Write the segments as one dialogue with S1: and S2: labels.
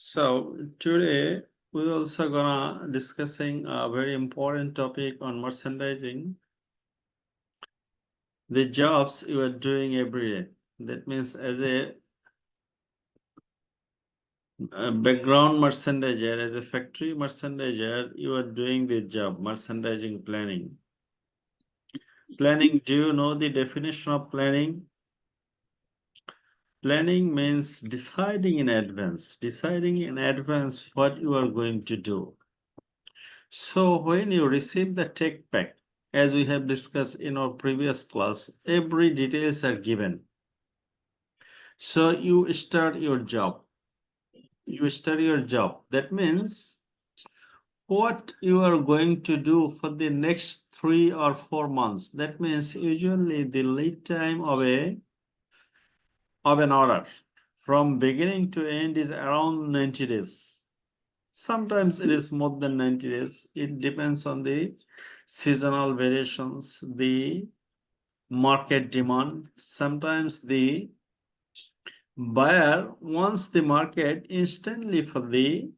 S1: So today we're also gonna discussing a very important topic on merchandising. The jobs you are doing every day. That means as a background merchandiser, as a factory merchandiser, you are doing the job, merchandising planning. Planning, do you know the definition of planning? Planning means deciding in advance what you are going to do. So when you receive the tech pack, as we have discussed in our previous class, every details are given. So you start your job. That means what you are going to do for the next 3 or 4 months. That means usually the lead time of an order from beginning to end is around 90 days. Sometimes it is more than 90 days. It depends on the seasonal variations, the market demand. Sometimes the buyer wants the product instantly for the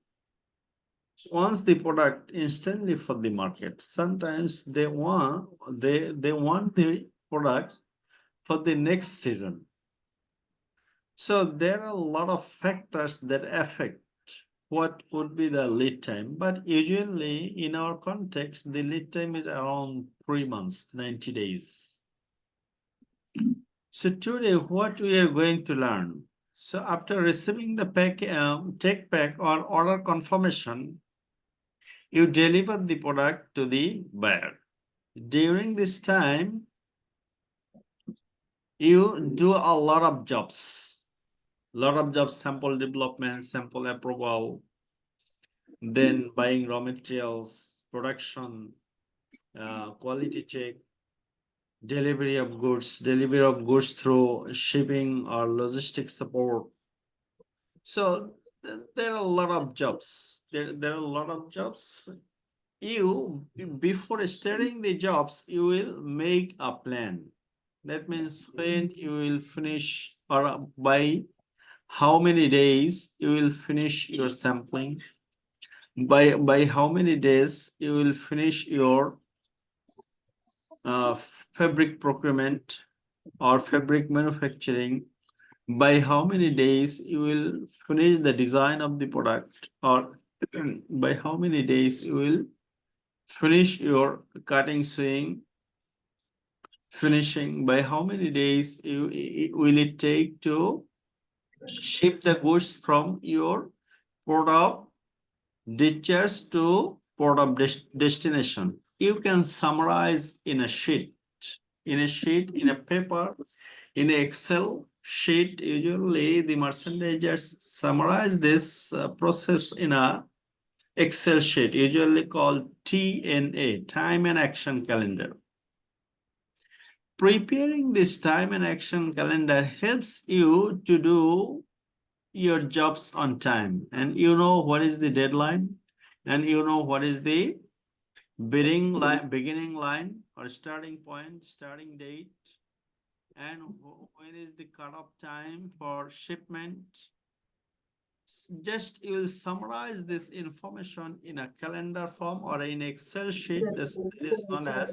S1: market. Sometimes they want the product for the next season. So there are a lot of factors that affect what would be the lead time, but usually in our context the lead time is around 3 months, 90 days. So today what we are going to learn, so after receiving the tech pack or order confirmation, you deliver the product to the buyer. During this time you do a lot of jobs, sample development, sample approval, then buying raw materials, production, quality check, delivery of goods through shipping or logistics support. So there are a lot of jobs. You, before starting the jobs, you will make a plan. That means when you will finish, or by how many days you will finish your sampling, by how many days you will finish your fabric procurement or fabric manufacturing, by how many days you will finish the design of the product, or by how many days you will finish your cutting, sewing, finishing, by how many days will it take to ship the goods from your port of discharge to port of destination. You can summarize in a sheet, in a paper, in an Excel sheet. Usually the merchandisers summarize this process in a Excel sheet, usually called TNA, time and action calendar. Preparing this time and action calendar helps you to do your jobs on time, and you know what is the deadline, and you know what is the beginning line or starting point, starting date, and when is the cutoff time for shipment. Just you will summarize this information in a calendar form or in Excel sheet. This is known as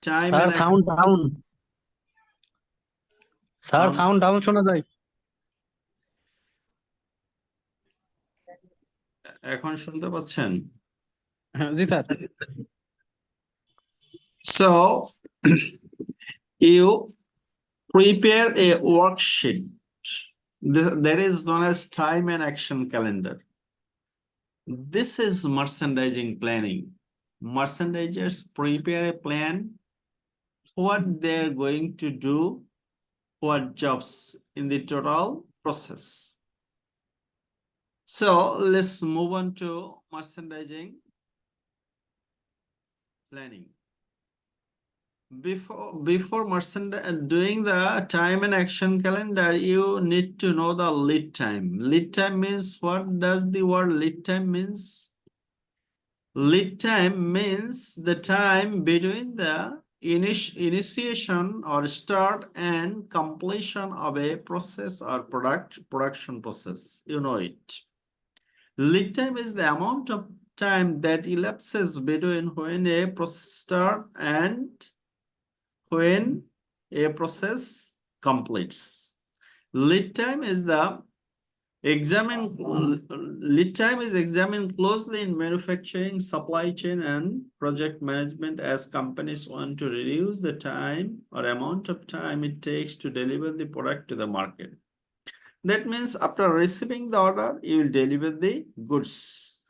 S1: time
S2: sir
S1: and
S2: sound down sir
S1: sound.
S2: Sound down শোনা যায়
S1: এখন শুনতে পাচ্ছেন?
S2: হ্যাঁ জি sir
S1: So you prepare a worksheet. That is known as time and action calendar. This is merchandising planning. Merchandisers prepare a plan, what they're going to do, what jobs in the total process. So let's move on to merchandising planning. Before doing the time and action calendar, you need to know the lead time. Lead time means, what does the word lead time means? Lead time means the time between the initiation or start and completion of a process or production process. You know it. Lead time is the amount of time that elapses between when a process starts and when a process completes. Lead time is examined closely in manufacturing, supply chain, and project management as companies want to reduce the time or amount of time it takes to deliver the product to the market. That means after receiving the order, you will deliver the goods.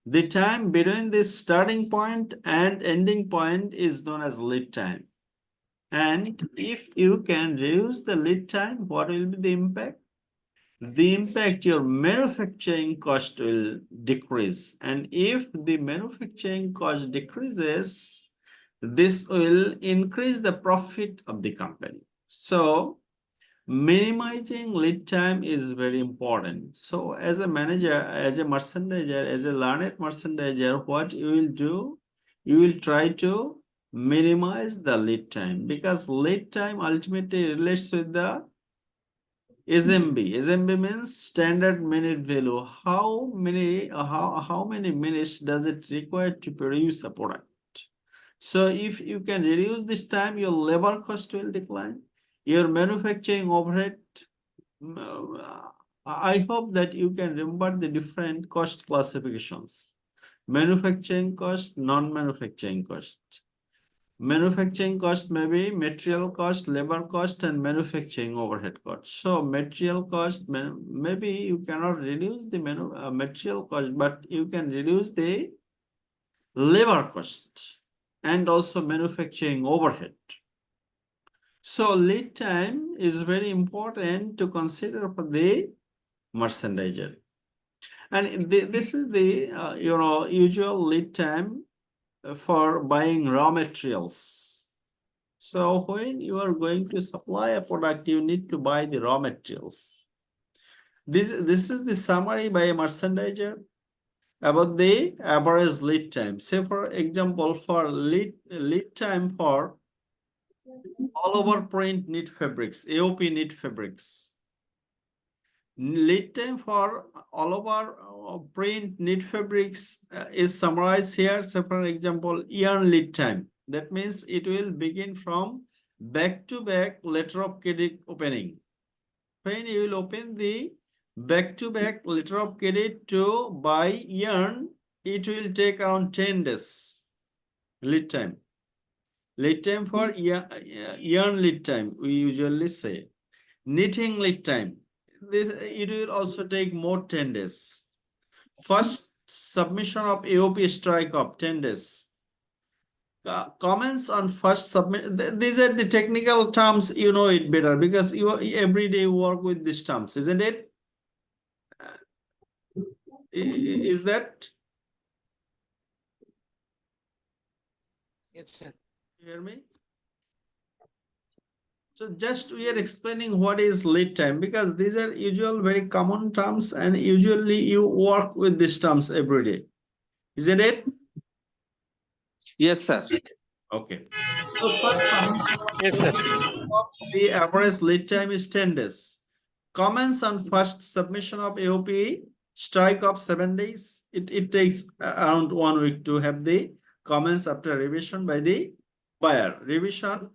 S1: The time between the starting point and ending point is known as lead time. And if you can reduce the lead time, what will be the impact? The impact, your manufacturing cost will decrease. And if the manufacturing cost decreases, this will increase the profit of the company. So minimizing lead time is very important. So as a manager, as a merchandiser, as a learned merchandiser, what you will do, you will try to minimize the lead time, because lead time ultimately relates with the SMB. SMB means standard minute value. How many minutes does it require to produce a product? So if you can reduce this time, your labor cost will decline, your manufacturing overhead. I hope that you can remember the different cost classifications: manufacturing cost, non-manufacturing cost. Manufacturing cost may be material cost, labor cost, and manufacturing overhead cost. So material cost, maybe you cannot reduce the material cost, but you can reduce the labor cost and also manufacturing overhead. So lead time is very important to consider for the merchandiser. And this is the usual lead time for buying raw materials. So when you are going to supply a product, you need to buy the raw materials. This is the summary by a merchandiser about the average lead time. Say for example, for lead time for all over print knit fabrics, AOP knit fabrics. Lead time for all over print knit fabrics is summarized here. So for example, yarn lead time. That means it will begin from back-to-back letter of credit opening. When you will open the back-to-back letter of credit to buy yarn, it will take around 10 days lead time. Lead time for yarn lead time, we usually say. Knitting lead time, it will also take more 10 days. First submission of AOP strike of 10 days. Comments on first submit. These are the technical terms, you know it better because you every day work with these terms, isn't it? Is that?
S3: Yes, sir.
S1: You hear me? So just we are explaining what is lead time, because these are usual very common terms and usually you work with these terms every day. Isn't it?
S3: Yes, sir.
S1: Okay. So first submission
S4: Yes, sir.
S1: of the average lead time is 10 days. Comments on first submission of AOP strike of 7 days. It takes around 1 week to have the comments after revision by the buyer. Revision.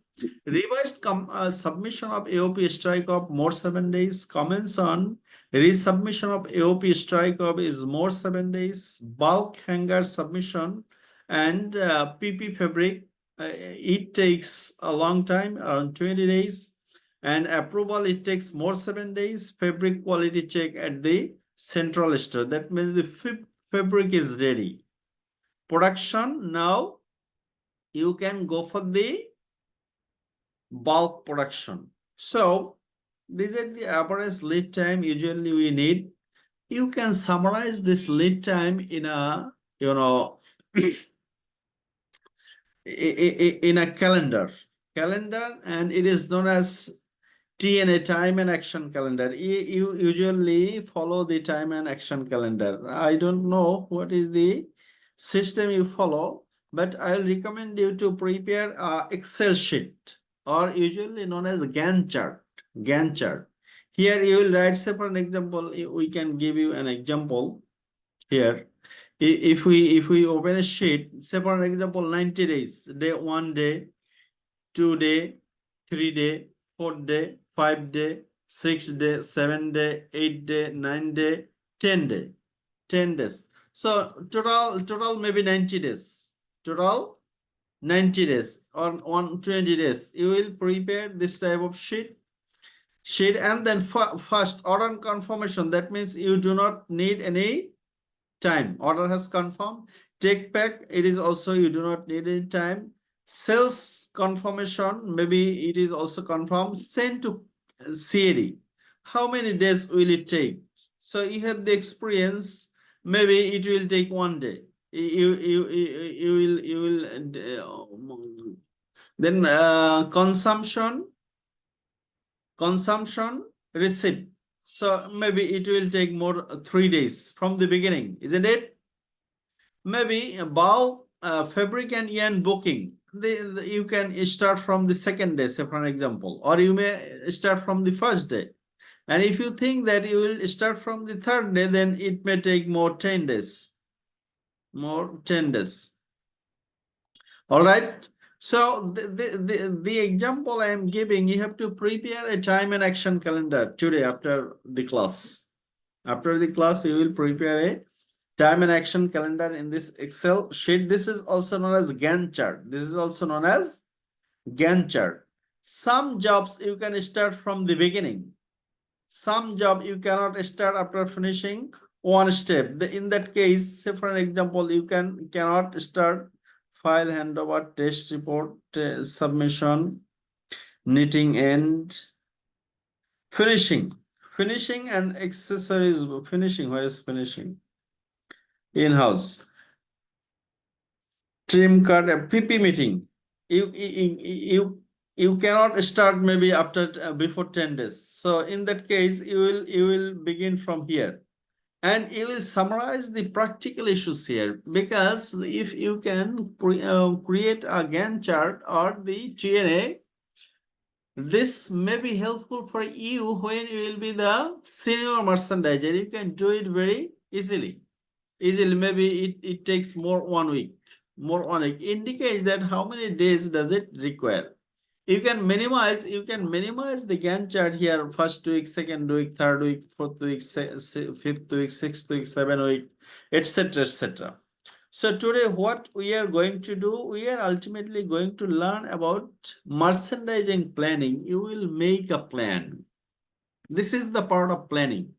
S1: Revised submission of AOP strike of more 7 days. Comments on resubmission of AOP strike of is more 7 days. Bulk hanger submission and PP fabric, it takes a long time, around 20 days. And approval, it takes more 7 days. Fabric quality check at the central store. That means the fabric is ready. Production, now you can go for the bulk production. So these are the average lead time usually we need. You can summarize this lead time in a in a calendar, and it is known as TNA, time and action calendar. You usually follow the time and action calendar. I don't know what is the system you follow, but I'll recommend you to prepare a Excel sheet, or usually known as Gantt chart. Gantt chart. Here you will write, say for an example, we can give you an example. here. If we open a sheet, say for example, 90 days, day 1 day, 2 day, 3 day, 4 day, 5 day, 6 day, 7 day, 8 day, 9 day, 10 day, 10 days. So total maybe 90 days. Total 90 days or 120 days. You will prepare this type of sheet and then first order confirmation. That means you do not need any time. Order has confirmed. Take back, it is also you do not need any time. Sales confirmation, maybe it is also confirmed. Send to CAD. How many days will it take? So you have the experience. Maybe it will take 1 day. You will then consumption receipt. So maybe it will take more 3 days from the beginning, isn't it? Maybe bow, fabric and yarn booking. You can start from the 2nd day, say for an example, or you may start from the 1st day. And if you think that you will start from the 3rd day, then it may take more 10 days. More 10 days. All right. So the example I am giving, you have to prepare a time and action calendar today after the class. After the class, you will prepare a time and action calendar in this Excel sheet. This is also known as Gantt chart. This is also known as Gantt chart. Some jobs you can start from the beginning. Some job you cannot start after finishing one step. In that case, say for an example, you cannot start file handover, test report, submission, knitting and finishing and accessories. Finishing, where is finishing? In-house, trim cut, PP meeting. You cannot start maybe after before 10 days. So in that case, you will begin from here. And you will summarize the practical issues here, because if you can create a Gantt chart or the TNA, this may be helpful for you when you will be the senior merchandiser. You can do it very easily. Maybe it takes more 1 week. Indicates that how many days does it require. You can minimize the Gantt chart here: 1st week, 2nd week, 3rd week, 4th week, 5th week, 6th week, 7th week, etc., etc. So today what we are going to do, we are ultimately going to learn about merchandising planning. You will make a plan. This is the part of planning.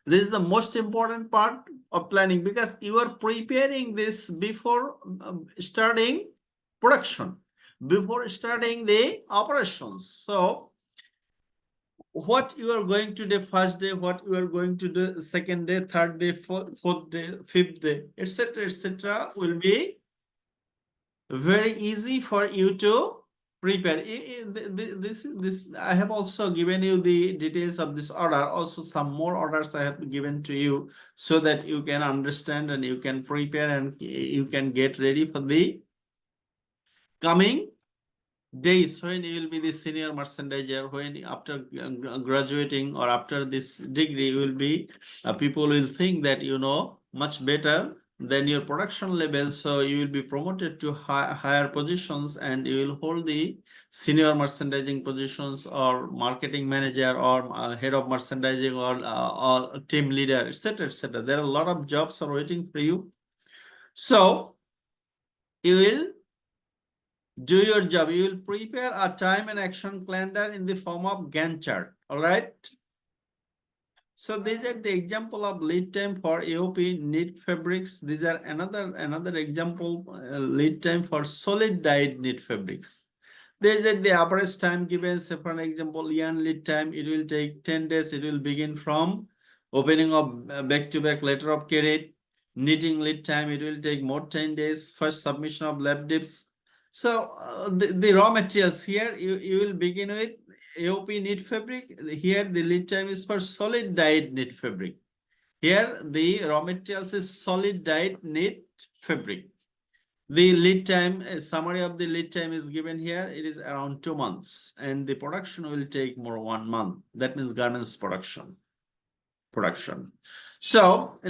S1: This is the most important part of planning, because you are preparing this before starting production, before starting the operations. So what you are going to do 1st day, what you are going to do 2nd day, 3rd day, 4th day, 5th day, etc., will be very easy for you to prepare. This I have also given you the details of this order. Also some more orders I have given to you, so that you can understand and you can prepare and you can get ready for the coming days when you will be the senior merchandiser. When after graduating or after this degree, you will be people will think that you know much better than your production level, so you will be promoted to higher positions, and you will hold the senior merchandising positions, or marketing manager, or head of merchandising, or team leader, etc., etc. There are a lot of jobs are waiting for you. So you will do your job. You will prepare a time and action calendar in the form of Gantt chart. All right. So these are the example of lead time for AOP knit fabrics. These are another example lead time for solid dyed knit fabrics. These are the average time given. Say for an example, yarn lead time, it will take 10 days. It will begin from opening of back-to-back letter of credit. Knitting lead time, it will take more 10 days. First submission of lab dips. So the raw materials here, you will begin with AOP knit fabric. Here the lead time is for solid dyed knit fabric. Here the raw materials is solid dyed knit fabric. The lead time, a summary of the lead time is given here. It is around 2 months, and the production will take more 1 month. That means garments production. production. So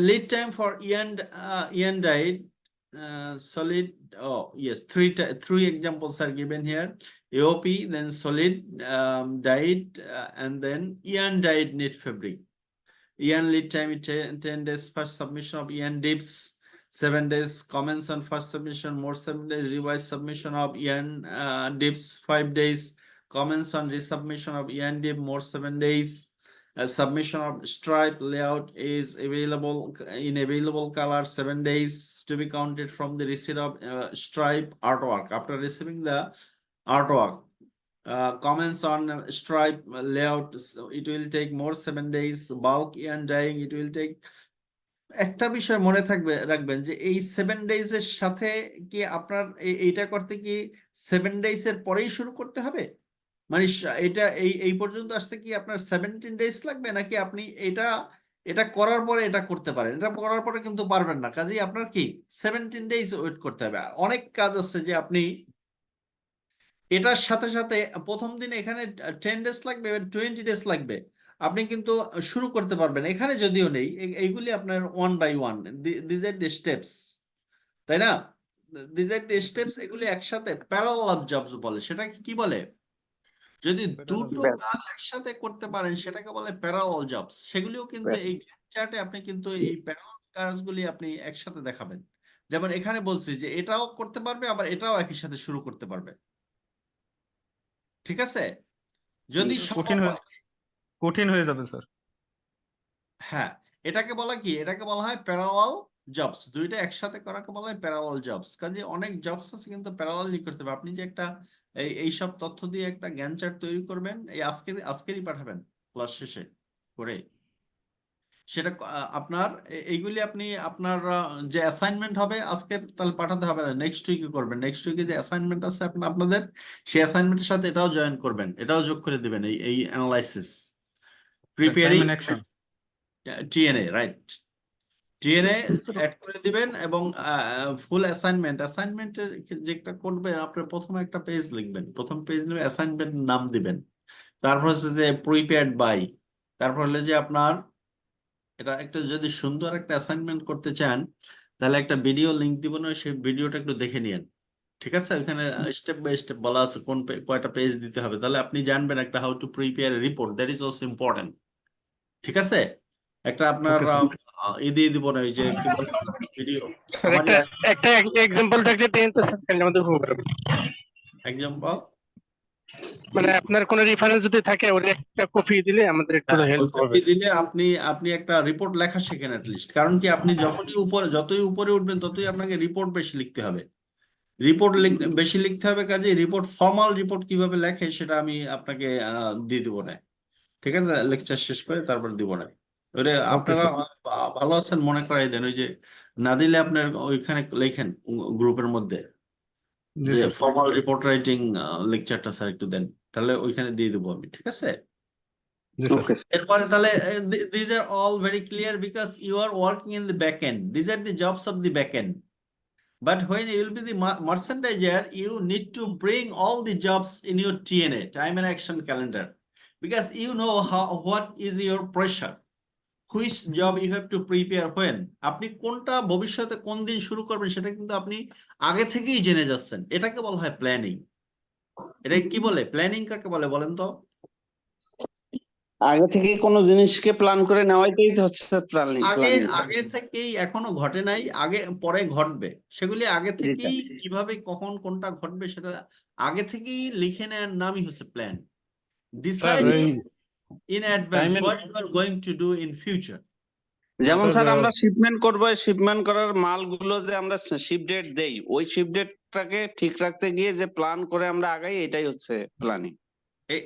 S1: lead time for EN diet solid. Oh yes, three examples are given here. AOP, then solid diet, and then EN diet knit fabric. EN lead time 10 days. First submission of EN dips 7 days. Comments on first submission more 7 days. Revised submission of EN dips 5 days. Comments on resubmission of EN dip more 7 days. Submission of stripe layout is available in available color 7 days to be counted from the receipt of stripe artwork. After receiving the artwork, comments on stripe layout, so it will take more 7 days. Bulk and dyeing, it will take. একটা বিষয় মনে থাকবে রাখবেন যে এই 7 days এর সাথে কি আপনার এইটা করতে কি 7 days এর পরেই শুরু করতে হবে, মানে এটা এই পর্যন্ত আসতে কি আপনার 17 days লাগবে, নাকি আপনি এটা করার পরে এটা করতে পারেন? এটা করার পরে কিন্তু পারবেন না, কাজেই আপনার কি 17 days ওয়েট করতে হবে। অনেক কাজ আছে যে আপনি এটার সাথে সাথে প্রথম দিন এখানে 10 days লাগবে, 20 days লাগবে, আপনি কিন্তু শুরু করতে পারবেন। এখানে যদিও নেই, এইগুলি আপনার 1 by 1, this are the steps, তাই না? দিস আর দি স্টেপস, এগুলি একসাথে প্যারালাল জবস বলে। সেটা কি বলে? যদি দুটো কাজ একসাথে করতে পারেন সেটাকে বলে প্যারালাল জবস। সেগুলিও কিন্তু এই চার্টে আপনি কিন্তু এই প্যারালাল কাজগুলি আপনি একসাথে দেখাবেন। যেমন এখানে বলছি যে এটাও করতে পারবে, আবার এটাও একই সাথে শুরু করতে পারবে। ঠিক আছে? যদি
S2: কঠিন হয়ে যাবে স্যার।
S1: হ্যাঁ, এটাকে বলা কি? এটাকে বলা হয় প্যারালাল জবস। দুইটা একসাথে করাকে বলা হয় প্যারালাল জবস। কাজে অনেক জবস আছে কিন্তু প্যারালালি করতে হবে। আপনি যে একটা এই সব তথ্য দিয়ে একটা জ্ঞান চার্ট তৈরি করবেন, এই আজকেরই পাঠাবেন ক্লাস শেষে করে। সেটা আপনার এইগুলি আপনি আপনার যে অ্যাসাইনমেন্ট হবে আজকে তাহলে পাঠাতে হবে না, নেক্সট উইকে করবেন। নেক্সট উইকে যে অ্যাসাইনমেন্ট আছে আপনাদের, সেই অ্যাসাইনমেন্টের সাথে এটাও জয়েন করবেন, এটাও যোগ করে দিবেন। এই analysis preparing TNA, right? TNA add করে দিবেন এবং ফুল অ্যাসাইনমেন্টের যেটা করবেন, আপনার প্রথমে একটা পেজ লিখবেন, প্রথম পেজ নিয়ে অ্যাসাইনমেন্ট নাম দিবেন, তারপর হচ্ছে যে প্রিপেয়ার্ড বাই, তারপর হলে যে আপনার এটা একটা যদি সুন্দর একটা অ্যাসাইনমেন্ট করতে চান তাহলে একটা ভিডিও লিংক দিব না, সেই ভিডিওটা একটু দেখে নিন। ঠিক আছে? ওখানে স্টেপ বাই স্টেপ বলা আছে কয়টা পেজ দিতে হবে, তাহলে আপনি জানবেন একটা how to prepare report, that is also important. ঠিক আছে? একটা আপনার দিয়ে দিব না, ওই যে কি বলে ভিডিও,
S4: একটা এক্সাম্পল থাকলে দেন তো স্যার, তাহলে আমাদের হবে।
S1: এক্সাম্পল
S4: মানে আপনার কোন রেফারেন্স যদি থাকে ওর একটা কপি দিলে আমাদের একটু হেল্প হবে।
S1: দিলে আপনি একটা রিপোর্ট লেখা শেখেন at least। কারণ কি আপনি যতই উপরে উঠবেন ততই আপনাকে রিপোর্ট বেশি লিখতে হবে। রিপোর্ট বেশি লিখতে হবে, কাজে রিপোর্ট ফর্মাল রিপোর্ট কিভাবে লেখে সেটা আমি আপনাকে দিয়ে দিব না। ঠিক আছে? লেকচার শেষ করে তারপর দিব না। ওরে আপনারা ভালো আছেন মনে করাই দেন, ওই যে না দিলে আপনার ওইখানে লেখেন গ্রুপের মধ্যে যে ফর্মাল রিপোর্ট রাইটিং লেকচারটা স্যার একটু দেন, তাহলে ওইখানে দিয়ে দেবো আমি। ঠিক আছে? এরপরে তাহলে these are all very clear because you are working in the back end. These are the jobs of the back end. But when you will be the merchandiser, you need to bring all the jobs in your TNA, time and action calendar, because you know what is your pressure, which job you have to prepare when. আপনি কোনটা ভবিষ্যতে কোন দিন শুরু করবেন সেটা কিন্তু আপনি আগে থেকেই জেনে যাচ্ছেন। এটাকে বলা হয় প্ল্যানিং। এটা কি বলে? প্ল্যানিং কাকে বলে বলেন তো?
S3: আগে থেকে কোনো জিনিসকে প্ল্যান করে নেওয়াটাই তো হচ্ছে প্ল্যানিং।
S1: আগে থেকেই, এখনো ঘটে নাই, আগে পরে ঘটবে, সেগুলি আগে থেকেই কিভাবে কখন কোনটা ঘটবে সেটা আগে থেকেই লিখে নেওয়ার নামই হচ্ছে plan. Deciding in advance what you are going to do in future.
S3: যেমন স্যার আমরা শিপমেন্ট করব, শিপমেন্ট করার মালগুলো যে আমরা শিপ ডেট দেই, ওই শিপ ডেটটাকে ঠিক রাখতে গিয়ে যে প্ল্যান করে আমরা আগাই, এটাই হচ্ছে প্ল্যানিং।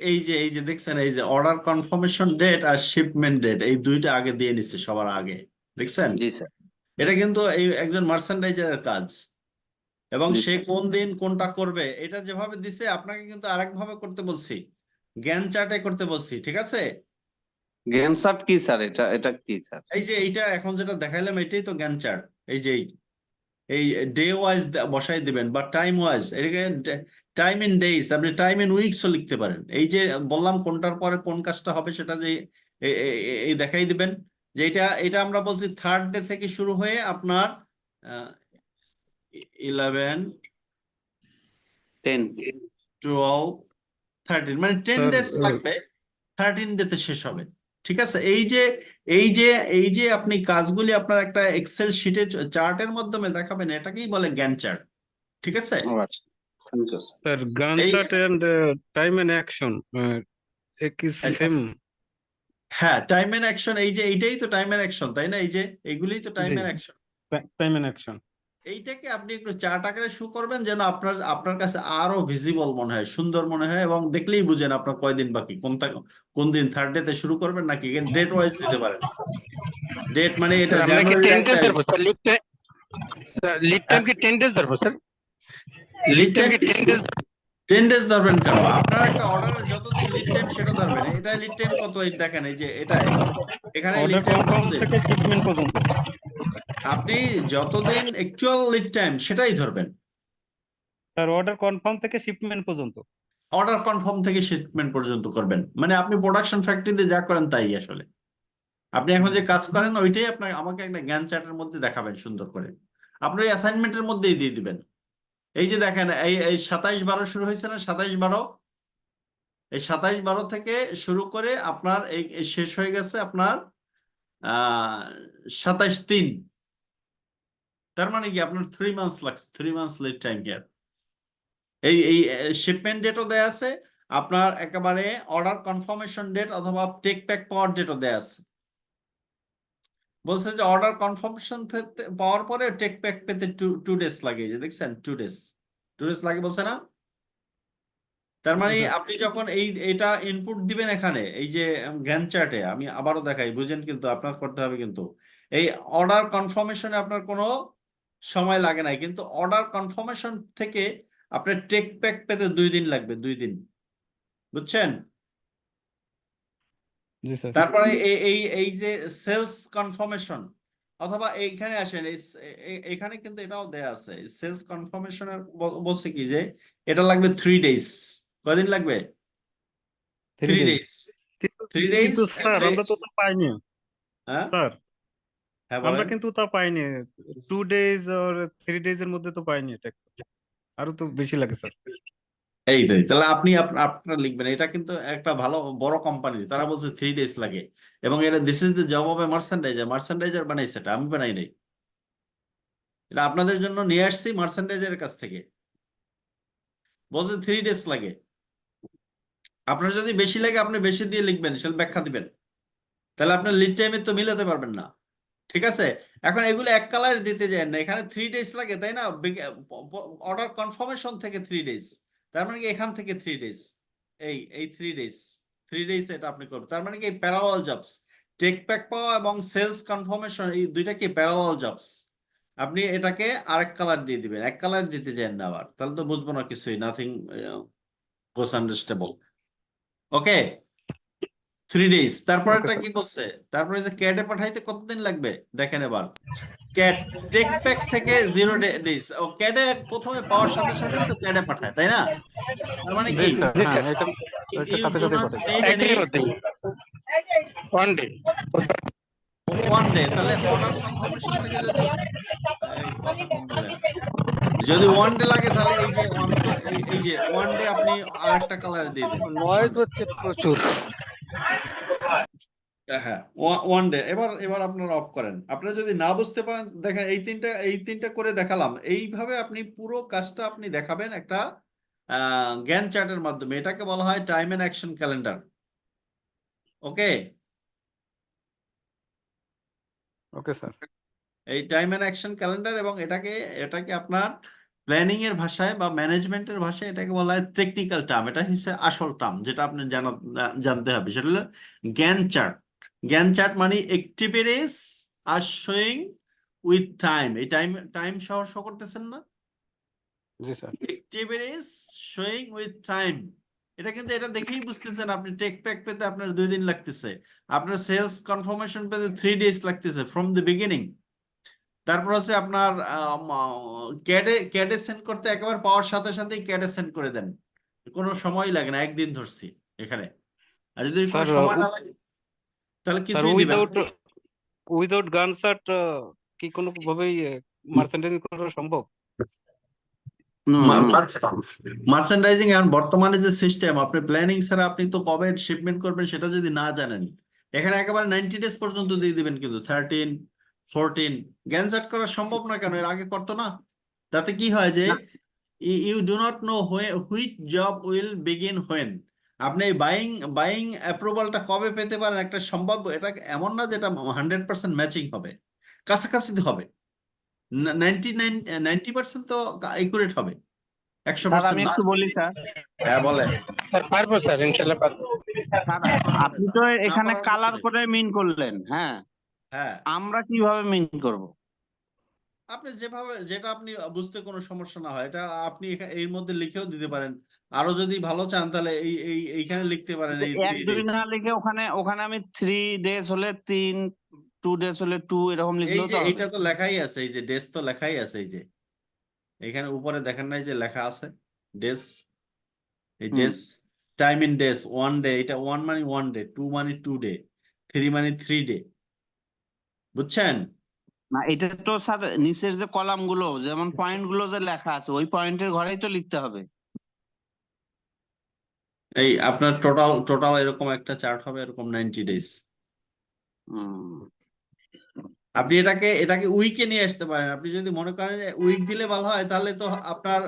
S1: এই যে দেখছেন, এই যে অর্ডার কনফার্মেশন ডেট আর শিপমেন্ট ডেট, এই দুইটা আগে দিয়ে নিচ্ছে সবার আগে। দেখছেন?
S3: জি স্যার।
S1: এটা কিন্তু এই একজন মার্চেন্ডাইজারের কাজ, এবং সে কোন দিন কোনটা করবে এটা যেভাবে দিছে আপনাকে কিন্তু আরেক ভাবে করতে বলছি, জ্ঞান চার্টে করতে বলছি। ঠিক আছে?
S3: জ্ঞান চার্ট কি স্যার? এটা কি স্যার?
S1: এই যে এইটা এখন যেটা দেখাইলাম এটাই তো জ্ঞান চার্ট। এই যে এই ডে ওয়াইজ বসাই দিবেন বা টাইম ওয়াইজ, এটাকে টাইম ইন ডেইজ, আপনি টাইম ইন উইকসও লিখতে পারেন। এই যে বললাম কোনটার পরে কোন কাজটা হবে সেটা যে এই দেখাই দিবেন, যেটা এটা আমরা বলছি থার্ড ডে থেকে শুরু হয়ে আপনার 11,
S3: 10
S1: 12, 13 মানে 10
S2: স্যার
S1: ডেজ লাগবে, 13 ডেতে শেষ হবে। ঠিক আছে, এই যে আপনি কাজগুলি আপনার একটা এক্সেল শিটে চার্টের মাধ্যমে দেখাবেন, এটাকেই বলে গ্যান্ট চার্ট। ঠিক আছে,
S3: ও আচ্ছা, থ্যাংক ইউ স্যার।
S2: স্যার গান
S1: এই
S2: chart and time and action একই
S1: একটা
S2: সেম।
S1: হ্যাঁ, টাইম এন্ড অ্যাকশন, এই যে এইটাই তো টাইম এন্ড অ্যাকশন, তাই না? এই যে এইগুলোই তো টাইম
S2: জি,
S1: and action.
S2: Time and action.
S1: এইটাকে আপনি একটু চার্ট আকারে শো করবেন, যেন আপনার আপনার কাছে আরো ভিজিবল মনে হয়, সুন্দর মনে হয়, এবং দেখলেই বুঝেন আপনার কয়দিন বাকি, কোন দিন থার্ড ডে তে শুরু করবেন, নাকি ডেট ওয়াইজ দিতে পারেন। ডেট মানে এটা
S4: স্যার আমরা কি
S1: জানুয়ারি
S4: 10
S1: 1
S4: ডেজ
S1: তারিখ।
S4: ধরবো স্যার? লিড টাইম কি 10 ডেজ ধরবো sir? Lead
S1: lead
S4: time
S1: time
S4: কি 10 ডেজ?
S1: 10 ডেজ ধরবেন কেন? আপনার একটা অর্ডারের যতদিন লিড টাইম সেটা ধরবেন। এটা লিড টাইম কত, এই দেখেন, এই যে এটাই, এখানে লিড
S2: অর্ডার
S1: টাইম
S2: কনফার্ম
S1: কতদিন।
S2: থেকে শিপমেন্ট পর্যন্ত।
S1: আপনি যতদিন অ্যাকচুয়াল লিড টাইম সেটাই ধরবেন।
S2: স্যার অর্ডার কনফার্ম থেকে শিপমেন্ট পর্যন্ত।
S1: অর্ডার কনফার্ম থেকে শিপমেন্ট পর্যন্ত করবেন, মানে আপনি প্রোডাকশন ফ্যাক্টরিতে যা করেন তাই আসলে। আপনি এখন যে কাজ করেন ওইটাই আপনার আমাকে একটা জ্ঞান চার্টের মধ্যে দেখাবেন সুন্দর করে। আপনি ওই অ্যাসাইনমেন্টের মধ্যেই দিয়ে দিবেন। এই যে দেখেন, এই 27/12 শুরু হয়েছে না, 27/12, এই 27/12 থেকে শুরু করে আপনার এই শেষ হয়ে গেছে আপনার 27/3। তার মানে কি আপনার 3 মান্থস লাগছে, 3 মান্থস লিড টাইম হিয়ার। এই শিপমেন্ট ডেটও দেয়া আছে, আপনার একেবারে অর্ডার কনফার্মেশন ডেট অথবা টেক প্যাক পাওয়ার ডেটও দেয়া আছে। বলছে যে অর্ডার কনফার্মেশন পাওয়ার পরে টেক প্যাক পেতে 2 ডেজ লাগে, এই যে দেখছেন 2 ডেজ, 2 ডেজ লাগে বলছে না? তার মানে
S2: জি, স্যার।
S1: আপনি যখন এটা ইনপুট দিবেন এখানে, এই যে গ্যান্ট চার্টে, আমি আবারও দেখাই, বুঝেন কিন্তু আপনার করতে হবে কিন্তু। এই অর্ডার কনফার্মেশনে আপনার কোনো সময় লাগে নাই, কিন্তু অর্ডার কনফার্মেশন থেকে আপনার টেক প্যাক পেতে 2 দিন লাগবে, 2 দিন, বুঝছেন?
S2: জি স্যার।
S1: তারপরে এই যে সেলস কনফার্মেশন, অথবা এইখানে আসেন, এখানে কিন্তু এটাও দেয়া আছে, সেলস কনফার্মেশনের বলছে কি যে এটা লাগবে 3 ডেজ। কয়দিন লাগবে?
S2: 3
S1: 3
S2: ডেজ।
S1: ডেজ। 3 ডেজ।
S2: কিন্তু স্যার আমরা তো তা পাইনি
S1: হ্যাঁ,
S2: স্যার।
S1: হ্যাঁ
S2: আমরা
S1: বলেন।
S2: কিন্তু তা পাইনি। 2 ডেজ আর 3 ডেজ এর মধ্যে তো পাইনি এটা। আরো তো বেশি লাগে স্যার।
S1: এই তো, তাহলে আপনি আপনার লিখবেন, এটা কিন্তু একটা ভালো বড় কোম্পানি, তারা বলছে 3 ডেজ লাগে, এবং এটা this is the job of A merchandiser. Merchandiser বানাইছে, এটা আমি বানাই নাই, এটা আপনাদের জন্য নিয়ে আসছি মার্চেন্ডাইজারের কাছ থেকে। বলছে 3 ডেজ লাগে। আপনার যদি বেশি লাগে আপনি বেশি দিয়ে লিখবেন, সেটা ব্যাখ্যা দিবেন, তাহলে আপনার লিড টাইমে তো মিলাতে পারবেন না। ঠিক আছে, এখন এগুলো এক কালার দিতে যায় না, এখানে 3 ডেজ লাগে, তাই না? অর্ডার কনফার্মেশন থেকে 3 ডেজ, তার মানে কি এখান থেকে 3 ডেজ, এই 3 ডেজ, 3 ডেজ এটা আপনি করবেন। তার মানে কি প্যারালাল জবস, টেক প্যাক পাওয়া এবং সেলস কনফার্মেশন, এই দুইটা কি প্যারালাল জবস। আপনি এটাকে আরেক কালার দিয়ে দিবেন, এক কালার দিতে যান না আবার, তাহলে তো বুঝবো না কিছুই, নাথিং গোস আন্ডারস্ট্যান্ডেবল। ওকে, 3 ডেজ।
S2: ওকে
S1: তারপরেরটা
S2: স্যার।
S1: কি বলছে? তারপরে যে ক্যাডে পাঠাইতে কতদিন লাগবে দেখেন এবার। ক্যাড টেক প্যাক থেকে 0 ডেজ, ও ক্যাডে প্রথমে পাওয়ার সাথে সাথে তো ক্যাডে পাঠায়, তাই না? তার মানে
S2: জি
S1: কি
S2: স্যার,
S4: জি
S2: হ্যাঁ
S4: স্যার,
S2: এটা এটা
S1: ইউ
S2: সাথে
S1: ডু
S2: সাথে
S1: নট
S2: পাঠাই।
S1: নিড এনি
S4: একদিনের মধ্যেই 1 ডে।
S1: 1 ডে। তাহলে অর্ডার কনফার্মেশন থেকে যদি এই কথা কম বলেন, যদি 1 ডে লাগে, তাহলে এই যে আমি তো এই যে 1 ডে আপনি আরেকটা কালারে দিয়ে দেন, 1
S5: নয়েজ
S1: ডে।
S5: হচ্ছে প্রচুর।
S1: হ্যাঁ, 1 ডে। এবার আপনারা অফ করেন। আপনারা যদি না বুঝতে পারেন, দেখেন এই তিনটা করে দেখালাম, এইভাবে আপনি পুরো কাজটা আপনি দেখাবেন একটা জ্ঞান চার্টের মাধ্যমে। এটাকে বলা হয় time and action calendar. Okay,
S2: okay sir.
S1: এই টাইম এন্ড অ্যাকশন ক্যালেন্ডার, এবং এটাকে আপনার প্ল্যানিং এর ভাষায় বা ম্যানেজমেন্টের ভাষায় এটাকে বলা হয় টেকনিক্যাল টার্ম। এটা হচ্ছে আসল টার্ম, যেটা আপনি জানতে হবে, সেটা হলো জ্ঞান চার্ট। জ্ঞান চার্ট মানে activities are showing with time. এই টাইম সহ শো করতেছেন না?
S2: জি sir.
S1: Activities showing with time. এটা কিন্তু এটা দেখেই বুঝতেছেন, আপনি টেক প্যাক পেতে আপনার 2 দিন লাগতেছে, আপনার সেলস কনফার্মেশন পেতে 3 ডেজ লাগতেছে ফ্রম দ্য বিগিনিং। তারপর হচ্ছে আপনার ক্যাডে সেন্ড করতে একেবারে পাওয়ার সাথে সাথেই ক্যাডে সেন্ড করে দেন, কোনো সময় লাগে না, একদিন ধরছি এখানে। আর যদি কোনো
S2: স্যার
S1: সময় না লাগে তাহলে
S2: স্যার
S1: কিছুই দিবেন না।
S2: উইদাউট গান শার্ট কি কোনো ভাবেই মার্চেন্ডাইজিং করা সম্ভব?
S1: মার্চেন্ডাইজিং এখন বর্তমানে যে সিস্টেম, আপনি প্ল্যানিং ছাড়া আপনি তো কবে শিপমেন্ট করবেন সেটা যদি না জানেন, এখানে একেবারে 90 ডেজ পর্যন্ত দিয়ে দিবেন, কিন্তু 13, 14 গ্যানজাট করা সম্ভব না কেন? এর আগে করতো না? তাতে কি হয় যে you do not know which job will begin when. আপনি বাইং অ্যাপ্রুভালটা কবে পেতে পারেন একটা সম্ভাব্য, এটা এমন না যে এটা 100% ম্যাচিং হবে, কাছাকাছি হবে। 90% তো একুরেট হবে,
S3: স্যার
S1: 100%
S3: আমি
S1: না।
S3: একটু বলি স্যার।
S1: হ্যাঁ বলেন।
S4: স্যার পারবো স্যার, ইনশাল্লাহ পারবো।
S3: স্যার আপনি তো এখানে
S1: পারার
S3: কালার
S1: কিছু নেই।
S3: করে মিন করলেন, হ্যাঁ,
S1: হ্যাঁ,
S3: আমরা কিভাবে মিন করব?
S1: আপনি যেভাবে, যেটা আপনি বুঝতে কোনো সমস্যা না হয়, এটা আপনি এর মধ্যে লিখেও দিতে পারেন। আরো যদি ভালো চান তাহলে এইখানে লিখতে পারেন এই
S3: 1
S1: 3
S3: 2
S1: days।
S3: না লিখে ওখানে ওখানে আমি 3 ডেজ হলে 3, 2 ডেজ হলে 2 এরকম
S1: এই
S3: লিখলেও
S1: যে
S3: তো হবে।
S1: এইটা তো লেখাই আছে, এই যে ডেস তো লেখাই আছে, এই যে এখানে উপরে দেখেন নাই যে লেখা আছে ডেস, এই
S3: হুম।
S1: ডেস, টাইম ইন ডেস, 1 ডে, এটা 1 মানে 1 ডে, 2 মানে 2 ডে, 3 মানে 3 ডে, বুঝছেন?
S3: না এটা তো স্যার নিচের যে কলাম গুলো যেমন পয়েন্ট গুলো যে লেখা আছে ওই পয়েন্টের ঘরেই তো লিখতে হবে।
S1: এই আপনার টোটাল এরকম একটা চার্ট হবে, এরকম 90 ডেজ।
S3: হুম।
S1: আপনি এটাকে উইকে নিয়ে আসতে পারেন। আপনি যদি মনে করেন যে উইক দিলে ভালো হয়, তাহলে তো আপনার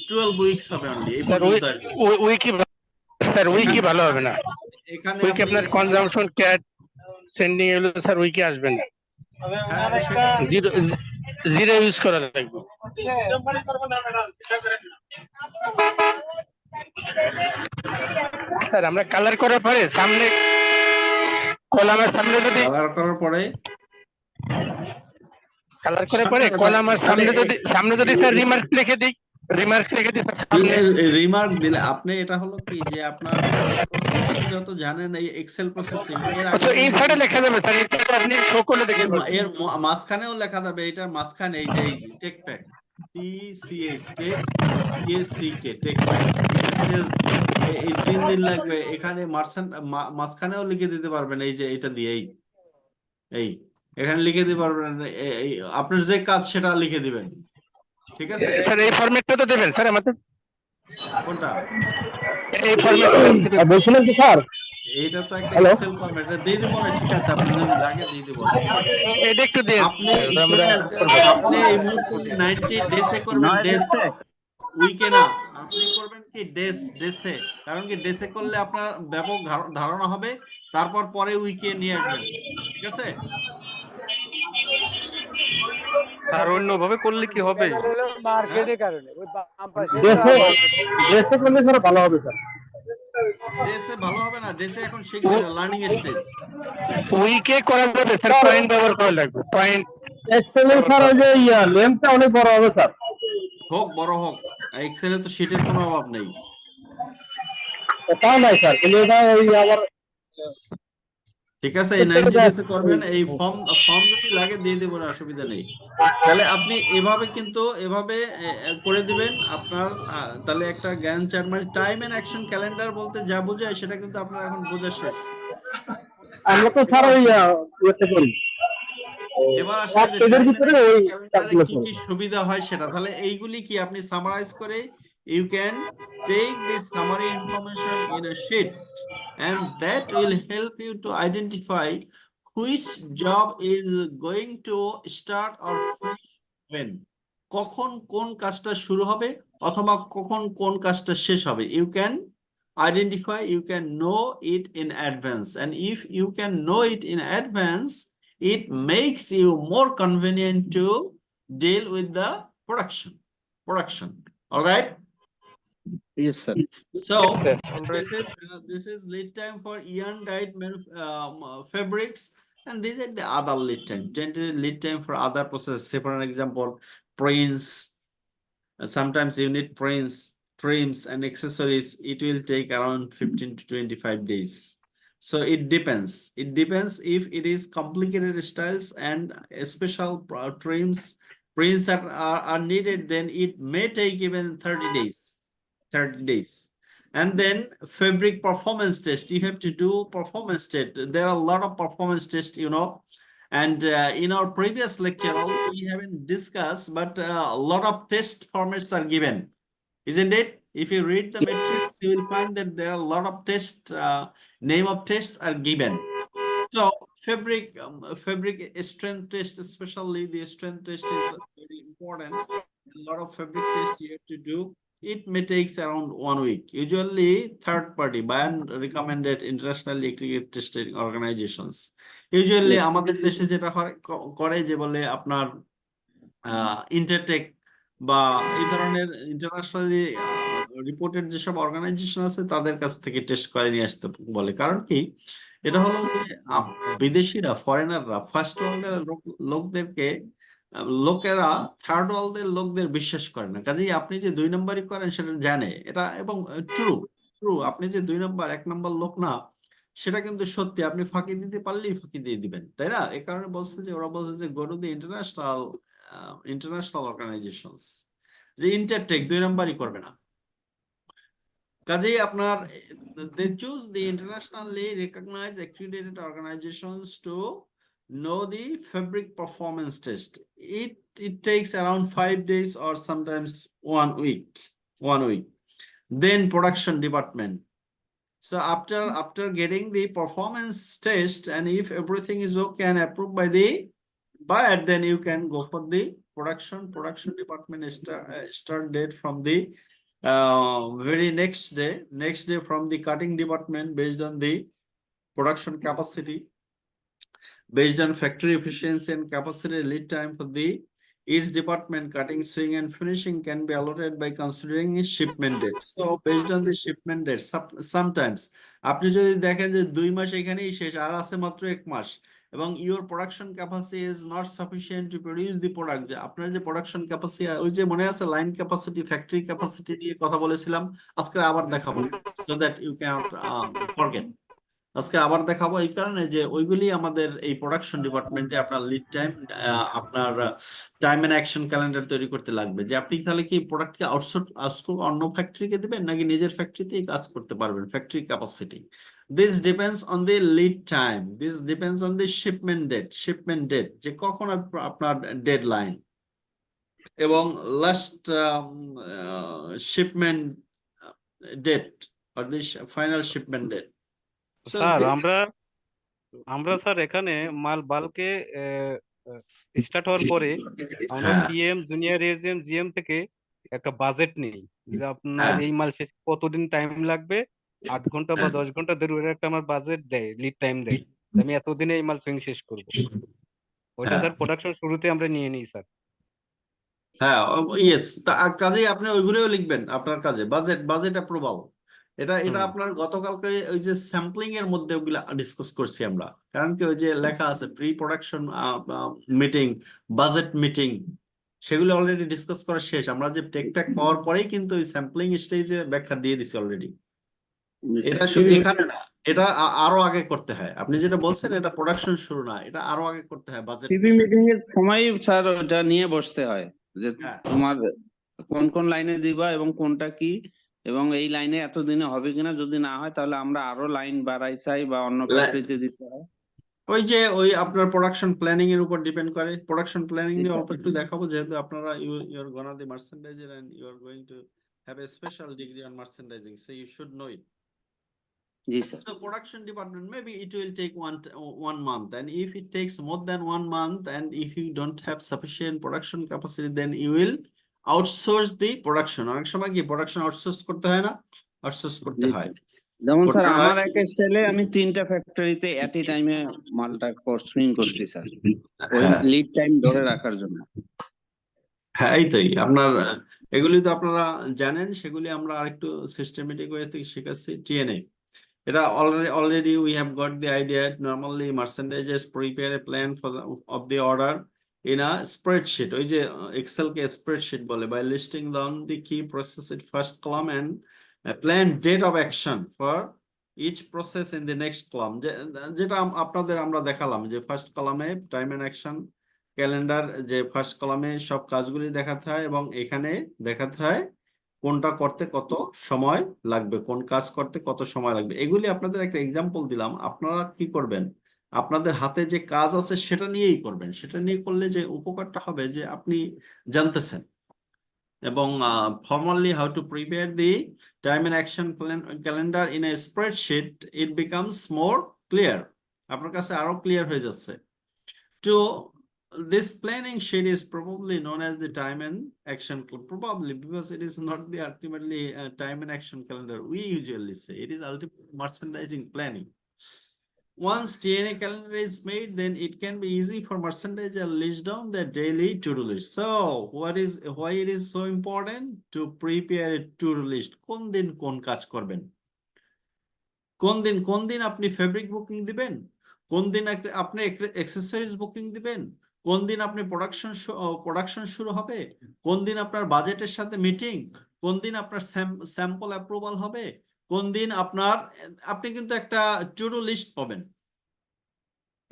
S1: 12 উইকস হবে অনলি, এই
S4: স্যার
S1: পর্যন্ত আসবে।
S4: উইকি, স্যার উইকি ভালো হবে না।
S1: এখানে
S4: উইকি
S1: আপনি
S4: আপনার কনজাম্পশন, ক্যাট, সেন্ডিং এগুলো স্যার উইকি আসবে না।
S1: হ্যাঁ সেটা
S4: জিরো জিরো ইউজ করা লাগবে। স্যার আমরা কালার করার পরে সামনে কলামের সামনে যদি
S1: কালার করার পরে
S4: কালার করার পরে
S1: সামনে
S4: কলামের সামনে যদি স্যার
S1: এই-
S4: রিমার্ক লিখে দিই স্যার সামনে।
S1: রিমার্ক দিলে আপনি, এটা হলো কি যে আপনার প্রসেসিং যত জানেন, এই এক্সেল প্রসেসিং এর আগে
S4: আচ্ছা
S1: কিন্তু
S4: ইনসার্টে লেখা যাবে স্যার, ইনসার্টে আপনি শো করলে দেখতে পাবেন।
S1: এর মাঝখানেও লেখা যাবে, এটার মাঝখানে এই যে take pack, TCH take, TSCK take pack, এই যে সেলস, এই 3 দিন লাগবে। এখানে মাঝখানেও লিখে দিতে পারবেন, এই যে এটা দিয়ে এই এখানে লিখে দিতে পারবেন, এই আপনার যে কাজ সেটা লিখে দিবেন, ঠিক আছে?
S4: স্যার এই ফরম্যাটটা তো দেবেন স্যার আমাদের,
S1: কোনটা?
S4: এই ফরম্যাটটা বলছিলেন কি স্যার?
S1: এইটা তো একটা
S4: হ্যালো,
S1: এক্সেল ফরম্যাট, এটা দিয়ে দেবো না, ঠিক আছে, আপনি যদি লাগে দিয়ে দেবো, অসুবিধা নেই।
S4: এটা একটু দিয়ে
S1: আপনি
S4: আমরা
S1: শুনেন, আপনি এই মুহূর্তে 90 ডেসে করবেন,
S3: নয়
S1: ডেস,
S3: ডেজে
S1: উইকে না। আপনি করবেন কি ডেসে, কারণ কি ডেসে করলে আপনার ব্যাপক ধারণা হবে, তারপর পরে উইকে নিয়ে আসবেন, ঠিক আছে?
S2: আর অন্যভাবে করলে কি হবে?
S5: মার্কেটের কারণে ওই বাম পাশে
S4: ড্রেসে করলে স্যার ভালো হবে স্যার।
S1: ডেসে ভালো হবে না, ডেসে এখন শিখবেন, লার্নিং স্টেজ।
S4: উইকে করা যাবে স্যার, পয়েন্ট ব্যবহার করা লাগবে, পয়েন্ট।
S6: এক্সেলের স্যার ওই যে লেন্থটা অনেক বড় হবে স্যার।
S1: হোক বড় হোক, এক্সেলে তো শীটের কোনো অভাব নেই।
S6: তা নাই স্যার, কিন্তু এটা ওই আবার
S1: ঠিক আছে, এই 90 ডেসে করবেন, এই ফর্ম যদি লাগে দিয়ে দেবো, অসুবিধা নেই। তাহলে আপনি এভাবে কিন্তু এভাবে করে দিবেন আপনার, তাহলে একটা জ্ঞান চার্ট, মানে টাইম এন্ড অ্যাকশন ক্যালেন্ডার বলতে যা বোঝায় সেটা কিন্তু আপনার এখন বোঝা শেষ।
S6: আমরা তো স্যার ওই ইয়েতে করি,
S1: এবার আসলে যে
S6: এদের
S1: টাইম এন্ড
S6: ভিতরে ওই
S1: অ্যাকশন ক্যালেন্ডারে কি
S6: ক্যালকুলেশন।
S1: কি সুবিধা হয় সেটা, তাহলে এইগুলি কি আপনি সামারাইজ করে, you can take this summary information in a sheet, and that will help you to identify which job is going to start or finish when, কখন কোন কাজটা শুরু হবে অথবা কখন কোন কাজটা শেষ হবে। You can identify, you can know it in advance, and if you can know it in advance, it makes you more convenient to deal with the production. All right.
S3: Yes sir.
S1: So
S4: Yes, sir.
S1: this is lead time for yarn dyed fabrics, and these are the other lead time. Tentative lead time for other processes. Say for an example, prints. Sometimes you need prints, trims, and accessories. It will take around 15 to 25 days. So it depends. It depends if it is complicated styles and special trims, prints are needed. Then it may take even 30 days. 30 days. And then fabric performance test. You have to do performance test. There are a lot of performance tests, you know. And in our previous lecture, although we haven't discussed, but a lot of test formats are given, isn't it? If you read the matrix, you will find that there are a lot of tests, name of tests are given. So fabric strength test, especially the strength test is very important. A lot of fabric tests you have to do. It may takes around 1 week. Usually third party by recommended internationally accredited testing organizations. Usually আমাদের দেশে যেটা করে যে বলে আপনার Intertek বা এই ধরনের ইন্টারন্যাশনালি রিপোর্টেড যেসব অর্গানাইজেশন আছে তাদের কাছ থেকে টেস্ট করে নিয়ে আসতে বলে। কারণ কি, এটা হলো যে বিদেশিরা, ফরেনাররা ফার্স্ট ওয়ার্ল্ডের লোকদেরকে, লোকেরা থার্ড ওয়ার্ল্ডের লোকদের বিশ্বাস করে না। কাজেই আপনি যে 2 নম্বরই করেন সেটা জানে এটা, এবং ট্রু আপনি যে 2 নম্বর 1 নম্বর লোক না, সেটা কিন্তু সত্যি। আপনি ফাঁকি দিতে পারলেই ফাঁকি দিয়ে দিবেন, তাই না? এই কারণে বলছে যে, ওরা বলছে যে go to the international organizations, যে ইন্টারটেক 2 নম্বরই করবে না। কাজেই আপনার they choose the internationally recognized accredited organizations to know the fabric performance test. It takes around 5 days or sometimes 1 week. Then production department. So after getting the performance test, and if everything is okay and approved by the buyer, then you can go for the production department start date from the very next day from the cutting department, based on the production capacity, based on factory efficiency and capacity. Lead time for the each department, cutting, sewing and finishing, can be allotted by considering its shipment date. So based on the shipment date, sometimes আপনি যদি দেখেন যে 2 মাস এখানেই শেষ আর আছে মাত্র 1 মাস, এবং your production capacity is not sufficient to produce the product, যে আপনার যে প্রোডাকশন ক্যাপাসিটি, ওই যে মনে আছে লাইন ক্যাপাসিটি, ফ্যাক্টরি ক্যাপাসিটি নিয়ে কথা বলেছিলাম, আজকে আবার দেখাবো, so that you cannot forget. আজকে আবার দেখাবো এই কারণে যে ওইগুলি আমাদের এই প্রোডাকশন ডিপার্টমেন্টে আপনার লিড টাইম, আপনার টাইম এন্ড অ্যাকশন ক্যালেন্ডার তৈরি করতে লাগবে, যে আপনি তাহলে কি প্রোডাক্টকে আউটসোর্স অন্য ফ্যাক্টরিকে দিবেন নাকি নিজের ফ্যাক্টরিতেই কাজ করতে পারবেন, factory capacity. This depends on the lead time, this depends on the shipment date, যে কখন আপনার ডেডলাইন এবং last shipment date or the final shipment date.
S2: Sir আমরা স্যার এখানে মাল বাল্কে স্টার্ট হওয়ার পরে আমরা পিএম, জুনিয়র এজিএম, জিএম থেকে একটা বাজেট নেই, যে আপনার এই মাল শেষ কতদিন টাইম লাগবে, 8 ঘন্টা বা 10 ঘন্টা ধরে ওরা একটা আমার বাজেট দেয়, লিড টাইম দেয়, আমি এতদিনে এই মাল সুইং শেষ করবো। ওইটা স্যার প্রোডাকশন শুরুতে আমরা নিয়ে নিই স্যার।
S1: হ্যাঁ, ইয়েস, কাজেই আপনি ওইগুলোও লিখবেন আপনার কাজে, বাজেট অ্যাপ্রুভাল। এটা আপনার গতকালকে ওই যে স্যাম্পলিং এর মধ্যে ওগুলা ডিসকাস করছি আমরা, কারণ কি ওই যে লেখা আছে pre production meeting, budget meeting, সেগুলো অলরেডি ডিসকাস করা শেষ। আমরা যে টেক প্যাক পাওয়ার পরেই কিন্তু ওই স্যাম্পলিং স্টেজে ব্যাখ্যা দিয়ে দিছি অলরেডি। এটা শুধু এখানে না, এটা আরো আগে করতে হয়। আপনি যেটা বলছেন এটা প্রোডাকশন শুরু না, এটা আরো আগে করতে হয়। বাজেট
S3: টিভি মিটিং এর সময় স্যার ওটা নিয়ে বসতে হয়, যে
S1: হ্যাঁ।
S3: তোমার কোন লাইনে দিবা এবং কোনটা কি, এবং এই লাইনে এতদিনে হবে কিনা, যদি না হয় তাহলে আমরা আরো লাইন বাড়াই চাই বা অন্য ফ্যাক্টরিতে দিতে হয়।
S1: ওই আপনার প্রোডাকশন প্ল্যানিং এর উপর ডিপেন্ড করে। প্রোডাকশন প্ল্যানিং নিয়ে অল্প একটু দেখাবো, যেহেতু আপনারা you are gonna the merchandiser and you are going to have a special degree on merchandising, so you should know it.
S3: জি sir.
S1: So production department, maybe it will take one month, and if it takes more than 1 month, and if you don't have sufficient production capacity, then you will outsource the production. অনেক সময় কি production outsource করতে হয় না, outsource করতে হয়।
S3: যেমন sir
S1: করতে হয়।
S3: আমার এক স্টাইলে আমি 3টা ফ্যাক্টরিতে এট এ টাইমে মালটা সুইং করছি স্যার, ওই লিড টাইম ধরে রাখার জন্য।
S1: হ্যাঁ, এইটাই আপনার, এগুলি তো আপনারা জানেন, সেগুলি আমরা আরেকটু সিস্টেমেটিক ওয়ে থেকে শিখাচ্ছি। টিএনএ, এটা already we have got the idea. Normally merchandisers prepare a plan of the order in a spreadsheet, ওই যে এক্সেল কে স্প্রেডশিট বলে, by listing down the key process at first column and a plan date of action for each process in the next column, যেটা আপনাদের আমরা দেখালাম যে first কলামে time and action calendar, যে ফার্স্ট কলামে সব কাজগুলি দেখাতে হয় এবং এখানে দেখাতে হয় কোনটা করতে কত সময় লাগবে, কোন কাজ করতে কত সময় লাগবে, এগুলি আপনাদের একটা এক্সাম্পল দিলাম। আপনারা কি করবেন, আপনাদের হাতে যে কাজ আছে সেটা নিয়েই করবেন। সেটা নিয়ে করলে যে উপকারটা হবে যে আপনি জানতেছেন। এবং formally how to prepare the time and action calendar in a spreadsheet, it becomes more clear, আপনার কাছে আরো ক্লিয়ার হয়ে যাচ্ছে। To this planning sheet is probably known as the time and action, probably because it is not the ultimately time and action calendar we usually say, it is ultimately merchandising planning. Once TNA calendar is made, then it can be easy for merchandiser list down their daily to-do list. So, why it is so important to prepare a to-do list? কোন দিন কোন কাজ করবেন, কোন দিন আপনি fabric booking দিবেন, কোন দিন আপনি এক্সেসরিজ বুকিং দিবেন, কোন দিন আপনি প্রোডাকশন শুরু হবে, কোন দিন আপনার বাজেটের সাথে মিটিং, কোন দিন আপনার স্যাম্পল অ্যাপ্রুভাল হবে, কোন দিন আপনি কিন্তু একটা টু ডু লিস্ট পাবেন।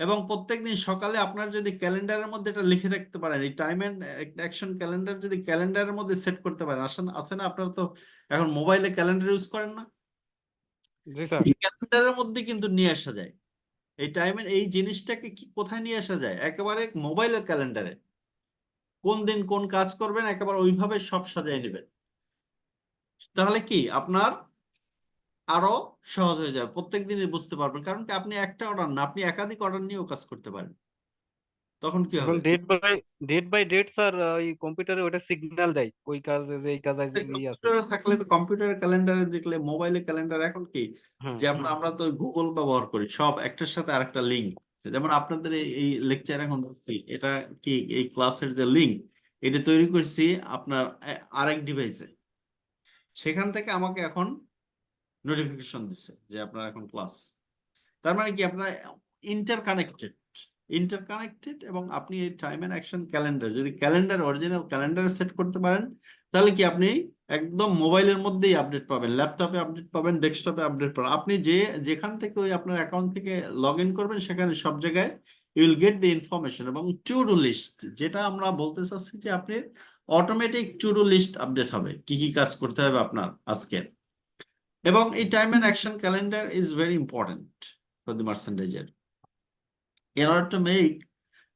S1: এবং প্রত্যেকদিন সকালে আপনার যদি ক্যালেন্ডারের মধ্যে এটা লিখে রাখতে পারেন, এই টাইম এন্ড অ্যাকশন ক্যালেন্ডার যদি ক্যালেন্ডারের মধ্যে সেট করতে পারেন, আছে না আপনারা তো এখন মোবাইলে ক্যালেন্ডার ইউজ করেন না,
S2: জি স্যার।
S1: এই ক্যালেন্ডারের মধ্যে কিন্তু নিয়ে আসা যায় এই টাইমের এই জিনিসটাকে। কি কোথায় নিয়ে আসা যায়? একেবারে মোবাইলের ক্যালেন্ডারে কোন দিন কোন কাজ করবেন একেবারে ওইভাবে সব সাজিয়ে নেবেন। তাহলে কি আপনার আরো সহজ হয়ে যাবে, প্রত্যেক দিনই বুঝতে পারবেন। কারণ কি আপনি একটা অর্ডার না, আপনি একাধিক অর্ডার নিয়েও কাজ করতে পারেন। তখন কি
S2: এখন
S1: হবে,
S2: ডেট বাই ডেট স্যার ওই কম্পিউটারে ওটা সিগন্যাল দেয় ওই কাজে যে এই কাজ আছে।
S1: কম্পিউটারে থাকলে তো কম্পিউটারের ক্যালেন্ডারে দেখলে, মোবাইলে ক্যালেন্ডার এখন কি
S2: হুম।
S1: যে আমরা তো গুগল ব্যবহার করি, সব একটার সাথে আরেকটা লিঙ্ক। যেমন আপনাদের এই লেকচার এখন দেখছি, এটা কি এই ক্লাসের যে লিঙ্ক এটা তৈরি করছি আপনার আরেক ডিভাইসে, সেখান থেকে আমাকে এখন নোটিফিকেশন দিচ্ছে যে আপনার এখন ক্লাস। তার মানে কি আপনার ইন্টারকানেক্টেড এবং আপনি এই টাইম এন্ড অ্যাকশন ক্যালেন্ডার যদি অরিজিনাল ক্যালেন্ডারে সেট করতে পারেন, তাহলে কি আপনি একদম মোবাইলের মধ্যেই আপডেট পাবেন, ল্যাপটপে আপডেট পাবেন, ডেস্কটপে আপডেট পাবেন। আপনি যেখান থেকে ওই আপনার অ্যাকাউন্ট থেকে লগ ইন করবেন, সেখানে সব জায়গায় you will get the information. এবং টু ডু লিস্ট, যেটা আমরা বলতে চাচ্ছি যে আপনি automatic to do list update হবে, কি কি কাজ করতে হবে আপনার আজকে। এবং এই time and action calendar is very important for the merchandiser. In order to make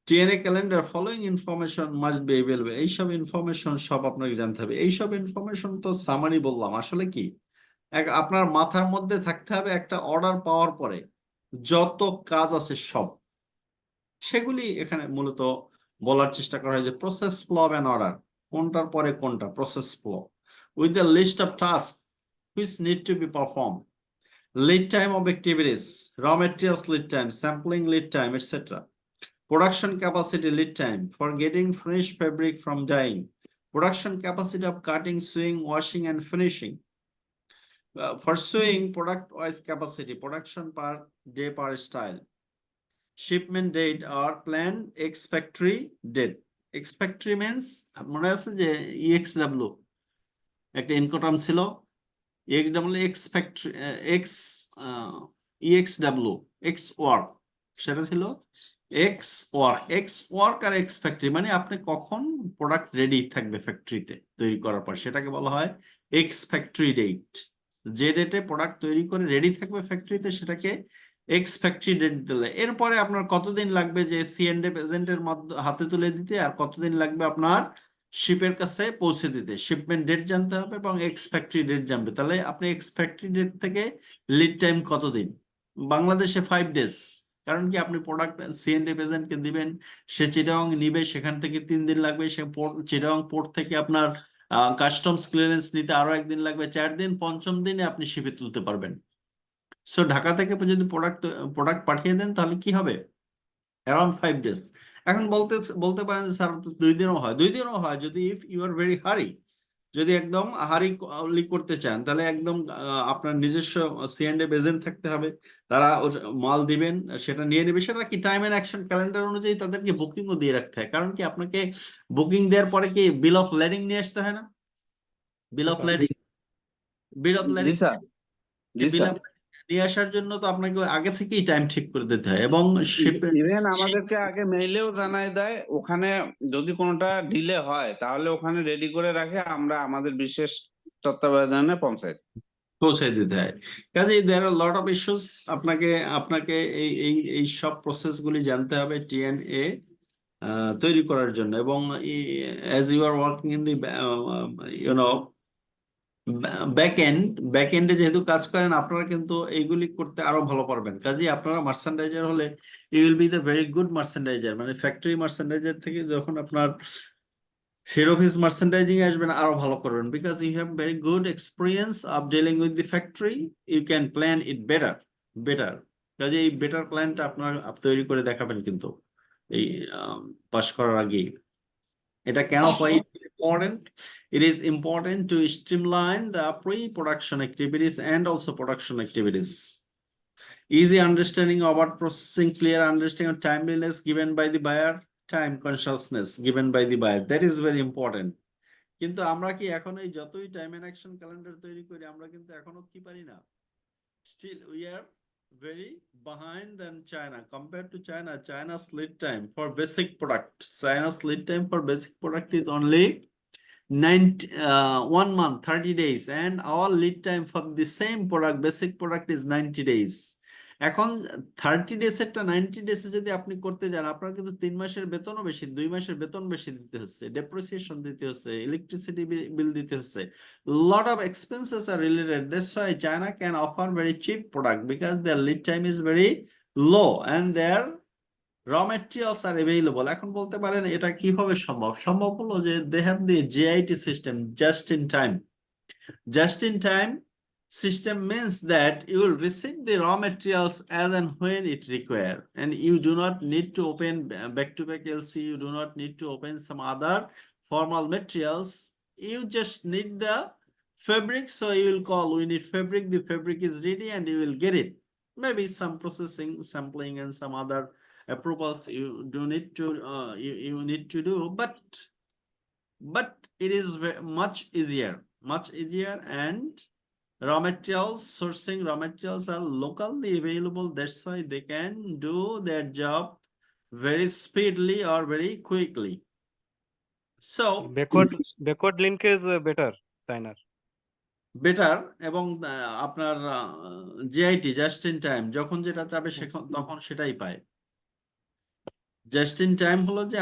S1: TNA calendar, following information must be available. এইসব ইনফরমেশন সব আপনাকে জানতে হবে। এইসব ইনফরমেশন তো সামারি বললাম, আসলে কি আপনার মাথার মধ্যে থাকতে হবে একটা অর্ডার পাওয়ার পরে যত কাজ আছে সব, সেগুলি এখানে মূলত বলার চেষ্টা করা হয় যে process flow of an order, কোনটার পরে কোনটা process flow, with the list of task which need to be performed, lead time of activities, raw materials lead time, sampling lead time, etc. Production capacity lead time for getting finished fabric from dyeing, production capacity of cutting, sewing, washing, and finishing. For sewing, product wise capacity, production per day per style. Shipment date or planned ex factory date. Ex factory means মনে আছে যে EXW একটা ইনকোটাম ছিল, EXW x factory EXW x work, সেটা ছিল x work আর x factory, মানে আপনি কখন প্রোডাক্ট রেডি থাকবে ফ্যাক্টরিতে তৈরি করার পর, সেটাকে বলা হয় এক্স ফ্যাক্টরি ডেট। যে ডেটে প্রোডাক্ট তৈরি করে রেডি থাকবে ফ্যাক্টরিতে সেটাকে এক্স ফ্যাক্টরি ডেট দিলে, এরপরে আপনার কতদিন লাগবে যে C&F এজেন্টের হাতে তুলে দিতে, আর কতদিন লাগবে আপনার শিপের কাছে পৌঁছে দিতে, শিপমেন্ট ডেট জানতে হবে এবং এক্স ফ্যাক্টরি ডেট জানবে। তাহলে আপনি এক্স ফ্যাক্টরি ডেট থেকে লিড টাইম কতদিন, বাংলাদেশে 5 days। কারণ কি আপনি প্রোডাক্ট C&F এজেন্টকে দিবেন, সে চিটাগং নিবে, সেখান থেকে 3 দিন লাগবে, সে চিটাগং পোর্ট থেকে আপনার কাস্টমস ক্লিয়ারেন্স নিতে আরো 1 দিন লাগবে, 4 দিন, পঞ্চম দিনে আপনি শিপে তুলতে পারবেন। সো ঢাকা থেকে যদি প্রোডাক্ট পাঠিয়ে দেন তাহলে কি হবে, অ্যারাউন্ড 5 days। এখন বলতে পারেন স্যার 2 দিনও হয়, 2 দিনও হয় যদি ইফ ইউ আর ভেরি হারি, যদি একদম হারি করতে চান, তাহলে একদম আপনার নিজস্ব C&F এজেন্ট থাকতে হবে, তারা মাল দিবেন, সেটা নিয়ে নেবে। সেটা কি টাইম এন্ড অ্যাকশন ক্যালেন্ডার অনুযায়ী তাদেরকে বুকিংও দিয়ে রাখতে হয়। কারণ কি আপনাকে বুকিং দেওয়ার পরে কি বিল অফ লেডিং নিয়ে আসতে হয় না, বিল অফ লেডিং
S3: জি স্যার, জি
S1: বিল
S3: স্যার।
S1: অফ নিয়ে আসার জন্য তো আপনাকে আগে থেকেই টাইম ঠিক করে দিতে হয়। এবং
S3: ইভেন আমাদেরকে আগে মেইলেও জানায় দেয়, ওখানে যদি কোনোটা ডিলে হয় তাহলে ওখানে রেডি করে রাখে, আমরা আমাদের বিশেষ তত্ত্বাবধানে
S1: পৌঁছে দিতে হয়। কাজেই দেয়ার আর লট অফ ইস্যুস। আপনাকে আপনাকে এই সব প্রসেস গুলি জানতে হবে টিএনএ তৈরি করার জন্য। এবং as you are working in the you know back এন্ডে যেহেতু কাজ করেন, আপনারা কিন্তু এইগুলি করতে আরো ভালো পারবেন। কাজেই আপনারা মার্চেন্ডাইজার হলে you will be the very good merchandiser, মানে ফ্যাক্টরি মার্চেন্ডাইজার থেকে যখন আপনার হেড অফিস মার্চেন্ডাইজিং আসবেন আরো ভালো করবেন, because you have very good experience of dealing with the factory, you can plan it better. কাজে এই বেটার প্ল্যানটা আপনার তৈরি করে দেখাবেন কিন্তু এই পাস করার আগে। এটা কেন important? It is important to streamline the pre-production activities and also production activities. Easy understanding about processing, clear understanding of timeliness given by the buyer, time consciousness given by the buyer. That is very important. কিন্তু আমরা কি এখন এই যতই time and action calendar তৈরি করি, আমরা কিন্তু এখনো কি পারি না? Still we are very behind than China. Compared to China, China's lead time for basic product, China's lead time for basic product is only 1 month, 30 days, and our lead time for the same product, basic product, is 90 days. এখন 30 days একটা 90 days যদি আপনি করতে যান, আপনার কিন্তু 3 মাসের বেতনও বেশি, 2 মাসের বেতন বেশি দিতে হচ্ছে, ডেপ্রিসিয়েশন দিতে হচ্ছে, ইলেকট্রিসিটি বিল দিতে হচ্ছে, lot of expenses are related. That's why China can offer very cheap product because their lead time is very low and their raw materials are available. এখন বলতে পারেন এটা কিভাবে সম্ভব? সম্ভব হলো যে they have the JIT system, just in time. Just in time system means that you will receive the raw materials as and when it require, and you do not need to open back-to-back LC, you do not need to open some other formal materials. You just need the fabric, so you will call, we need fabric, the fabric is ready and you will get it. Maybe some processing, sampling and some other approvals you do need to you need to do, but it is much easier, and raw materials, sourcing raw materials are locally available. That's why they can do their job very speedily or very quickly. So
S2: backward linkage better চায়নার।
S1: Better. এবং আপনার GIT, just in time, যখন যেটা চাবে তখন সেটাই পায়। Just in time হলো যে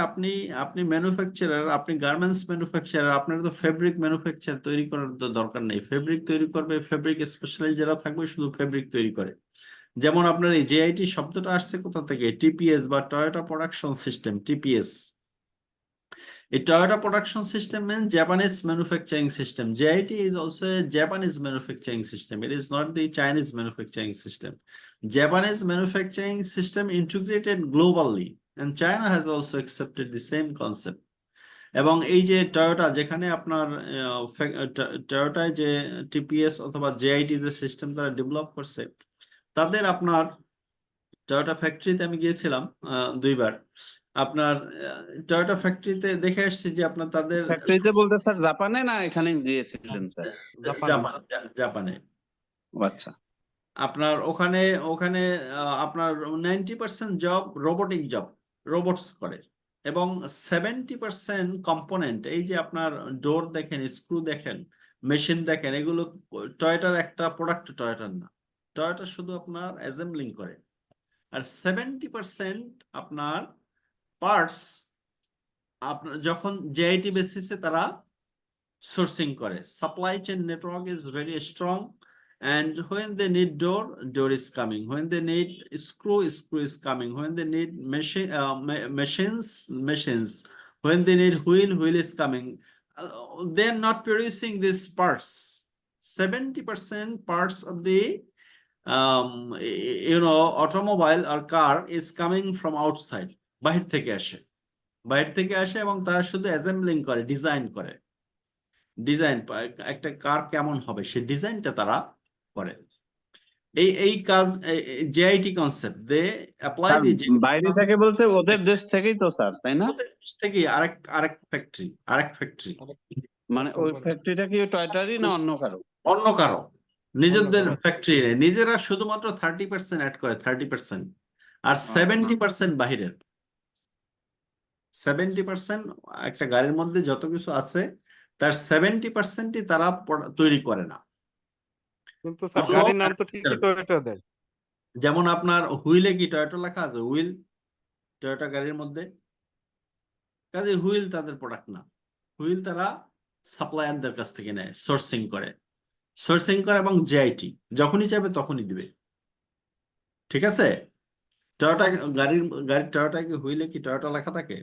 S1: আপনি ম্যানুফ্যাকচারার, আপনি গার্মেন্টস ম্যানুফ্যাকচারার, আপনার তো ফেব্রিক ম্যানুফ্যাকচার তৈরি করার তো দরকার নেই। ফেব্রিক তৈরি করবে, ফেব্রিক স্পেশালিস্ট যারা থাকবে শুধু ফেব্রিক তৈরি করে। যেমন আপনার এই জেআইটি শব্দটা আসছে কোথা থেকে? টিপিএস বা Toyota production system, TPS. A Toyota production system means Japanese manufacturing system. JIT is also a Japanese manufacturing system. It is not the Chinese manufacturing system. Japanese manufacturing system integrated globally, and China has also accepted the same concept. এবং এই যে Toyota, যেখানে আপনার টয়োটায় যে TPS অথবা JIT যে system তারা develop করছে, তাদের আপনার টয়োটা ফ্যাক্টরিতে আমি গিয়েছিলাম 2বার। আপনার টয়োটা ফ্যাক্টরিতে দেখে আসছি যে আপনার তাদের
S3: ফ্যাক্টরিতে বলতে স্যার জাপানে না এখানে গিয়েছিলেন স্যার?
S1: জাপানে।
S3: আচ্ছা।
S1: আপনার ওখানে আপনার 90% জব রোবোটিক জব, রোবটস করে, এবং 70% কম্পোনেন্ট, এই যে আপনার ডোর দেখেন, স্ক্রু দেখেন, মেশিন দেখেন, এগুলো টয়োটার একটা প্রোডাক্ট, টয়োটার না। টয়োটা শুধু আপনার অ্যাসেম্বলিং করে, আর 70% আপনার পার্টস আপনার যখন জেআইটি বেসিসে তারা সোর্সিং করে। Supply chain network is very strong, and when they need door is coming, when they need screw is coming, when they need machines, when they need wheel is coming. They are not producing these parts. 70% parts of the automobile or car is coming from outside. বাহির থেকে আসে এবং তারা শুধু assembling করে, design করে। একটা কার কেমন হবে সেই ডিজাইনটা তারা করে। এই কাজ জেআইটি কনসেপ্ট দে অ্যাপ্লাই দি।
S3: বাইরে থেকে বলতে ওদের দেশ থেকেই তো স্যার, তাই না?
S1: ওদের দেশ থেকে আরেক ফ্যাক্টরি।
S3: মানে ওই ফ্যাক্টরিটা কি টয়টারই না অন্য কারো?
S1: নিজেদের ফ্যাক্টরি, নিজেরা শুধুমাত্র 30% অ্যাড করে, 30%, আর 70% বাহিরের। 70% একটা গাড়ির মধ্যে যত কিছু আছে তার 70% তারা তৈরি করে না।
S2: কিন্তু স্যার
S1: অন্য
S2: গাড়ির নাম তো ঠিকই টয়োটা দেয়।
S1: যেমন আপনার হুইলে কি টয়োটা লেখা আছে? হুইল টয়োটা গাড়ির মধ্যে, কাজে হুইল তাদের প্রোডাক্ট না। হুইল তারা সাপ্লায়ারদের কাছ থেকে নেয়, সোর্সিং করে এবং জেআইটি যখনই চাইবে তখনই দিবে। ঠিক আছে? টয়োটা গাড়ির টয়োটা কি হুইলে কি টয়োটা লেখা থাকে?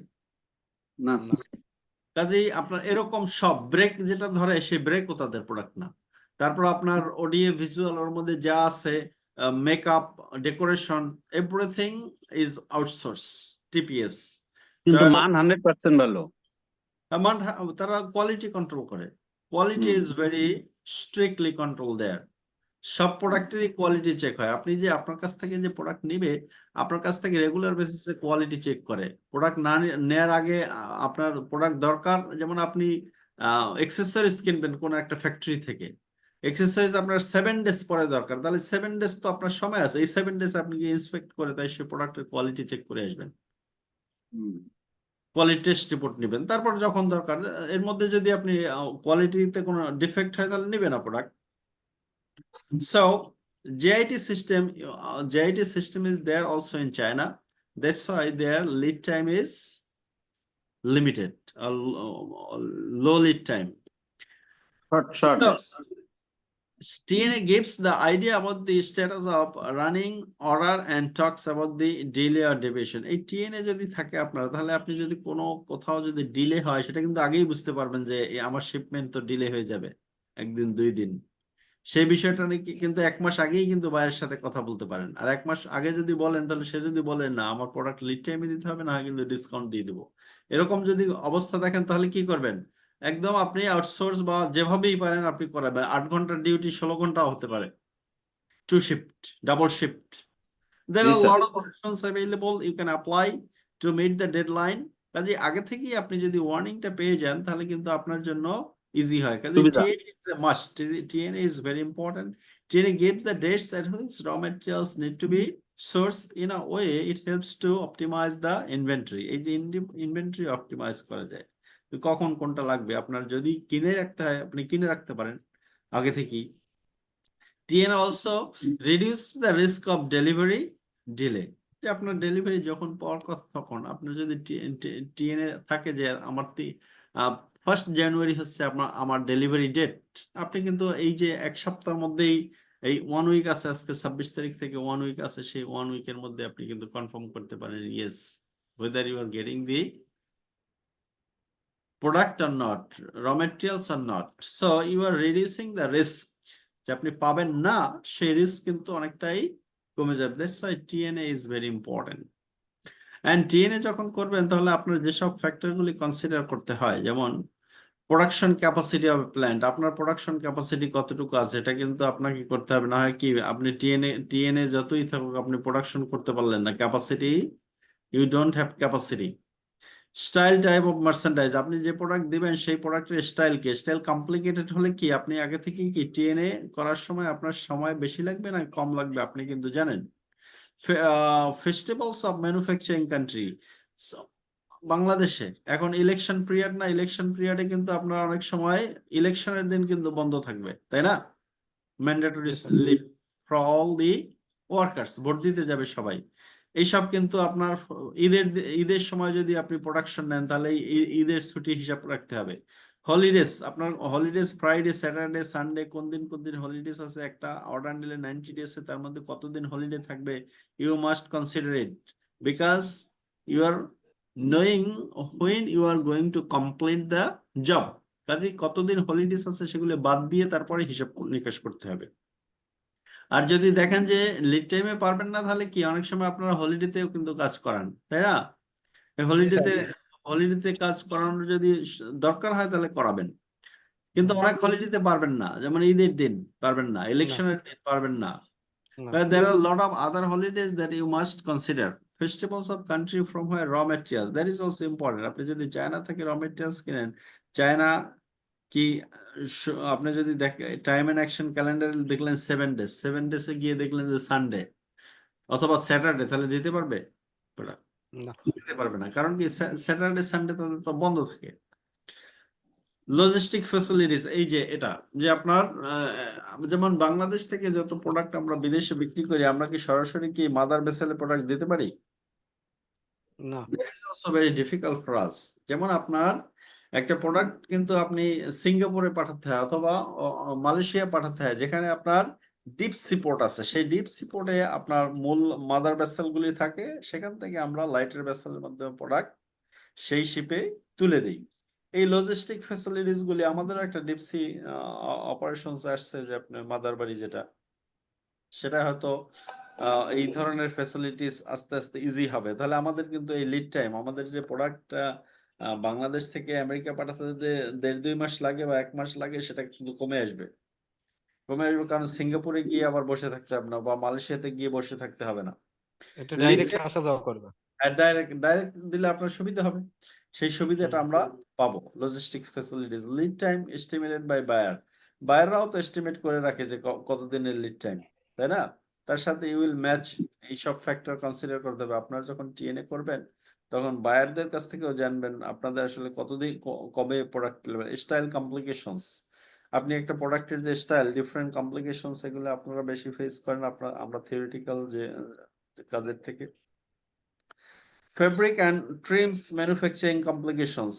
S3: না
S2: না।
S1: কাজেই আপনার এরকম সব ব্রেক যেটা ধরে সেই ব্রেকও তাদের প্রোডাক্ট না। তারপর আপনার অডিও ভিজুয়াল ওর মধ্যে যা আছে, makeup, decoration, everything is outsource, TPS.
S3: কিন্তু মান 100% ভালো।
S1: তারা কোয়ালিটি কন্ট্রোল করে। Quality is very strictly control there. সব প্রোডাক্টেরই কোয়ালিটি চেক হয়। আপনি যে আপনার কাছ থেকে যে প্রোডাক্ট নিবে, আপনার কাছ থেকে রেগুলার বেসিসে কোয়ালিটি চেক করে। প্রোডাক্ট না নেওয়ার আগে আপনার প্রোডাক্ট দরকার, যেমন আপনি এক্সেসরিজ কিনবেন কোন একটা ফ্যাক্টরি থেকে, এক্সেসরিজ আপনার 7 ডেজ পরে দরকার, তাহলে 7 ডেজ তো আপনার সময় আছে, এই 7 ডেজ আপনি ইন্সপেক্ট করে তাই সে প্রোডাক্টের কোয়ালিটি চেক করে আসবেন, কোয়ালিটি টেস্ট রিপোর্ট নেবেন। তারপর যখন দরকার, এর মধ্যে যদি আপনি কোয়ালিটিতে কোনো ডিফেক্ট হয় তাহলে নেবেন না product. So JIT system is there also in China. That's why their lead time is limited, low lead time.
S3: Short.
S1: So, TNA gives the idea about the status of running order and talks about the delay or deviation. এই TNA যদি থাকে আপনার, তাহলে আপনি যদি কোথাও যদি delay হয়, সেটা কিন্তু আগেই বুঝতে পারবেন যে আমার শিপমেন্ট তো ডিলে হয়ে যাবে 1 দিন 2 দিন। সেই বিষয়টা নিয়ে কিন্তু 1 মাস আগেই কিন্তু বাইরের সাথে কথা বলতে পারেন। আর 1 মাস আগে যদি বলেন, তাহলে সে যদি বলেন না আমার প্রোডাক্ট লিড টাইমে দিতে হবে, না কিন্তু ডিসকাউন্ট দিয়ে দেবো, এরকম যদি অবস্থা দেখেন, তাহলে কি করবেন? একদম আপনি আউটসোর্স বা যেভাবেই পারেন আপনি করাবেন। 8 ঘন্টার ডিউটি 16 ঘন্টাও হতে পারে, 2 shift, double shift. There
S3: Yes,
S1: are a
S3: sir.
S1: lot of options available. You can apply to meet the deadline. কাজে আগে থেকেই আপনি যদি ওয়ার্নিংটা পেয়ে যান, তাহলে কিন্তু আপনার জন্য ইজি হয়। কাজে
S3: সুবিধা।
S1: TNA is a must. TNA is very important. TNA gives the dates at which raw materials need to be sourced. In a way, it helps to optimize the inventory. এই যে ইনভেন্টরি অপটিমাইজ করা যায়, তো কখন কোনটা লাগবে আপনার যদি কিনে রাখতে হয়, আপনি কিনে রাখতে পারেন আগে থেকেই। TNA also reduce the risk of delivery delay. যে আপনার ডেলিভারি যখন পাওয়ার কথা, তখন আপনার যদি TNA থাকে যে আমার 1 জানুয়ারি হচ্ছে আমার ডেলিভারি ডেট, আপনি কিন্তু এই যে 1 সপ্তাহের মধ্যেই, এই 1 উইক আছে, আজকে 26 তারিখ থেকে 1 উইক আছে, সেই 1 উইকের মধ্যে আপনি কিন্তু কনফার্ম করতে পারেন yes whether you are getting the product or not, raw materials or not. So you are reducing the risk যে আপনি পাবেন না, সেই রিস্ক কিন্তু অনেকটাই কমে যাবে। That's why TNA is very important. And TNA যখন করবেন, তাহলে আপনার যেসব ফ্যাক্টরগুলি কনসিডার করতে হয়, যেমন প্রোডাকশন ক্যাপাসিটি অফ প্ল্যান্ট, আপনার প্রোডাকশন ক্যাপাসিটি কতটুকু আছে, এটা কিন্তু আপনাকে করতে হবে। না হয় কি আপনি TNA যতই থাকুক, আপনি প্রোডাকশন করতে পারলেন না, capacity, you don't have capacity. Style type of merchandise, আপনি যে প্রোডাক্ট দিবেন সেই প্রোডাক্টের স্টাইল কি, স্টাইল কমপ্লিকেটেড হলে কি আপনি আগে থেকে কি TNA করার সময় আপনার সময় বেশি লাগবে না কম লাগবে, আপনি কিন্তু জানেন। ফেস্টিভ্যালস অফ ম্যানুফ্যাকচারিং কান্ট্রি, বাংলাদেশে এখন ইলেকশন পিরিয়ড না, ইলেকশন পিরিয়ডে কিন্তু আপনার অনেক সময় ইলেকশনের দিন কিন্তু বন্ধ থাকবে, তাই না? Mandatory leave for all the workers, ভোট দিতে যাবে সবাই। এইসব কিন্তু আপনার ঈদের সময় যদি আপনি প্রোডাকশন নেন, তাহলে ঈদের ছুটি হিসাব রাখতে হবে। হলিডেজ, আপনার হলিডেজ ফ্রাইডে, স্যাটারডে, সানডে, কোন দিন হলিডেজ আছে, একটা অর্ডার নিলে 90 ডেজ, তার মধ্যে কতদিন হলিডে থাকবে, you must consider it, because you are knowing when you are going to complete the job. কাজে কতদিন হলিডেজ আছে সেগুলো বাদ দিয়ে তারপরে হিসাব নিকাশ করতে হবে। আর যদি দেখেন যে লিড টাইমে পারবেন না, তাহলে কি অনেক সময় আপনারা হলিডেতেও কিন্তু কাজ করান, তাই না? হলিডেতে কাজ করানোর যদি দরকার হয় তাহলে করাবেন, কিন্তু অনেক হলিডেতে পারবেন না, যেমন ঈদের দিন পারবেন না, ইলেকশনের দিন পারবেন না। There are a lot of other holidays that you must consider. Festivals of country from where raw materials, that is also important. আপনি যদি চায়না থেকে raw materials কিনেন, চায়না কি আপনি যদি টাইম এন্ড অ্যাকশন ক্যালেন্ডার দেখলেন 7 ডেজ, 7 ডেজে গিয়ে দেখলেন যে সানডে অথবা স্যাটারডে, তাহলে দিতে পারবে? দিতে পারবে না, কারণ কি স্যাটারডে সানডে তাদের তো বন্ধ থাকে। লজিস্টিক ফ্যাসিলিটিস, এই যে এটা যে আপনার যেমন বাংলাদেশ থেকে যত প্রোডাক্ট আমরা বিদেশে বিক্রি করি, আমরা কি সরাসরি কি মাদার ভেসেলে প্রোডাক্ট দিতে পারি?
S2: না,
S1: That is also very difficult for us. যেমন আপনার একটা প্রোডাক্ট কিন্তু আপনি সিঙ্গাপুরে পাঠাতে হয় অথবা মালয়েশিয়া পাঠাতে হয়, যেখানে আপনার ডিপ সি পোর্ট আছে। সেই ডিপ সি পোর্টে আপনার মূল মাদার ভেসেল গুলি থাকে, সেখান থেকে আমরা লাইটার ভেসেলের মাধ্যমে প্রোডাক্ট সেই শিপে তুলে দিই। এই লজিস্টিক ফ্যাসিলিটিস গুলি আমাদের একটা ডিপ সি অপারেশনস আসছে, যে আপনার মাদার বাড়ি যেটা, সেটা হয়তো এই ধরনের ফ্যাসিলিটিস আস্তে আস্তে ইজি হবে। তাহলে আমাদের কিন্তু এই লিড টাইম, আমাদের যে প্রোডাক্টটা বাংলাদেশ থেকে আমেরিকা পাঠাতে যে 1.5-2 মাস লাগে বা 1 মাস লাগে, সেটা কিন্তু কমে আসবে। কারণ সিঙ্গাপুরে গিয়ে আবার বসে থাকতে হবে না, বা মালয়েশিয়াতে গিয়ে বসে থাকতে হবে না।
S2: এটা
S1: লিড
S2: ডাইরেক্ট আসা যাওয়া করবে।
S1: ডাইরেক্ট দিলে আপনার সুবিধা হবে, সেই সুবিধাটা আমরা পাবো। Logistics facilities, lead time estimated by buyer, বায়াররাও তো এস্টিমেট করে রাখে যে কতদিনের লিড টাইম, তাই না? তার সাথে ইউ উইল ম্যাচ, এইসব ফ্যাক্টর কনসিডার করতে হবে। আপনারা যখন টিএনএ করবেন, তখন বায়ারদের কাছ থেকেও জানবেন আপনাদের আসলে কতদিন কবে প্রোডাক্ট পেলেন। স্টাইল কমপ্লিকেশনস, আপনি একটা প্রোডাক্টের যে স্টাইল, ডিফারেন্ট কমপ্লিকেশনস, এগুলো আপনারা বেশি ফেস করেন আমরা থিওরিটিক্যাল যে কাজের থেকে। Fabric and trims manufacturing complications,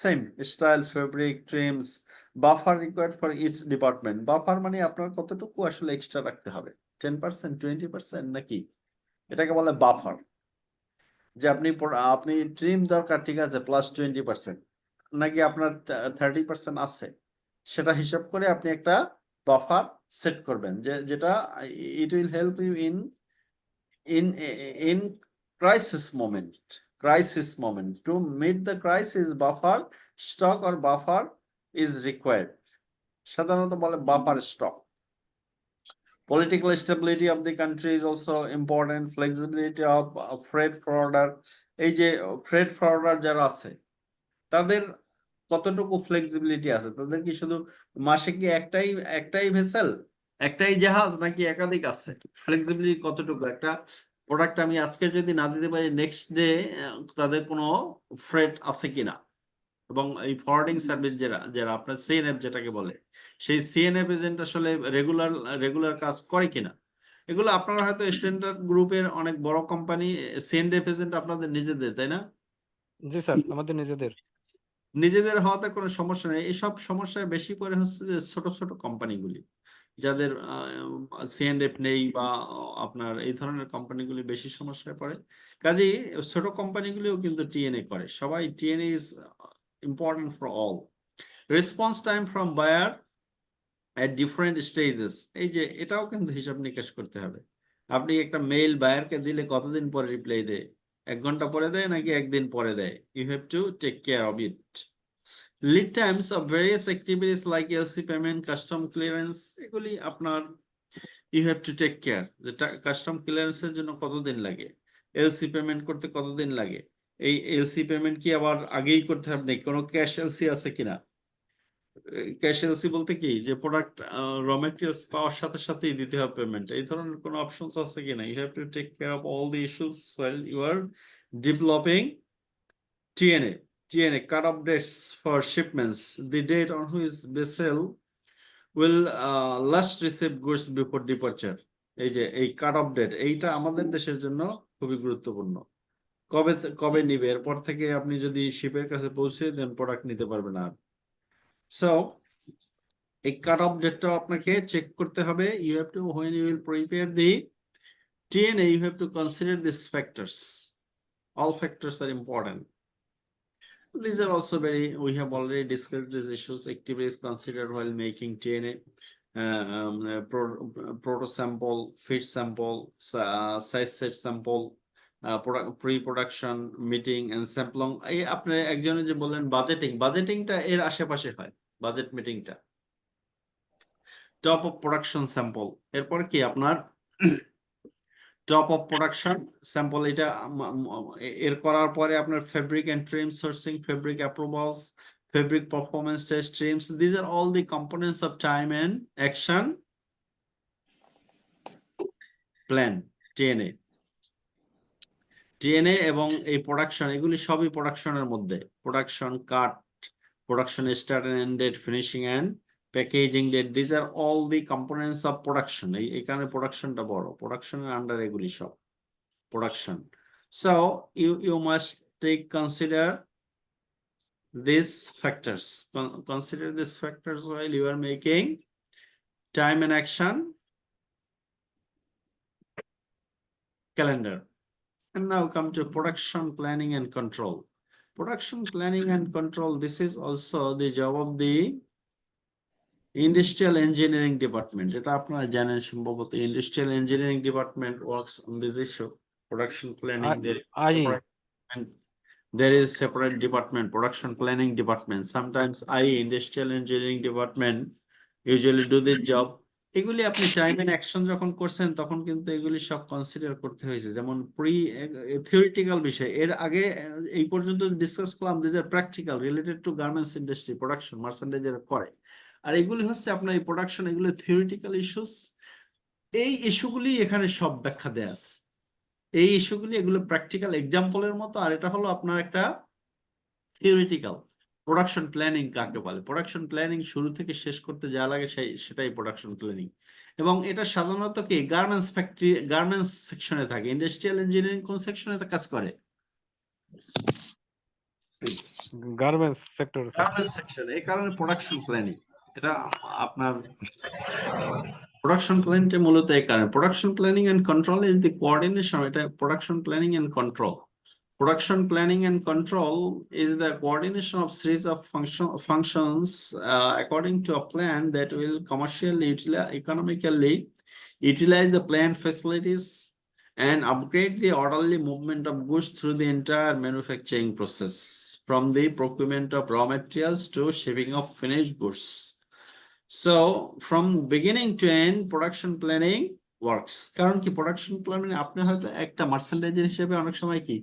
S1: same style, fabric, trims, buffer required for each department. Buffer মানে আপনার কতটুকু আসলে এক্সট্রা রাখতে হবে, 10%, 20% নাকি? এটাকে বলে বাফার। যে আপনি ট্রিম দরকার, ঠিক আছে, প্লাস 20%, নাকি আপনার 30% আছে, সেটা হিসাব করে আপনি একটা বাফার সেট করবেন, যেটা it will help you in crisis moment. To meet the crisis, buffer stock or buffer is required. সাধারণত বলে buffer stock. Political stability of the country is also important. Flexibility of freight forwarder, এই যে freight forwarder যারা আছে, তাদের কতটুকু flexibility আছে? তাদের কি শুধু মাসে কি একটাই ভেসেল, একটাই জাহাজ, নাকি একাধিক আছে? ফ্লেক্সিবিলিটি কতটুকু? একটা প্রোডাক্ট আমি আজকে যদি না দিতে পারি, নেক্সট ডে তাদের কোনো ফ্রেট আছে কিনা। এবং এই ফরওয়ার্ডিং সার্ভিস যারা আপনার সিএনএফ যেটাকে বলে, সেই সিএনএফ এজেন্ট আসলে রেগুলার কাজ করে কিনা, এগুলো আপনারা হয়তো স্ট্যান্ডার্ড গ্রুপের অনেক বড় কোম্পানি, সিএনএফ এজেন্ট আপনাদের নিজেদের, তাই না?
S2: জি স্যার, আমাদের
S1: নিজেদের হওয়াতে কোনো সমস্যা নেই। এইসব সমস্যায় বেশি করে হচ্ছে যে ছোট ছোট কোম্পানিগুলি, যাদের সিএনএফ নেই, বা আপনার এই ধরনের কোম্পানিগুলি বেশি সমস্যায় পড়ে। কাজেই ছোট কোম্পানিগুলিও কিন্তু টিএনএ করে। সবাই TNA is important for all. Response time from buyer at different stages, এই যে এটাও কিন্তু হিসাব নিকাশ করতে হবে। আপনি একটা মেইল বায়ারকে দিলে কতদিন পরে রিপ্লাই দেয়? 1 ঘন্টা পরে দেয় নাকি 1 দিন পরে দেয়? You have to take care of it. Lead times of various activities like LC payment, custom clearance, এগুলি আপনার you have to take care. যেটা কাস্টম ক্লিয়ারেন্সের জন্য কতদিন লাগে, এলসি পেমেন্ট করতে কতদিন লাগে, এই এলসি পেমেন্ট কি আবার আগেই করতে হবে নাকি, কোনো ক্যাশ এলসি আছে কিনা? ক্যাশ এলসি বলতে কি, যে প্রোডাক্ট র মেটেরিয়ালস পাওয়ার সাথে সাথেই দিতে হবে পেমেন্ট, এই ধরনের কোনো অপশনস আছে কিনা? You have to take care of all the issues while you are developing TNA cut-off dates for shipments, the date on which vessel will last receive goods before departure. এই যে এই cut off date, এইটা আমাদের দেশের জন্য খুবই গুরুত্বপূর্ণ। কবে নিবে, এরপর থেকে আপনি যদি শিপের কাছে পৌঁছে দেন, প্রোডাক্ট নিতে পারবেন না। সো এই কাট অফ ডেটটাও আপনাকে চেক করতে হবে। You have to, when you will prepare the TNA, you have to consider these factors. All factors are important. These are also we have already discussed these issues. Activities considered while making TNA, proto sample, feed sample, size set sample, pre-production meeting and sampling. এই আপনি একজনে যে বললেন বাজেটিংটা এর আশেপাশে হয়, budget মিটিংটা। Top of production sample, এরপর কি আপনার টপ অফ প্রোডাকশন স্যাম্পল, এটা এর করার পরে আপনার fabric and trim sourcing, fabric approvals, fabric performance test, trims, this are all the components of time and action plan. TNA এবং এই প্রোডাকশন, এগুলি সবই প্রোডাকশনের মধ্যে। Production, cut, production start and end date, finishing and packaging date. These are all the components of production. এখানে production টা বড়, production এর under এগুলি সব production. So you must consider these factors. Consider these factors while you are making time and action calendar. And now come to production planning and control. Production planning and control, this is also the job of the industrial engineering department. এটা আপনারা জানেন সম্ভবত industrial engineering department works on this issue. Production planning, and there is separate department, production planning department. Sometimes industrial engineering department usually do this job. এগুলি আপনি time and action যখন করছেন তখন কিন্তু এগুলি সব কনসিডার করতে হয়েছে, যেমন থিওরিটিক্যাল বিষয়। এর আগে এই পর্যন্ত ডিসকাস করলাম যে practical related to garments industry, production, merchandise যারা করে। আর এগুলি হচ্ছে আপনার এই প্রোডাকশন, এগুলো থিওরিটিক্যাল ইস্যুস। এই ইস্যুগুলি এখানে সব ব্যাখ্যা দেয়া আছে। এই ইস্যুগুলি এগুলো প্র্যাকটিক্যাল এক্সাম্পলের মতো, আর এটা হলো আপনার একটা থিওরিটিক্যাল। প্রোডাকশন প্ল্যানিং কাকে বলে? প্রোডাকশন প্ল্যানিং শুরু থেকে শেষ করতে যা লাগে সেটাই প্রোডাকশন প্ল্যানিং। এবং এটা সাধারণত কি গার্মেন্টস ফ্যাক্টরি, গার্মেন্টস সেকশনে থাকে। ইন্ডাস্ট্রিয়াল ইঞ্জিনিয়ারিং কোন সেকশনে কাজ করে?
S2: Garments sector.
S1: Garments section. এই কারণে প্রোডাকশন প্ল্যানিং এটা আপনার প্রোডাকশন প্ল্যানটা মূলত এই কারণে। Production planning and control is the coordination. এটা production planning and control. Production planning and control is the coordination of series of functions according to a plan that will commercially, economically utilize the plant facilities and upgrade the orderly movement of goods through the entire manufacturing process, from the procurement of raw materials to shipping of finished goods. So from beginning to end, production planning works. কারণ কি production planning আপনি হয়তো একটা merchandiser হিসেবে অনেক সময় কি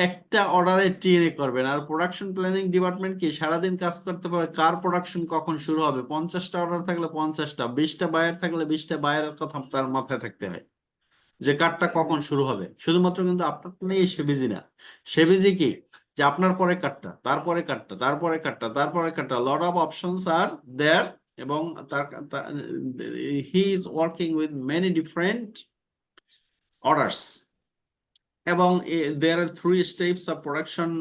S1: একটা অর্ডারে টিএনএ করবেন, আর প্রোডাকশন প্ল্যানিং ডিপার্টমেন্ট কি সারাদিন কাজ করতে পারে কার প্রোডাকশন কখন শুরু হবে। 50টা অর্ডার থাকলে 50টা, 20টা বায়ার থাকলে 20টা বায়ারের কথা তার মাথায় থাকতে হয় যে কারটা কখন শুরু হবে। শুধুমাত্র কিন্তু আপনার নেই সে বিজি না, সে বিজি কি যে আপনার পরে কারটা, তারপরে কারটা, তারপরে কারটা, তারপরে কারটা, লট অফ অপশনস আর দেয়ার। এবং he is working with many different orders. এবং there are 3 steps of production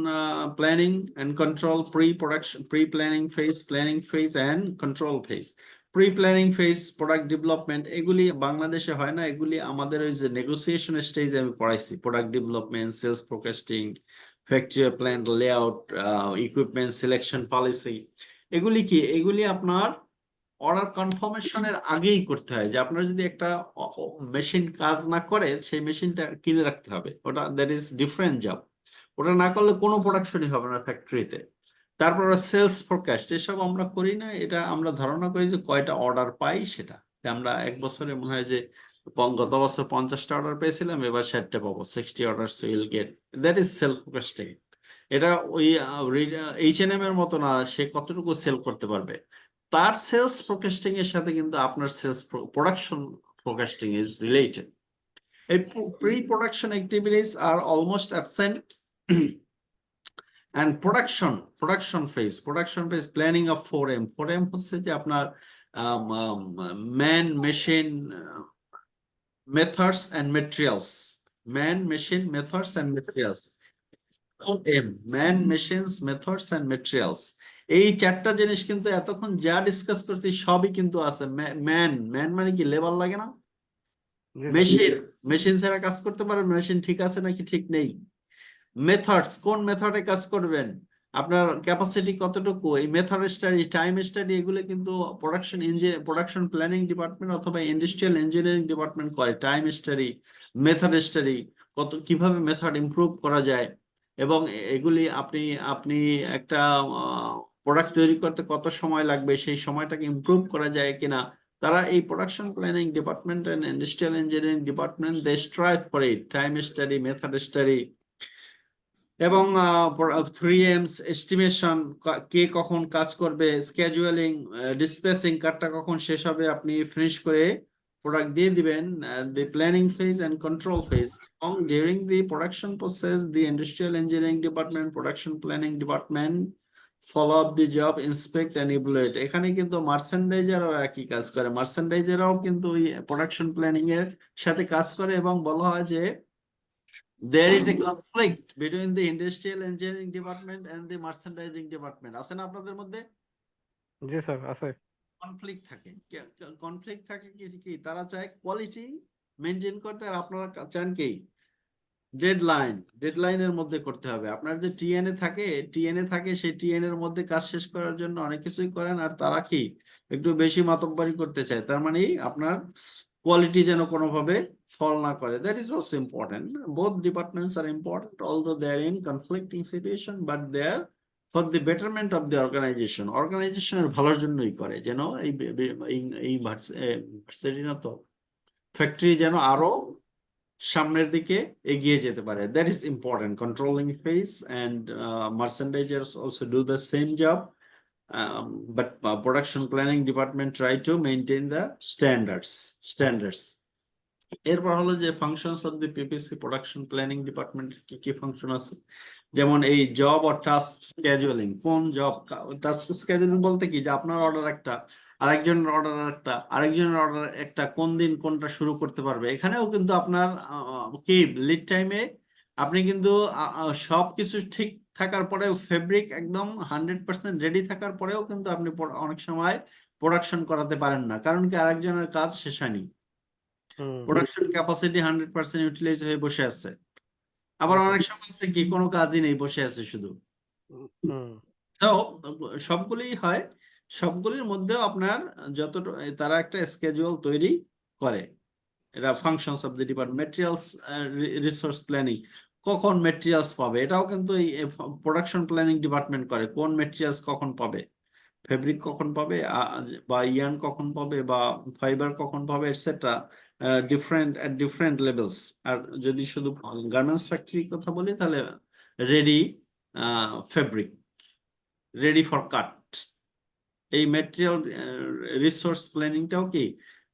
S1: planning and control: pre-production, pre-planning phase, planning phase and control phase. Pre-planning phase, product development, এগুলি বাংলাদেশে হয় না, এগুলি আমাদের ওই যে নেগোসিয়েশন স্টেজে আমি পড়াইছি। Product development, sales forecasting, factory plan layout, equipment selection policy. এগুলি কি? এগুলি আপনার অর্ডার কনফার্মেশনের আগেই করতে হয়। যে আপনার যদি একটা মেশিন কাজ না করে সেই মেশিনটা কিনে রাখতে হবে, ওটা দ্যাট ইজ ডিফারেন্ট জব। ওটা না করলে কোনো প্রোডাকশনই হবে না ফ্যাক্টরিতে। তারপর সেলস ফোরকাস্ট, এসব আমরা করি না, এটা আমরা ধারণা করি যে কয়টা অর্ডার পাই সেটা। আমরা এক বছরে মনে হয় যে গত বছর 50টা অর্ডার পেয়েছিলাম, এবার 60টা পাবো, 60 order will get, that is self forecasting. এটা ওই H&M এর মতো না, সে কতটুকু সেল করতে পারবে। তার সেলস ফোরকাস্টিং এর সাথে কিন্তু আপনার sales production forecasting is related. এই preproduction activities are almost absent. and production phase planning of 4M হচ্ছে যে আপনার man machine methods and materials, man machine methods and materials, 4M man machines methods and materials। এই 4টা জিনিস কিন্তু এতক্ষণ যা ডিসকাস করছি সবই কিন্তু আছে। ম্যান মানে কি লেবার লাগে না? মেশিন ছাড়া কাজ করতে পারবেন, মেশিন ঠিক আছে নাকি ঠিক নেই। মেথডস, কোন মেথডে কাজ করবেন, আপনার ক্যাপাসিটি কতটুকু, এই মেথড স্টাডি, টাইম স্টাডি, এগুলো কিন্তু প্রোডাকশন প্ল্যানিং ডিপার্টমেন্ট অথবা ইন্ডাস্ট্রিয়াল ইঞ্জিনিয়ারিং ডিপার্টমেন্ট করে। টাইম স্টাডি, মেথড স্টাডি, কিভাবে মেথড ইমপ্রুভ করা যায়, এবং এগুলি আপনি একটা প্রোডাক্ট তৈরি করতে কত সময় লাগবে, সেই সময়টাকে ইমপ্রুভ করা যায় কিনা, তারা এই production planning department and industrial engineering department they strive for it, time study, method study. এবং 3M's এস্টিমেশন, কে কখন কাজ করবে, স্কেজুয়ালিং, ডিসপ্যাচিং, কারটা কখন শেষ হবে, আপনি ফিনিশ করে প্রোডাক্ট দিয়ে দিবেন। the planning phase and control phase, এবং during the production process the industrial engineering department, production planning department follow up the job, inspect and evaluate. এখানে কিন্তু মার্চেন্ডাইজারও একই কাজ করে, মার্চেন্ডাইজারও কিন্তু ওই প্রোডাকশন প্ল্যানিং এর সাথে কাজ করে, এবং বলা হয় যে there is a conflict between the industrial engineering department and the merchandising department. আছে না আপনাদের মধ্যে
S2: জি স্যার আছে।
S1: কনফ্লিক্ট থাকে? কনফ্লিক্ট থাকে কি তারা চায় কোয়ালিটি মেনটেন করতে, আর আপনারা চান কি ডেডলাইনের মধ্যে করতে হবে। আপনার যে টিএনএ থাকে সেই টিএন এর মধ্যে কাজ শেষ করার জন্য অনেক কিছুই করেন, আর তারা কি একটু বেশি মাতব্বরি করতে চায়। তার মানে আপনার কোয়ালিটি যেন কোনোভাবে ফল না করে। That is also important. Both departments are important, although they are in conflicting situation, but they are for the betterment of the organization. অর্গানাইজেশনের ভালোর জন্যই করে, যেন এই ভার্সিটি না তো ফ্যাক্টরি যেন আরো সামনের দিকে এগিয়ে যেতে পারে। That is important. Controlling phase and merchandisers also do the same job, but production planning department try to maintain the standards. এরপর হলো যে functions of the PPC production planning department কি কি ফাংশন আছে, যেমন এই জব অর টাস্ক স্কেজুয়ালিং। কোন job task স্কেজুয়ালিং বলতে কি, যে আপনার অর্ডার একটা, আরেকজনের অর্ডার একটা, কোন দিন কোনটা শুরু করতে পারবে। এখানেও কিন্তু আপনার কি লিড টাইমে আপনি কিন্তু সবকিছু ঠিক থাকার পরেও, ফেব্রিক একদম 100% রেডি থাকার পরেও কিন্তু আপনি অনেক সময় প্রোডাকশন করাতে পারেন না, কারণ কি আরেকজনের কাজ শেষ হয়নি, প্রোডাকশন ক্যাপাসিটি 100% ইউটিলাইজ হয়ে বসে আছে। আবার অনেক সময় আছে কি কোনো কাজই নেই, বসে আছে শুধু। তো সবগুলোই হয়, সবগুলির মধ্যেও আপনার যতটুকু তারা একটা স্কেজুয়াল তৈরি করে। এটা functions of the department. Materials resource planning, কখন মেটেরিয়ালস পাবে, এটাও কিন্তু এই প্রোডাকশন প্ল্যানিং ডিপার্টমেন্ট করে। কোন মেটেরিয়ালস কখন পাবে, ফেব্রিক কখন পাবে, বা ইয়ার্ন কখন পাবে, বা ফাইবার কখন পাবে, এটসেট্রা, ডিফারেন্ট লেভেলস। আর যদি শুধু গার্মেন্টস ফ্যাক্টরির কথা বলি, তাহলে রেডি ফেব্রিক, রেডি ফর কাট। এই মেটেরিয়াল রিসোর্স প্ল্যানিংটাও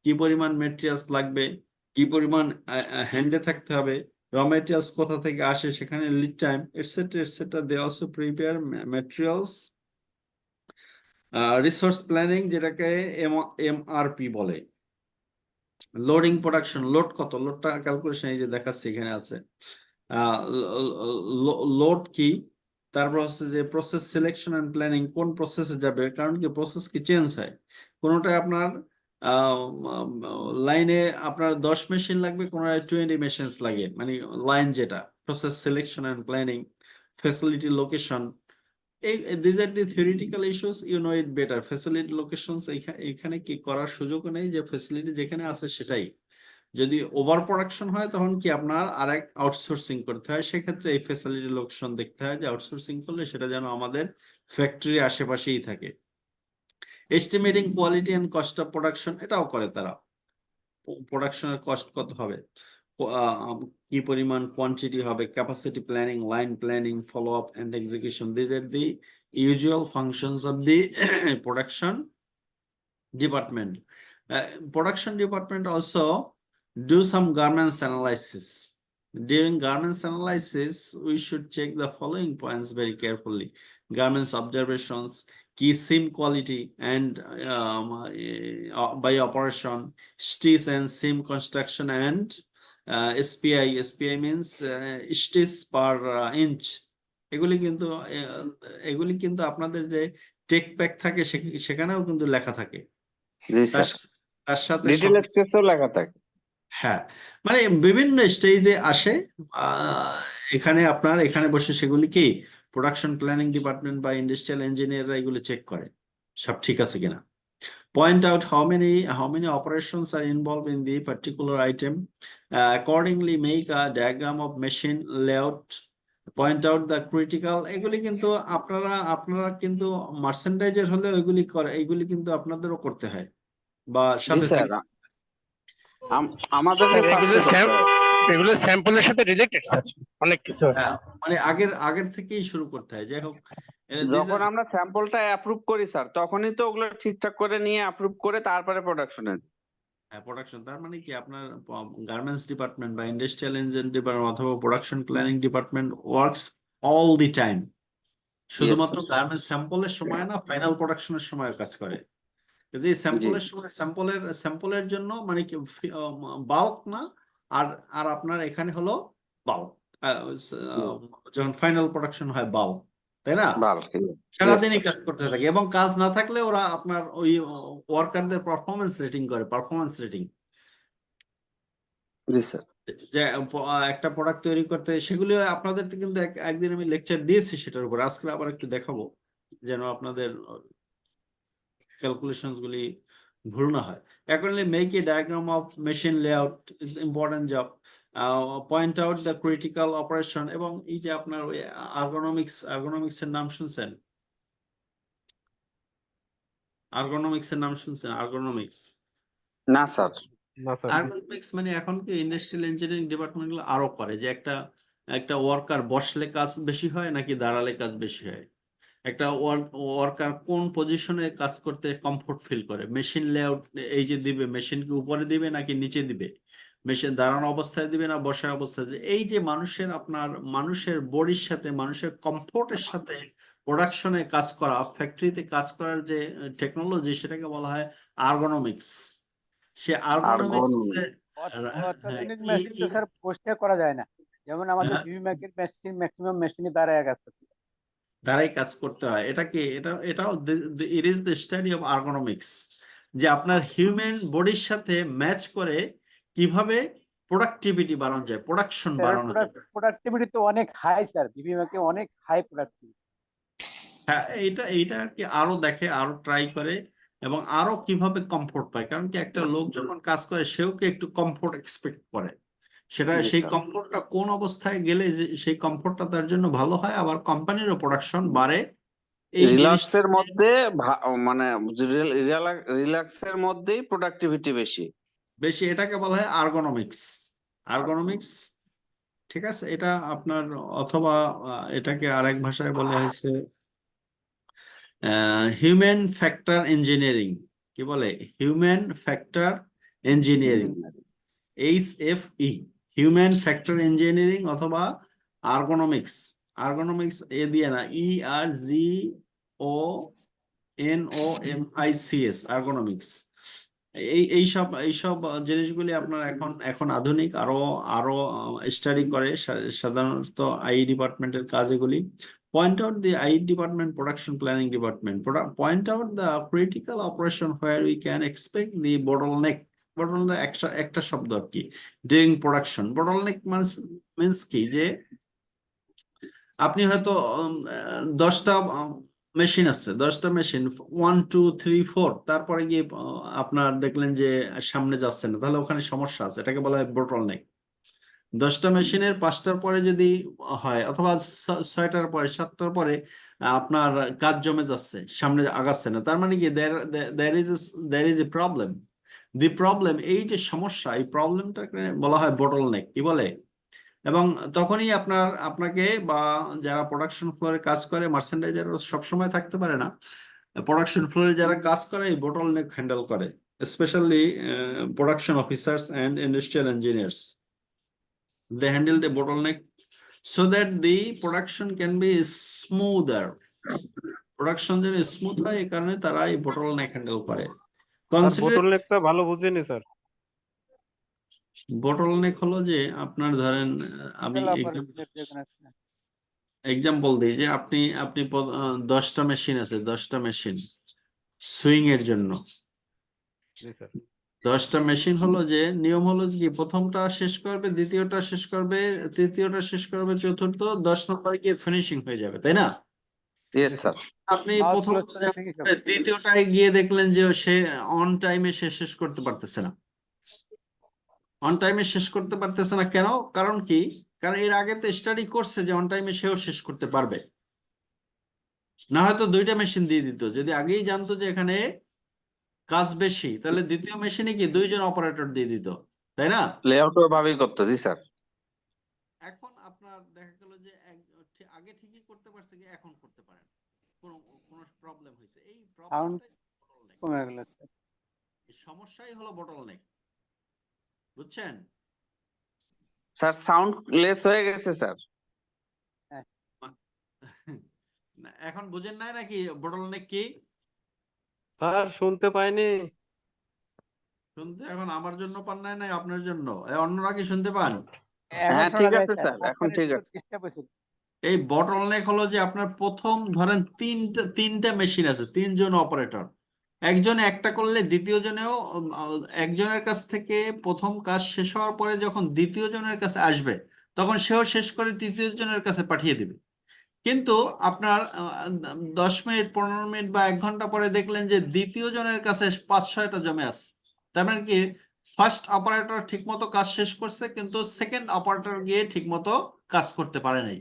S1: কি পরিমাণ মেটেরিয়ালস লাগবে, কি পরিমাণ হ্যান্ডে থাকতে হবে, র মেটেরিয়ালস কোথা থেকে আসে, সেখানে lead time, etcetera. They also prepare materials resource planning, যেটাকে এমআরপি বলে। লোডিং প্রোডাকশন, লোড কত, লোডটা ক্যালকুলেশন এই যে দেখাচ্ছে এখানে আছে। লোড কি, তারপর হচ্ছে যে প্রসেস সিলেকশন এন্ড প্ল্যানিং, কোন প্রসেসে যাবে, কারণ কি প্রসেস কি চেঞ্জ হয়। কোনোটায় আপনার লাইনে আপনার 10 মেশিন লাগবে, কোনোটায় 20 মেশিনস লাগে, মানে লাইন যেটা। Process selection and planning, facility location, these are the theoretical issues, you know it better. Facility locations, এখানে কি করার সুযোগ নেই, যে ফ্যাসিলিটি যেখানে আছে সেটাই। যদি ওভার প্রোডাকশন হয় তখন কি আপনার আরেক আউটসোর্সিং করতে হয়, সেক্ষেত্রে এই ফ্যাসিলিটি লোকেশন দেখতে হয় যে আউটসোর্সিং করলে সেটা যেন আমাদের ফ্যাক্টরির আশেপাশেই থাকে। Estimating quality and cost of production, এটাও করে তারা। প্রোডাকশনের কস্ট কত হবে, কি পরিমাণ কোয়ান্টিটি হবে, capacity planning, line planning, follow up and execution. This are the usual functions of the production department. Production department also do some garments analysis. During garments analysis, we should check the following points very carefully: garments observations, key seam quality and by operation, stitch and seam construction, and SPI. SPI means stitch per inch. এগুলি কিন্তু আপনাদের যে take pack থাকে সেখানেও কিন্তু লেখা থাকে। তার সাথে
S3: ডিটেইল স্কেচও লেখা থাকে।
S1: হ্যাঁ, মানে বিভিন্ন স্টেজে আসে। এখানে বসে সেগুলি কি প্রোডাকশন প্ল্যানিং ডিপার্টমেন্ট বা ইন্ডাস্ট্রিয়াল ইঞ্জিনিয়াররা এগুলো চেক করে সব ঠিক আছে কিনা। Point out how many operations are involved in the particular item. Accordingly make a diagram of machine layout. Point out the critical. এগুলি কিন্তু আপনারা কিন্তু মার্চেন্ডাইজার হলে এগুলি কিন্তু আপনাদেরও করতে হয় বা সাথে
S3: আমাদের
S4: এগুলো স্যাম্পলের সাথে রিলেটেড স্যার, অনেক কিছু আছে।
S1: মানে আগের থেকেই শুরু করতে হয়। যাই হোক,
S3: যখন আমরা স্যাম্পলটা অ্যাপ্রুভ করি স্যার, তখনই তো ওগুলো ঠিকঠাক করে নিয়ে অ্যাপ্রুভ করে তারপরে প্রোডাকশনে।
S1: প্রোডাকশন তার মানে কি আপনার গার্মেন্টস ডিপার্টমেন্ট বা ইন্ডাস্ট্রিয়াল ইঞ্জিনিয়ারিং ডিপার্টমেন্ট অথবা production planning department works all the time, শুধুমাত্র গার্মেন্টস স্যাম্পলের সময় না, ফাইনাল প্রোডাকশনের সময় কাজ করে। কিন্তু এই স্যাম্পলের সময় স্যাম্পলের জন্য মানে কি বাল্ক না, আর আর আপনার এখানে হলো বাল্ক, যখন ফাইনাল প্রোডাকশন হয় বাল্ক, তাই না? সারাদিনই কাজ করতে থাকে, এবং কাজ না থাকলে ওরা আপনার ওই ওয়ার্কারদের পারফরমেন্স রেটিং করে, পারফরমেন্স রেটিং,
S3: জি স্যার।
S1: যে একটা প্রোডাক্ট তৈরি করতে, সেগুলো আপনাদের কিন্তু একদিন আমি লেকচার দিয়েছি সেটার উপর, আজকে আবার একটু দেখাবো যেন আপনাদের ক্যালকুলেশনস গুলি ভুল না হয়। Accordingly, make a diagram of machine layout is important job. Point out the critical operation, এবং এই যে আপনার ওই আর্গোনমিক্স এর নাম শুনছেন? আর্গোনমিক্স এর নাম শুনছেন? আর্গোনমিক্স
S3: না স্যার।
S2: না স্যার।
S1: আর্গোনমিক্স মানে এখন কি ইন্ডাস্ট্রিয়াল ইঞ্জিনিয়ারিং ডিপার্টমেন্ট গুলো আরো করে, যে একটা ওয়ার্কার বসলে কাজ বেশি হয় নাকি দাঁড়ালে কাজ বেশি হয়, একটা ওয়ার্কার কোন পজিশনে কাজ করতে কমফোর্ট ফিল করে, মেশিন লেআউট এই যে দিবে, মেশিন কি উপরে দিবে নাকি নিচে দিবে, মেশিন দাঁড়ানো অবস্থায় দিবে না বসা অবস্থায় দিবে, এই যে মানুষের বডির সাথে, মানুষের কমফোর্টের সাথে প্রোডাকশনে কাজ করা, ফ্যাক্টরিতে কাজ করার যে টেকনোলজি, সেটাকে বলা হয় আর্গোনমিক্স। সে আর্গোনমিক্স
S5: অত্যাধুনিক মেশিন তো স্যার পোস্টে করা যায় না, যেমন আমাদের বিবি মেকিং মেশিন ম্যাক্সিমাম মেশিনে দাঁড়ায় গেছে,
S1: দ্বারাই কাজ করতে হয়। এটাও it is the study of ergonomics, যে আপনার হিউম্যান বডির সাথে ম্যাচ করে কিভাবে প্রোডাক্টিভিটি বাড়ানো যায়, প্রোডাকশন বাড়ানো যায়।
S5: প্রোডাক্টিভিটি তো অনেক হাই স্যার, বিবি মেকিং অনেক হাই প্রোডাক্টিভিটি।
S1: হ্যাঁ, এইটা আর কি আরো দেখে, আরো ট্রাই করে, এবং আরো কিভাবে কমফোর্ট পায়, কারণ কি একটা লোক যখন কাজ করে সেও কি একটু কমফোর্ট এক্সপেক্ট করে, সেই কমফোর্টটা কোন অবস্থায় গেলে সেই কমফোর্টটা তার জন্য ভালো হয়, আবার কোম্পানিরও প্রোডাকশন বাড়ে। এই
S3: রিল্যাক্সের মধ্যে মানে রিল্যাক্সের মধ্যেই প্রোডাক্টিভিটি বেশি।
S1: এটাকে বলা হয় আর্গোনমিক্স। ঠিক আছে, এটা আপনার অথবা এটাকে আরেক ভাষায় বলা হয়েছে হিউম্যান ফ্যাক্টর ইঞ্জিনিয়ারিং। কি বলে? Human factor engineering, HFE, human factor engineering অথবা আর্গোনমিক্স এ দিয়ে না, ERGONOMICS, আর্গোনমিক্স। এইসব জিনিসগুলি আপনার এখন আধুনিক, আরো স্টাডি করে সাধারণত আই ডিপার্টমেন্টের কাজ এগুলি। Point out the I department, production planning department. Point out the critical operation where we can expect the bottleneck. Bottleneck একটা শব্দ আর কি, during production. Bottleneck means কি, যে আপনি হয়তো 10টা মেশিন আছে, 10টা মেশিন 1 2 3 4, তারপরে গিয়ে আপনার দেখলেন যে সামনে যাচ্ছে না, তাহলে ওখানে সমস্যা আছে, এটাকে বলা হয় bottleneck। 10টা মেশিনের 5টার পরে যদি হয়, অথবা 6টার পরে 7টার পরে আপনার কাজ জমে যাচ্ছে, সামনে আগাচ্ছে না, তার মানে কি there is a problem. The problem, এই যে সমস্যা, এই প্রবলেমটাকে বলা হয় bottleneck। কি বলে? এবং তখনই আপনাকে বা যারা প্রোডাকশন ফ্লোরে কাজ করে, মার্চেন্ডাইজার সবসময় থাকতে পারে না, প্রোডাকশন ফ্লোরে যারা কাজ করে এই bottleneck হ্যান্ডেল করে, specially production officers and industrial engineers. They handle the bottleneck so that the production can be smoother. Production যেন স্মুথ হয়, এই কারণে তারা এই bottleneck হ্যান্ডেল করে।
S2: বোটলনেকটা ভালো বুঝিনি স্যার।
S1: bottleneck হলো যে আপনার ধরেন, আমি এক্সাম্পল দিই, যে আপনি 10টা মেশিন আছে, 10টা মেশিন সুইং এর জন্য।
S2: জি স্যার।
S1: 10টা মেশিন হলো যে নিয়ম হলো কি, প্রথমটা শেষ করবে, দ্বিতীয়টা শেষ করবে, তৃতীয়টা শেষ করবে, চতুর্থ, 10 নম্বরে গিয়ে ফিনিশিং হয়ে যাবে, তাই না? আপনি প্রথম দ্বিতীয়টায় গিয়ে দেখলেন যে সে অন টাইমে শেষ করতে পারতেছে না। অন টাইমে শেষ করতে পারতেছে না কেন? কারণ কি? কারণ এর আগে তো স্টাডি করছে যে অন টাইমে সেও শেষ করতে পারবে না, হয়তো 2টা মেশিন দিয়ে দিত। যদি আগেই জানতো যে এখানে কাজ বেশি, তাহলে দ্বিতীয় মেশিনে কি 2জন অপারেটর দিয়ে দিত, তাই না?
S3: লেআউটও ভাবেই করতো। জি স্যার।
S1: এখন আপনার দেখা গেল যে আগে ঠিকই করতে পারছে, কি এখন করতে পারে না, কোনো প্রবলেম হয়েছে। এই সমস্যাই হলো bottleneck, বুঝছেন?
S3: স্যার সাউন্ড লেস হয়ে গেছে স্যার।
S1: এখন বুঝেন নাই নাকি bottleneck কি?
S2: স্যার শুনতে পাইনি।
S1: শুনতে এখন আমার জন্য পান নাই নাই আপনার জন্য, অন্যরা কি শুনতে পান?
S5: এখন
S3: হ্যাঁ
S5: শোনা
S3: ঠিক
S5: যায়
S3: আছে
S5: স্যার,
S3: স্যার, এখন
S5: মাঝখানে
S3: ঠিক
S5: একটু
S3: আছে।
S5: ডিস্টার্ব হয়েছিল।
S1: এই বটলনেক হলো যে আপনার প্রথম ধরেন তিনটা মেশিন আছে, তিনজন অপারেটর, একজনে একটা করলে দ্বিতীয় জনেও একজনের কাছ থেকে প্রথম কাজ শেষ হওয়ার পরে যখন দ্বিতীয় জনের কাছে আসবে তখন সেও শেষ করে তৃতীয় জনের কাছে পাঠিয়ে দিবে। কিন্তু আপনার 10 মিনিট 15 মিনিট বা 1 ঘন্টা পরে দেখলেন যে দ্বিতীয় জনের কাছে 5-6টা জমে আছে। তার মানে কি, ফার্স্ট অপারেটর ঠিক মতো কাজ শেষ করছে কিন্তু সেকেন্ড অপারেটর গিয়ে ঠিক মতো কাজ করতে পারে নাই।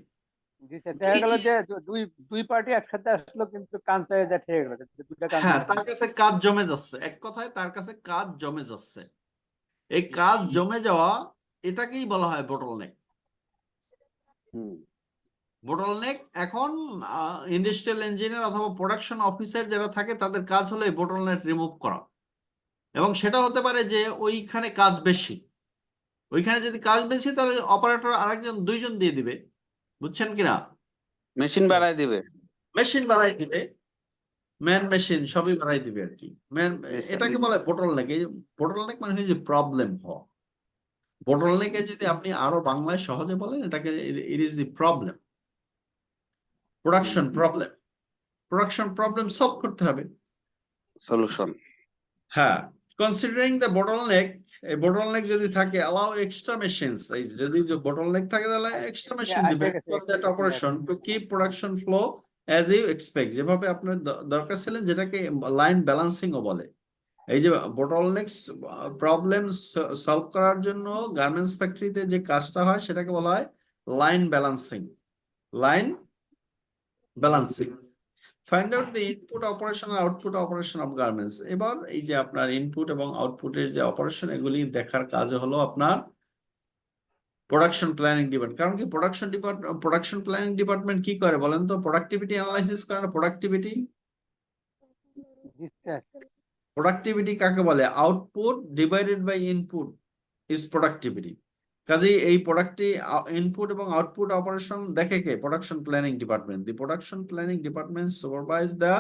S5: জি স্যার, দেখা
S1: এই
S5: গেল
S1: যে
S5: যে দুই দুই পার্টি একসাথে আসলো কিন্তু কাঞ্চায় যা ঠেকে গেল, দুইটা কাঞ্চা
S1: হ্যাঁ, তার কাছে কাজ জমে যাচ্ছে, এক কথায় তার কাছে কাজ জমে যাচ্ছে। এই কাজ জমে যাওয়া এটাকেই বলা হয় bottleneck।
S3: হুম।
S1: bottleneck এখন ইন্ডাস্ট্রিয়াল ইঞ্জিনিয়ার অথবা প্রোডাকশন অফিসার যারা থাকে তাদের কাজ হলো এই bottleneck রিমুভ করা। এবং সেটা হতে পারে যে ওইখানে কাজ বেশি, ওইখানে যদি কাজ বেশি তাহলে অপারেটর আরেকজন দুইজন দিয়ে দিবে, বুঝছেন কিনা?
S3: মেশিন বাড়ায় দিবে।
S1: মেশিন বাড়াই দিবে, ম্যান মেশিন সবই বাড়াই দিবে আর কি।
S3: জি স্যার,
S1: এটাকে বলে bottleneck। এই bottleneck মানে হচ্ছে প্রবলেম হওয়া। bottleneck যদি আপনি আরো বাংলায় সহজে বলেন এটাকে it is the problem, production problem. Production problem solve করতে হবে।
S3: সলিউশন।
S1: হ্যাঁ, কনসিডারিং দ্য bottleneck, এই bottleneck যদি থাকে allow extra machines, এই যদি bottleneck থাকে তাহলে এক্সট্রা মেশিন দিবে
S5: আসে গেছে
S1: for that operation to keep production flow as you expect, যেভাবে আপনার দরকার ছিলেন, যেটাকে লাইন ব্যালেন্সিং ও বলে। এই যে bottleneck প্রবলেম সলভ করার জন্য গার্মেন্টস ফ্যাক্টরিতে যে কাজটা হয় সেটাকে বলা হয় line balancing. Line balancing. Find out the input operation আর আউটপুট অপারেশন অফ গার্মেন্টস। এবার এই যে আপনার ইনপুট এবং আউটপুটের যে অপারেশন এগুলি দেখার কাজ হলো আপনার প্রোডাকশন প্ল্যানিং ডিপার্টমেন্ট। কারণ কি প্রোডাকশন প্ল্যানিং ডিপার্টমেন্ট কি করে বলেন তো? প্রোডাক্টিভিটি অ্যানালাইসিস করে না? প্রোডাক্টিভিটি,
S5: জি স্যার।
S1: প্রোডাক্টিভিটি কাকে বলে? Output divided by input is productivity. কাজেই এই প্রোডাক্টটি ইনপুট এবং আউটপুট অপারেশন দেখে কে? Production planning department. The production planning department supervise the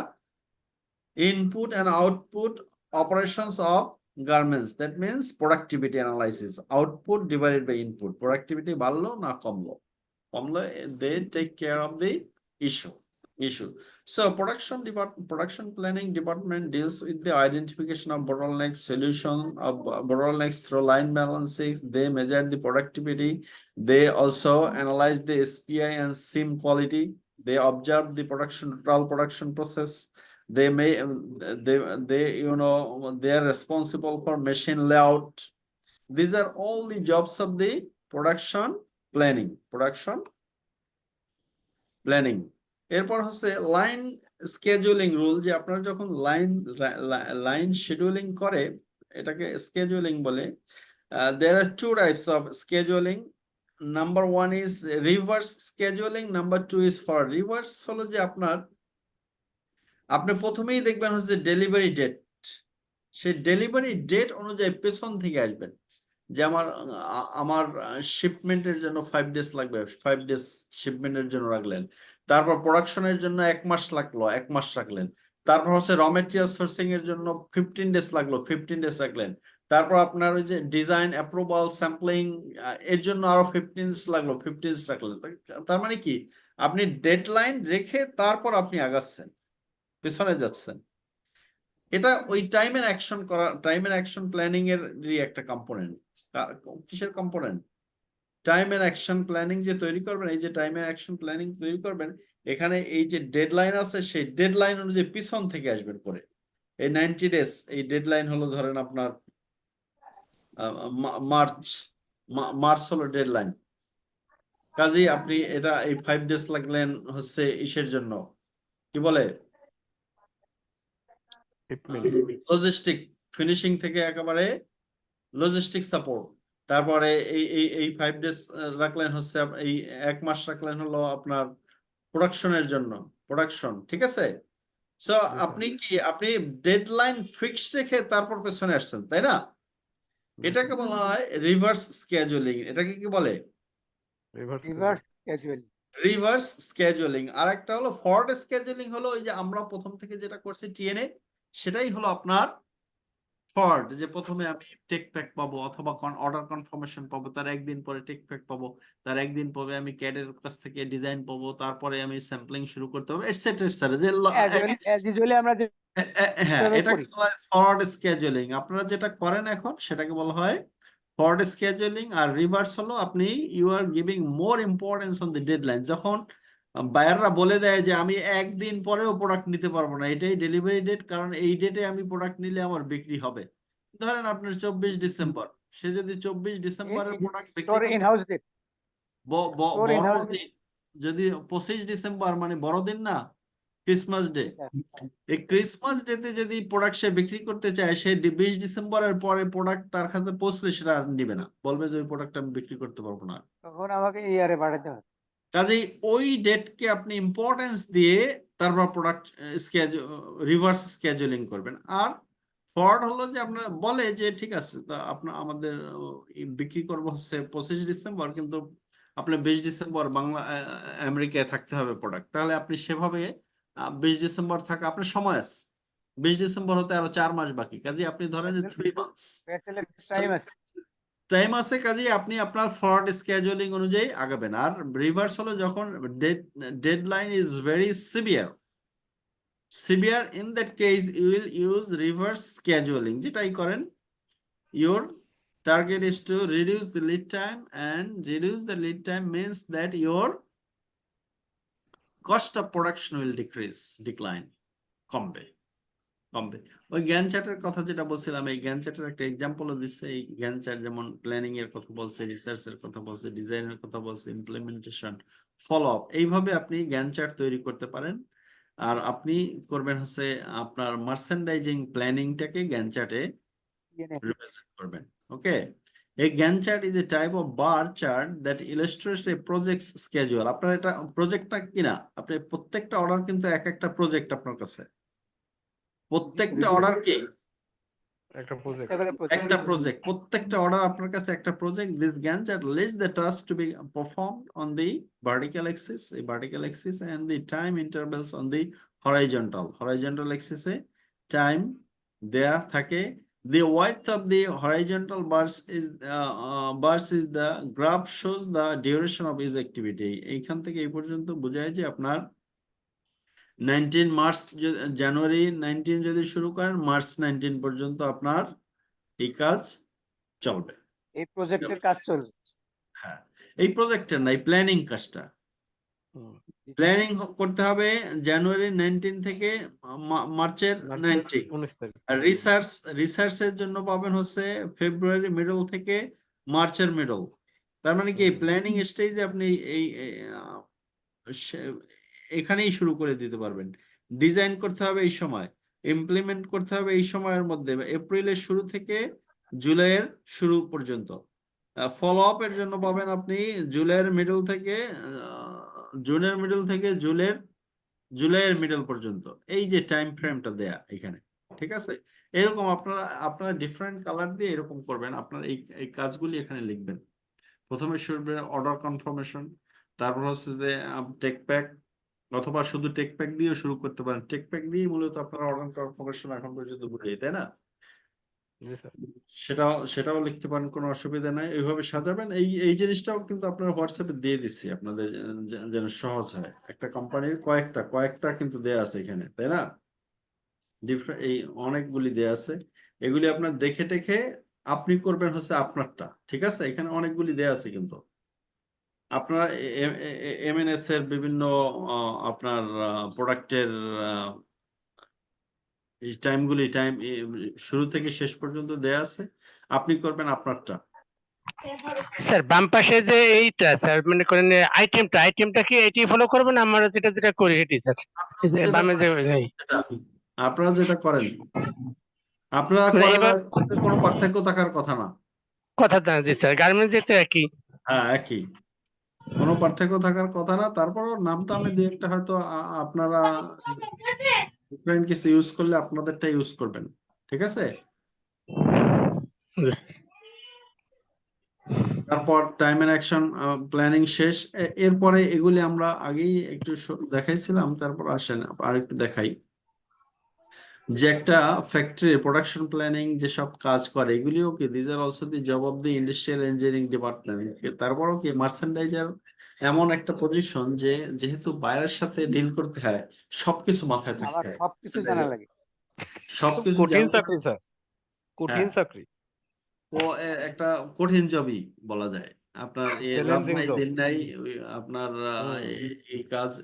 S1: input and output operations of garments. That means productivity analysis, output divided by input. Productivity বাড়লো না কমলো? কমলো, they take care of the issue. So production planning department deals with the identification of bottlenecks, solution of bottlenecks through line balancing. They measure the productivity. They also analyze the SPI and SIM quality. They observe the total production process. They they are responsible for machine layout. These are all the jobs of the production planning. এরপর হচ্ছে line scheduling rule, যে আপনারা যখন line scheduling করে এটাকে scheduling বলে। there are two types of scheduling. Number one is reverse scheduling, number two is for reverse। হলো যে আপনি প্রথমেই দেখবেন হচ্ছে ডেলিভারি ডেট, সেই ডেলিভারি ডেট অনুযায়ী পেছন থেকে আসবেন। যে আমার শিপমেন্টের জন্য 5 ডেজ লাগবে, 5 ডেজ শিপমেন্টের জন্য রাখলেন। তারপর প্রোডাকশনের জন্য 1 মাস লাগলো, 1 মাস রাখলেন। তারপর হচ্ছে র মেটেরিয়াল সোর্সিং এর জন্য 15 ডেজ লাগলো, 15 ডেজ রাখলেন। তারপর আপনার ওই যে ডিজাইন অ্যাপ্রুভাল স্যাম্পলিং এর জন্য আরো 15 ডেজ লাগলো, 15 ডেজ রাখলেন। তার মানে কি, আপনি ডেডলাইন রেখে তারপর আপনি আগাচ্ছেন, পেছনে যাচ্ছেন। এটা ওই টাইম এন্ড অ্যাকশন প্ল্যানিং এর একটা কম্পোনেন্ট। কিসের component? Time and action planning যে তৈরি করবেন, এই যে টাইম এন্ড অ্যাকশন প্ল্যানিং তৈরি করবেন, এখানে এই যে ডেডলাইন আছে সেই ডেডলাইন অনুযায়ী পিছন থেকে আসবেন করে। এই 90 ডেজ, এই ডেডলাইন হলো ধরেন আপনার মার্চ হলো ডেডলাইন। কাজেই আপনি এটা এই 5 ডেজ লাগলেন হচ্ছে ইসের জন্য, কি বলে, লজিস্টিক ফিনিশিং থেকে একেবারে লজিস্টিক সাপোর্ট। তারপরে এই 5 ডেজ রাখলেন হচ্ছে, এই 1 মাস রাখলেন হলো আপনার প্রোডাকশনের জন্য, প্রোডাকশন। ঠিক আছে? সো আপনি ডেডলাইন ফিক্স রেখে তারপর পেছনে আসছেন, তাই না? এটাকে বলা হয় রিভার্স স্কেজুলিং। এটাকে কি বলে?
S5: Reverse casually.
S1: Reverse scheduling. আর একটা হলো ফরওয়ার্ড স্কেজুয়ালিং, হলো ওই যে আমরা প্রথম থেকে যেটা করছি টিএনএ, সেটাই হলো আপনার ফরওয়ার্ড। যে প্রথমে আমি টেক প্যাক পাবো অথবা অর্ডার কনফার্মেশন পাবো, তার একদিন পরে টেক প্যাক পাবো, তার একদিন পরে আমি ক্যাডের কাছ থেকে ডিজাইন পাবো, তারপরে আমি স্যাম্পলিং শুরু করতে হবে, এটসেট্রা এটসেট্রা। যে
S5: অ্যাজ ইউজুয়ালি আমরা
S1: হ্যাঁ,
S5: যেভাবে
S1: এটাকে
S5: করি।
S1: বলা হয় ফরওয়ার্ড স্কেজুয়ালিং। আপনারা যেটা করেন এখন সেটাকে বলা হয় ফরওয়ার্ড স্কেজুয়ালিং। আর রিভার্স হলো আপনি you are giving more importance on the deadline. যখন বায়াররা বলে দেয় যে আমি একদিন পরেও প্রোডাক্ট নিতে পারবো না, এটাই ডেলিভারি ডেট, কারণ এই ডেটে আমি প্রোডাক্ট নিলে আমার বিক্রি হবে। ধরেন আপনার 24 ডিসেম্বর, সে যদি 24 ডিসেম্বরের প্রোডাক্ট বিক্রি
S5: তোর
S1: করতে
S5: ইনহাউস ডেট, তোর ইনহাউস
S1: বড়দিন, যদি 25 ডিসেম্বর মানে বড়দিন না, ক্রিসমাস ডে, এই ক্রিসমাস ডেতে যদি প্রোডাক্ট সে বিক্রি করতে চায়, সে 20 ডিসেম্বরের পরে প্রোডাক্ট তার কাছে পৌঁছলে সেটা আর নিবে না, বলবে যে ওই প্রোডাক্ট আমি বিক্রি করতে পারবো না।
S5: তখন আমাকে ইয়ারে পাঠাতে হবে।
S1: কাজেই ওই ডেটকে আপনি ইম্পর্টেন্স দিয়ে তারপর প্রোডাক্ট রিভার্স স্কেজুলিং করবেন। আর ফরওয়ার্ড হলো যে আপনার বলে যে ঠিক আছে, তা আপনার আমাদের বিক্রি করবো হচ্ছে 25 ডিসেম্বর, কিন্তু আপনার 20 ডিসেম্বর আমেরিকায় থাকতে হবে প্রোডাক্ট, তাহলে আপনি সেভাবে 20 ডিসেম্বর থাকা আপনার সময় আছে, 20 ডিসেম্বর হতে আরো 4 মাস বাকি, কাজে আপনি ধরেন যে 3 মান্থস
S5: টাইম আছে।
S1: টাইম আছে, কাজে আপনি আপনার ফরওয়ার্ড স্কেজুলিং অনুযায়ী আগাবেন। আর রিভার্স হলো যখন deadline is very severe, in that case you will use reverse scheduling. যেটাই করেন, your target is to reduce the lead time, and reduce the lead time means that your cost of production will decline, কমবে। ওই গ্যান চার্টের কথা যেটা বলছিলাম, এই গ্যান চার্টের একটা এক্সাম্পলও দিচ্ছে। এই গ্যান চার্ট যেমন প্ল্যানিং এর কথা বলছে, রিসার্চ এর কথা বলছে, ডিজাইনের কথা বলছে, ইমপ্লিমেন্টেশন, ফলো আপ, এইভাবে আপনি গ্যান চার্ট তৈরি করতে পারেন। আর আপনি করবেন হচ্ছে আপনার মার্চেন্ডাইজিং প্ল্যানিংটাকে গ্যান চার্টে represent করবেন। ওকে, a Gantt chart is a type of bar chart that illustrates a project's schedule. আপনার এটা প্রজেক্টটা কিনা, আপনি প্রত্যেকটা অর্ডার কিন্তু এক একটা প্রজেক্ট আপনার কাছে, প্রত্যেকটা অর্ডার কি
S2: একটা প্রজেক্ট।
S1: একটা প্রজেক্ট, প্রত্যেকটা অর্ডার আপনার কাছে একটা project. This Gantt chart lists the tasks to be performed on the vertical axis and the time intervals on the horizontal axis A time দেয়া থাকে। The width of the horizontal bars is the graph shows the duration of each activity. এইখান থেকে এই পর্যন্ত বোঝায় যে আপনার 19 March, জানুয়ারি 19 যদি শুরু করেন, মার্চ 19 পর্যন্ত আপনার এই কাজ চলবে।
S5: এই প্রজেক্টের কাজ চলবে।
S1: হ্যাঁ, এই প্রজেক্টের না, এই প্ল্যানিং কাজটা প্ল্যানিং করতে হবে জানুয়ারি 19 থেকে মার্চের 19।
S2: 19 তারিখ।
S1: আর রিসার্চের জন্য পাবেন হচ্ছে ফেব্রুয়ারি মিডল থেকে মার্চের মিডল। তার মানে কি প্ল্যানিং স্টেজে আপনি এখানেই শুরু করে দিতে পারবেন। ডিজাইন করতে হবে এই সময়, ইমপ্লিমেন্ট করতে হবে এই সময়ের মধ্যে, এপ্রিলের শুরু থেকে জুলাইয়ের শুরু পর্যন্ত। ফলো আপ এর জন্য পাবেন আপনি জুলাইয়ের মিডল থেকে জুনের মিডল থেকে জুলাইয়ের মিডল পর্যন্ত। এই যে টাইম ফ্রেমটা দেয়া এখানে, ঠিক আছে? এরকম আপনারা ডিফারেন্ট কালার দিয়ে এরকম করবেন। আপনার এই কাজগুলি এখানে লিখবেন। প্রথমে শুরু অর্ডার কনফার্মেশন, তারপর হচ্ছে যে টেক প্যাক, অথবা শুধু টেক প্যাক দিয়েও শুরু করতে পারেন। টেক প্যাক দিয়ে মূলত আপনারা অর্ডার কনফার্মেশন এখন পর্যন্ত বুঝিয়ে, তাই না?
S2: জি স্যার।
S1: সেটাও লিখতে পারেন, কোনো অসুবিধা নাই। এইভাবে সাজাবেন। এই জিনিসটাও কিন্তু আপনারা হোয়াটসঅ্যাপে দিয়ে দিচ্ছি আপনাদের, যেন সহজ হয়। একটা কোম্পানির কয়েকটা কিন্তু দেয়া আছে এখানে, তাই না? এই অনেকগুলি দেয়া আছে, এগুলি আপনার দেখে টেখে আপনি করবেন হচ্ছে আপনারটা, ঠিক আছে? এখানে অনেকগুলি দেয়া আছে, কিন্তু আপনারা এমএনএস এর বিভিন্ন আপনার প্রোডাক্টের এই টাইম শুরু থেকে শেষ পর্যন্ত দেয়া আছে, আপনি করবেন আপনারটা।
S4: স্যার বাম পাশে যে এইটা স্যার মনে করেন আইটেমটা কি এটাই ফলো করবেন? আমরা যেটা করি এটাই স্যার, বামে যে
S1: আপনারা যেটা করেন, আপনারা
S4: মানে
S1: করেন,
S4: এবার
S1: কোনো পার্থক্য থাকার কথা না।
S4: কথা জি স্যার, গার্মেন্টস যেটা একই।
S1: হ্যাঁ, একই, কোনো পার্থক্য থাকার কথা না। তারপরও নামটা আমি দুই একটা হয়তো আপনারা ডিফারেন্ট কিছু ইউজ করলে আপনাদেরটা ইউজ করবেন, ঠিক আছে? তারপর টাইম এন্ড অ্যাকশন প্ল্যানিং শেষ। এরপরে এগুলি আমরা আগেই একটু দেখাইছিলাম, তারপর আসেন আর একটু দেখাই যে একটা ফ্যাক্টরি প্রোডাকশন প্ল্যানিং যেসব কাজ করে এগুলিও কি these are also the job of the industrial engineering department. তারপরও কি মার্চেন্ডাইজার এমন একটা পজিশন যে যেহেতু বায়ারের সাথে ডিল করতে হয় সবকিছু মাথায় থাকতে
S5: আবার
S1: হয়,
S5: সবকিছু জানা লাগে।
S1: সবকিছু
S2: কঠিন
S1: জানতে
S2: চাকরি স্যার, কঠিন
S1: হ্যাঁ।
S2: চাকরি,
S1: ও একটা কঠিন জবই বলা যায়। আপনার রাত
S2: চ্যালেঞ্জিং
S1: নাই
S2: জব।
S1: দিন নাই আপনার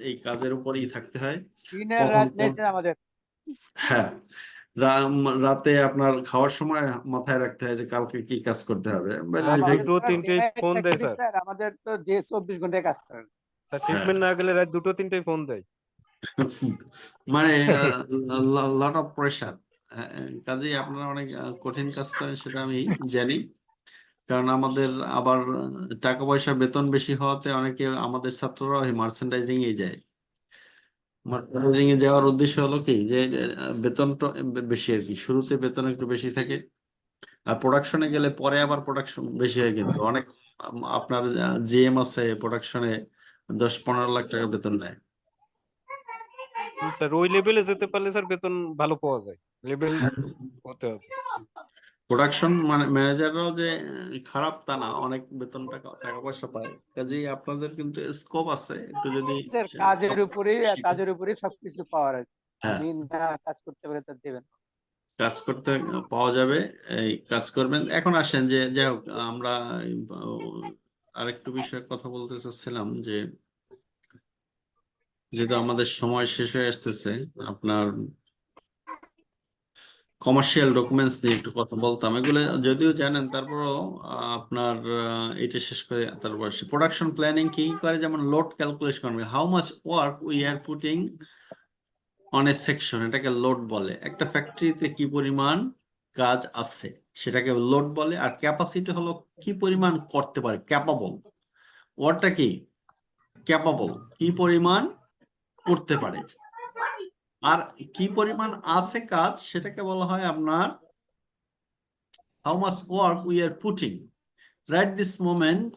S1: এই কাজের উপরই থাকতে হয়।
S5: দিনের
S1: কখন
S5: রাত নেই
S1: কোন
S5: স্যার আমাদের।
S1: হ্যাঁ রাতে আপনার খাওয়ার সময় মাথায় রাখতে হয় যে কালকে কি কাজ করতে হবে।
S2: রাত
S5: আমাদের
S2: দুটো
S5: তো
S2: তিনটে ফোন দেয় স্যার।
S5: স্যার, আমাদের তো যে 24 ঘন্টায় কাজ করেন।
S2: স্যার শিপমেন্ট না গেলে রাত দুটো তিনটে ফোন দেয়।
S1: মানে লট অফ প্রেশার। কাজেই আপনারা অনেক কঠিন কাজ করেন সেটা আমি জানি। কারণ আমাদের আবার টাকা পয়সা বেতন বেশি হওয়াতে অনেকে আমাদের ছাত্ররা ওই মার্চেন্ডাইজিং এ যায়। মার্চেন্ডাইজিং এ যাওয়ার উদ্দেশ্য হলো কি যে বেতনটা বেশি আর কি, শুরুতে বেতন একটু বেশি থাকে, আর প্রোডাকশনে গেলে পরে আবার প্রোডাকশন বেশি হয়। কিন্তু অনেক আপনার জিএম আছে প্রোডাকশনে 10-15 লাখ টাকা বেতন নেয়।
S2: স্যার ওই লেভেলে যেতে পারলে স্যার বেতন ভালো পাওয়া যায়, লেভেল হতে হবে।
S1: প্রোডাকশন মানে ম্যানেজাররাও যে খারাপ তা না, অনেক বেতন টাকা পয়সা পায়। কাজেই আপনাদের কিন্তু স্কোপ আছে একটু যদি
S5: স্যার
S1: শিখেন।
S5: কাজের উপরে সবকিছু পাওয়ার আছে।
S1: হ্যাঁ
S5: যদি না কাজ করতে পারে তো দেবেন।
S1: কাজ করতে পাওয়া যাবে, এই কাজ করবেন। এখন আসেন যে যাই হোক আমরা আরেকটু বিষয়ে কথা বলতে চাচ্ছিলাম যে যেহেতু আমাদের সময় শেষ হয়ে আসতেছে, আপনার কমার্শিয়াল ডকুমেন্টস নিয়ে একটু কথা বলতাম। এগুলো যদিও জানেন তারপরও আপনার এটা শেষ করে তারপর প্রোডাকশন প্ল্যানিং কি করে, যেমন লোড ক্যালকুলেশন করবে, how much work we are putting on a section, এটাকে লোড বলে। একটা ফ্যাক্টরিতে কি পরিমাণ কাজ আছে সেটাকে লোড বলে। আর ক্যাপাসিটি হলো কি পরিমাণ করতে পারে, ক্যাপাবল। ওয়ার্ডটা কি ক্যাপাবল, কি পরিমাণ করতে পারে। আর কি পরিমাণ আছে কাজ সেটাকে বলা হয় আপনার how much work we are putting right this moment,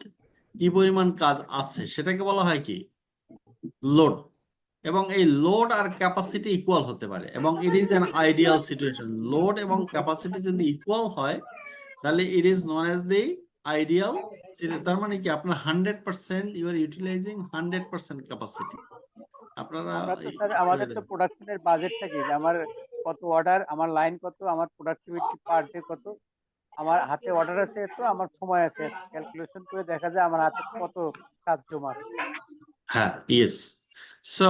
S1: কি পরিমাণ কাজ আছে সেটাকে বলা হয় কি লোড। এবং এই লোড আর ক্যাপাসিটি ইকুয়াল হতে পারে, এবং it is an ideal situation. Load এবং ক্যাপাসিটি যদি ইকুয়াল হয় তাহলে it is known as the ideal. তার মানে কি আপনার 100% ইউ আর ইউটিলাইজিং 100% ক্যাপাসিটি। আপনারা
S5: আমরা তো স্যার, আমাদের তো প্রোডাকশনের বাজেটটা কি, যে আমার কত অর্ডার, আমার লাইন কত, আমার প্রোডাক্টিভিটি পার ডে কত, আমার হাতে অর্ডার আছে, তো আমার সময় আছে, ক্যালকুলেশন করে দেখা যায় আমার হাতে কত কাজ জমা আছে।
S1: হ্যাঁ yes. So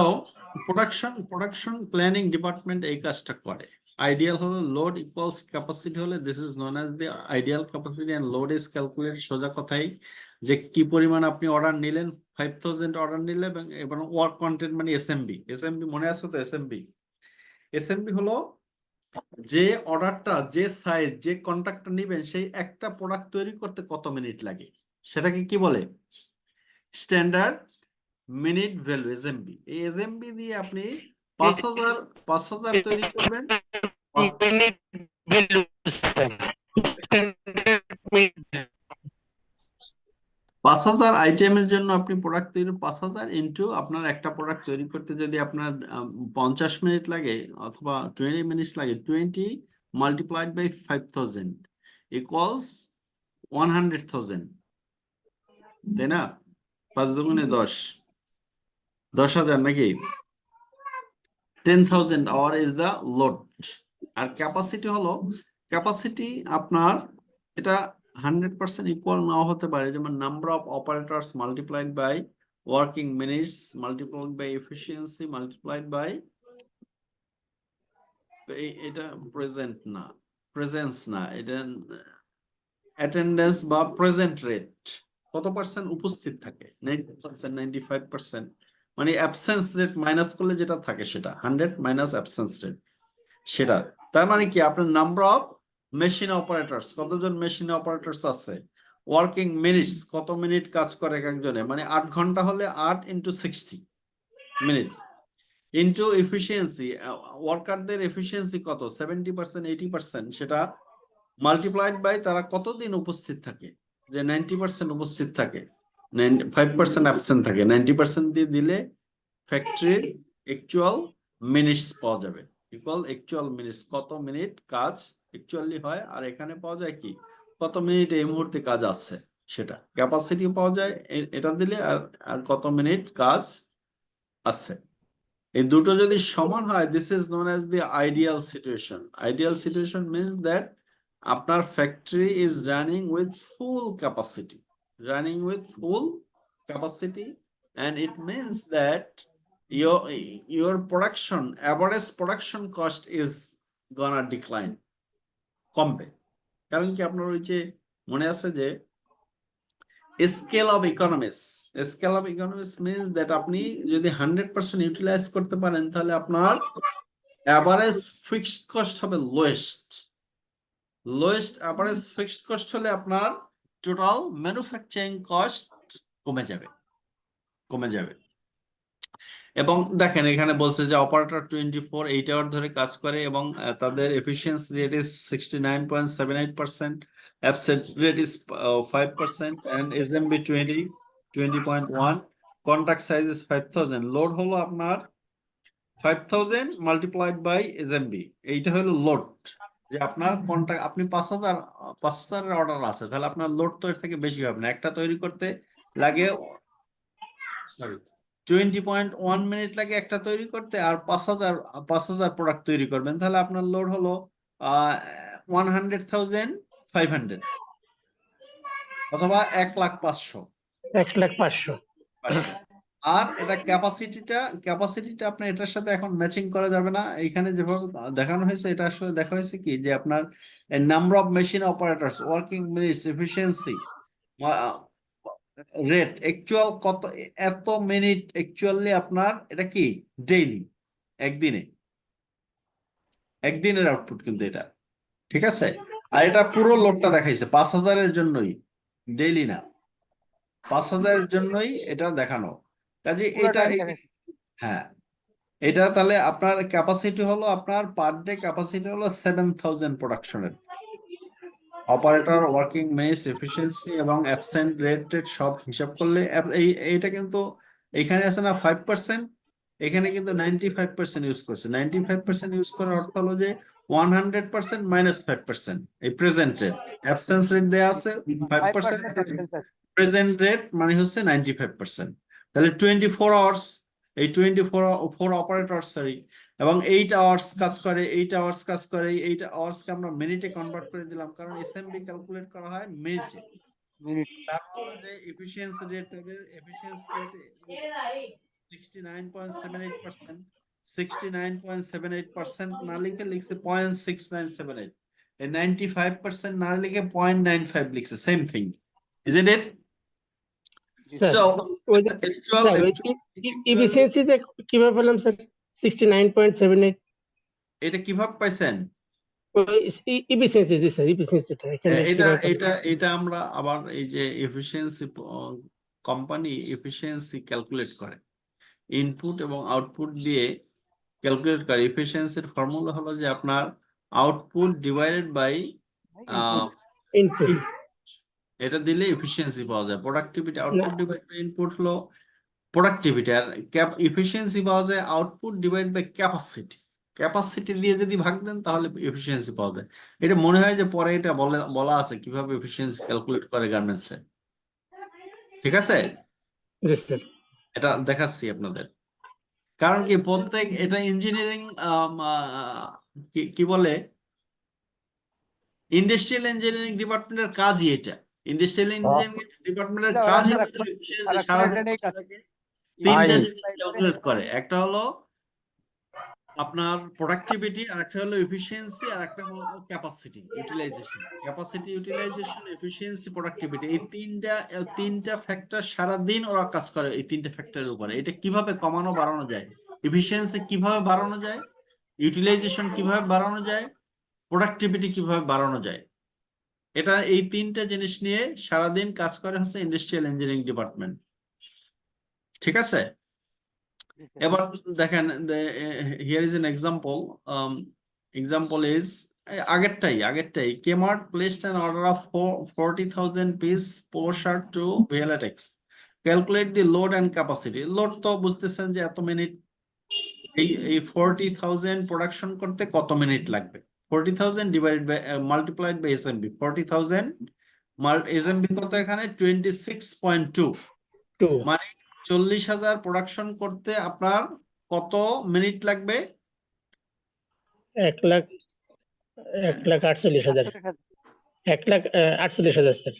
S1: production planning department এই কাজটা করে। আইডিয়াল হলো লোড ইকুয়ালস ক্যাপাসিটি হলে this is known as the ideal capacity and load is calculated. সোজা কথাই যে কি পরিমাণ আপনি অর্ডার নিলেন, 5000 অর্ডার নিলে এবং ওয়ার্ক কন্টেন্ট মানে এসএমবি মনে আছে তো? এসএমবি হলো যে অর্ডারটা, যে সাইজ, যে কন্ট্রাক্টটা নিবেন সেই একটা প্রোডাক্ট তৈরি করতে কত মিনিট লাগে সেটাকে কি বলে স্ট্যান্ডার্ড মিনিট ভ্যালু, এসএমবি। এই এসএমবি দিয়ে আপনি 5000 তৈরি করবেন।
S4: Minute value sir, standard minute
S1: 5000 আইটেমের জন্য আপনি প্রোডাক্ট তৈরি 5000 ইন্টু আপনার একটা প্রোডাক্ট তৈরি করতে যদি আপনার 50 মিনিট লাগে অথবা 20 মিনিট লাগে, 20 মাল্টিপ্লাইড বাই 5000 ইকুয়ালস 100,000, তাই না? 5 দুগুণে 10,000 নাকি? 10,000 আওয়ার ইজ দ্য লোড। আর ক্যাপাসিটি হলো ক্যাপাসিটি আপনার এটা 100% ইকুয়াল নাও হতে পারে, যেমন number of operators multiplied by working minutes multiplied by efficiency multiplied by এটা প্রেজেন্স না, এটা অ্যাটেন্ডেন্স বা প্রেজেন্ট রেট, কত পার্সেন্ট উপস্থিত থাকে, 90%, 95%, মানে অ্যাবসেন্স রেট মাইনাস করলে যেটা থাকে সেটা 100 মাইনাস অ্যাবসেন্স রেট সেটা। তার মানে কি আপনার নাম্বার অফ মেশিন অপারেটরস, কতজন মেশিন অপারেটরস আছে, ওয়ার্কিং মিনিটস, কত মিনিট কাজ করে একজনে, মানে 8 ঘন্টা হলে 8 ইন্টু 60 মিনিট ইন্টু এফিসিয়েন্সি, ওয়ার্কারদের এফিসিয়েন্সি কত, 70%, 80%, সেটা মাল্টিপ্লাইড বাই তারা কতদিন উপস্থিত থাকে, যে 90% উপস্থিত থাকে, 5% অ্যাবসেন্ট থাকে, 90% দিয়ে দিলে ফ্যাক্টরির অ্যাকচুয়াল মিনিটস পাওয়া যাবে, ইকুয়াল অ্যাকচুয়াল মিনিটস, কত মিনিট কাজ অ্যাকচুয়ালি হয়, আর এখানে পাওয়া যায় কি কত মিনিট এই মুহূর্তে কাজ আছে সেটা, ক্যাপাসিটি পাওয়া যায় এটা দিলে, আর কত মিনিট কাজ আছে। এই দুটো যদি সমান হয়, this is known as the ideal situation. Ideal situation means that আপনার factory is running with full capacity, running with full capacity, and it means that your production, average production cost is gonna decline, কমবে। কারণ কি আপনার ওই যে মনে আছে যে scale of economics, scale of economics means that আপনি যদি 100% ইউটিলাইজ করতে পারেন তাহলে আপনার অ্যাভারেজ ফিক্সড কস্ট হবে lowest, lowest average fixed cost হলে আপনার টোটাল ম্যানুফ্যাকচারিং কস্ট কমে যাবে, কমে যাবে। এবং দেখেন এখানে বলছে যে অপারেটর 24 আওয়ার ধরে কাজ করে এবং তাদের efficiency rate is 69.78%, absent rate is 5%, and SMB 20.1, contract size is 5000, load হলো আপনার 5000 মাল্টিপ্লাইড বাই এসএমবি, এইটা হলো লোড। যে আপনার কন্ট্রাক্ট আপনি 5000 অর্ডার আছে, তাহলে আপনার লোড তো এর থেকে বেশি হবে না, একটা তৈরি করতে লাগে সরি 20.1 মিনিট লাগে একটা তৈরি করতে, আর 5000 প্রোডাক্ট তৈরি করবেন, তাহলে আপনার লোড হলো 100,500 অথবা 1,05,000।
S4: 1,05,000।
S1: আর এটা ক্যাপাসিটিটা আপনার এটার সাথে এখন ম্যাচিং করা যাবে না। এখানে যেভাবে দেখানো হয়েছে এটা আসলে দেখা হয়েছে কি যে আপনার number of machine operators, working minutes, efficiency rate, actual কত এত মিনিট অ্যাকচুয়ালি আপনার এটা কি ডেইলি, একদিনের আউটপুট কিন্তু এটা, ঠিক আছে। আর এটা পুরো লোডটা দেখাইছে 5000-এর জন্যই, ডেইলি না, 5000-এর জন্যই এটা দেখানো। কাজে এটা হ্যাঁ, এটা তাহলে আপনার ক্যাপাসিটি হলো আপনার পার ডে ক্যাপাসিটি হলো 7000 প্রোডাকশনের। অপারেটর, ওয়ার্কিং মিনিটস, এফিসিয়েন্সি এবং অ্যাবসেন্ট রেট সব হিসাব করলে এইটা কিন্তু এখানে আছে না 5%, এখানে কিন্তু 95% ইউজ করছে। 95% ইউজ করার অর্থ হলো যে 100% মাইনাস 5%, এই প্রেজেন্ট রেট, অ্যাবসেন্স রেট দেয়া আছে 5%, প্রেজেন্ট রেট মানে হচ্ছে 95%। তাহলে 24 আওয়ার্স, এই 24 অপারেটর সরি এবং 8 আওয়ার্স কাজ করে, 8 আওয়ার্স কাজ করে, 8 আওয়ার্সকে আমরা মিনিটে কনভার্ট করে দিলাম, কারণ এসএমবি ক্যালকুলেট করা হয় মিনিটে। তার হলো যে এফিসিয়েন্সি রেট, তাদের এফিসিয়েন্সি রেট 69.78%, 69.78% না লিখে লিখছে 0.6978, এই 95% না লিখে 0.95 লিখছে, same thing, isn't it? So
S4: efficiency কিভাবে পেলাম স্যার 69.78?
S1: এটা কিভাবে পাইছেন?
S4: এফিসিয়েন্সি, জি স্যার, এফিসিয়েন্সিটা এখানে
S1: এটা আমরা আবার এই যে এফিসিয়েন্সি কোম্পানি এফিসিয়েন্সি ক্যালকুলেট করে, ইনপুট এবং আউটপুট দিয়ে ক্যালকুলেট করে। এফিসিয়েন্সির ফর্মুলা হলো যে আপনার আউটপুট ডিভাইডেড বাই
S4: ইনপুট,
S1: এটা দিলে এফিসিয়েন্সি পাওয়া যায়। Productivity, output divide by input হলো প্রোডাক্টিভিটি, আর এফিসিয়েন্সি পাওয়া যায় output divide by capacity. Capacity দিয়ে যদি ভাগ দেন তাহলে এফিসিয়েন্সি পাওয়া যায়। এটা মনে হয় যে পরে এটা বলা আছে কিভাবে এফিসিয়েন্সি ক্যালকুলেট করে গার্মেন্টসে, ঠিক আছে। এটা দেখাচ্ছি আপনাদের, কারণ কি প্রত্যেক এটা ইঞ্জিনিয়ারিং কি বলে ইন্ডাস্ট্রিয়াল ইঞ্জিনিয়ারিং ডিপার্টমেন্টের কাজই এটা। ইন্ডাস্ট্রিয়াল ইঞ্জিনিয়ারিং ডিপার্টমেন্টের কাজই তিনটা জিনিস ক্যালকুলেট করে, একটা হলো আপনার প্রোডাক্টিভিটি, আরেকটা হলো এফিসিয়েন্সি, আর একটা হলো capacity utilisation. Capacity utilisation, efficiency, productivity, এই তিনটা ফ্যাক্টর সারাদিন ওরা কাজ করে এই তিনটা ফ্যাক্টরের উপরে। এটা কিভাবে কমানো বাড়ানো যায়, এফিসিয়েন্সি কিভাবে বাড়ানো যায়, ইউটিলাইজেশন কিভাবে বাড়ানো যায়, প্রোডাক্টিভিটি কিভাবে বাড়ানো যায়, এটা এই তিনটা জিনিস নিয়ে সারাদিন কাজ করে হচ্ছে ইন্ডাস্ট্রিয়াল ইঞ্জিনিয়ারিং ডিপার্টমেন্ট, ঠিক আছে। এবার দেখেন, here is an example, example is আগেরটাই Kmart placed an order of 40,000 piece polo shirt to VLATX. Calculate the load and capacity. Load তো বুঝতেছেন যে এত মিনিট, এই 40,000 প্রোডাকশন করতে কত মিনিট লাগবে? 40,000 divided by multiplied by SMV. 40,000 SMV কত এখানে? 26.2, মানে 40,000 প্রোডাকশন করতে আপনার কত মিনিট লাগবে?
S4: 1,48,000 1,48,000 স্যার।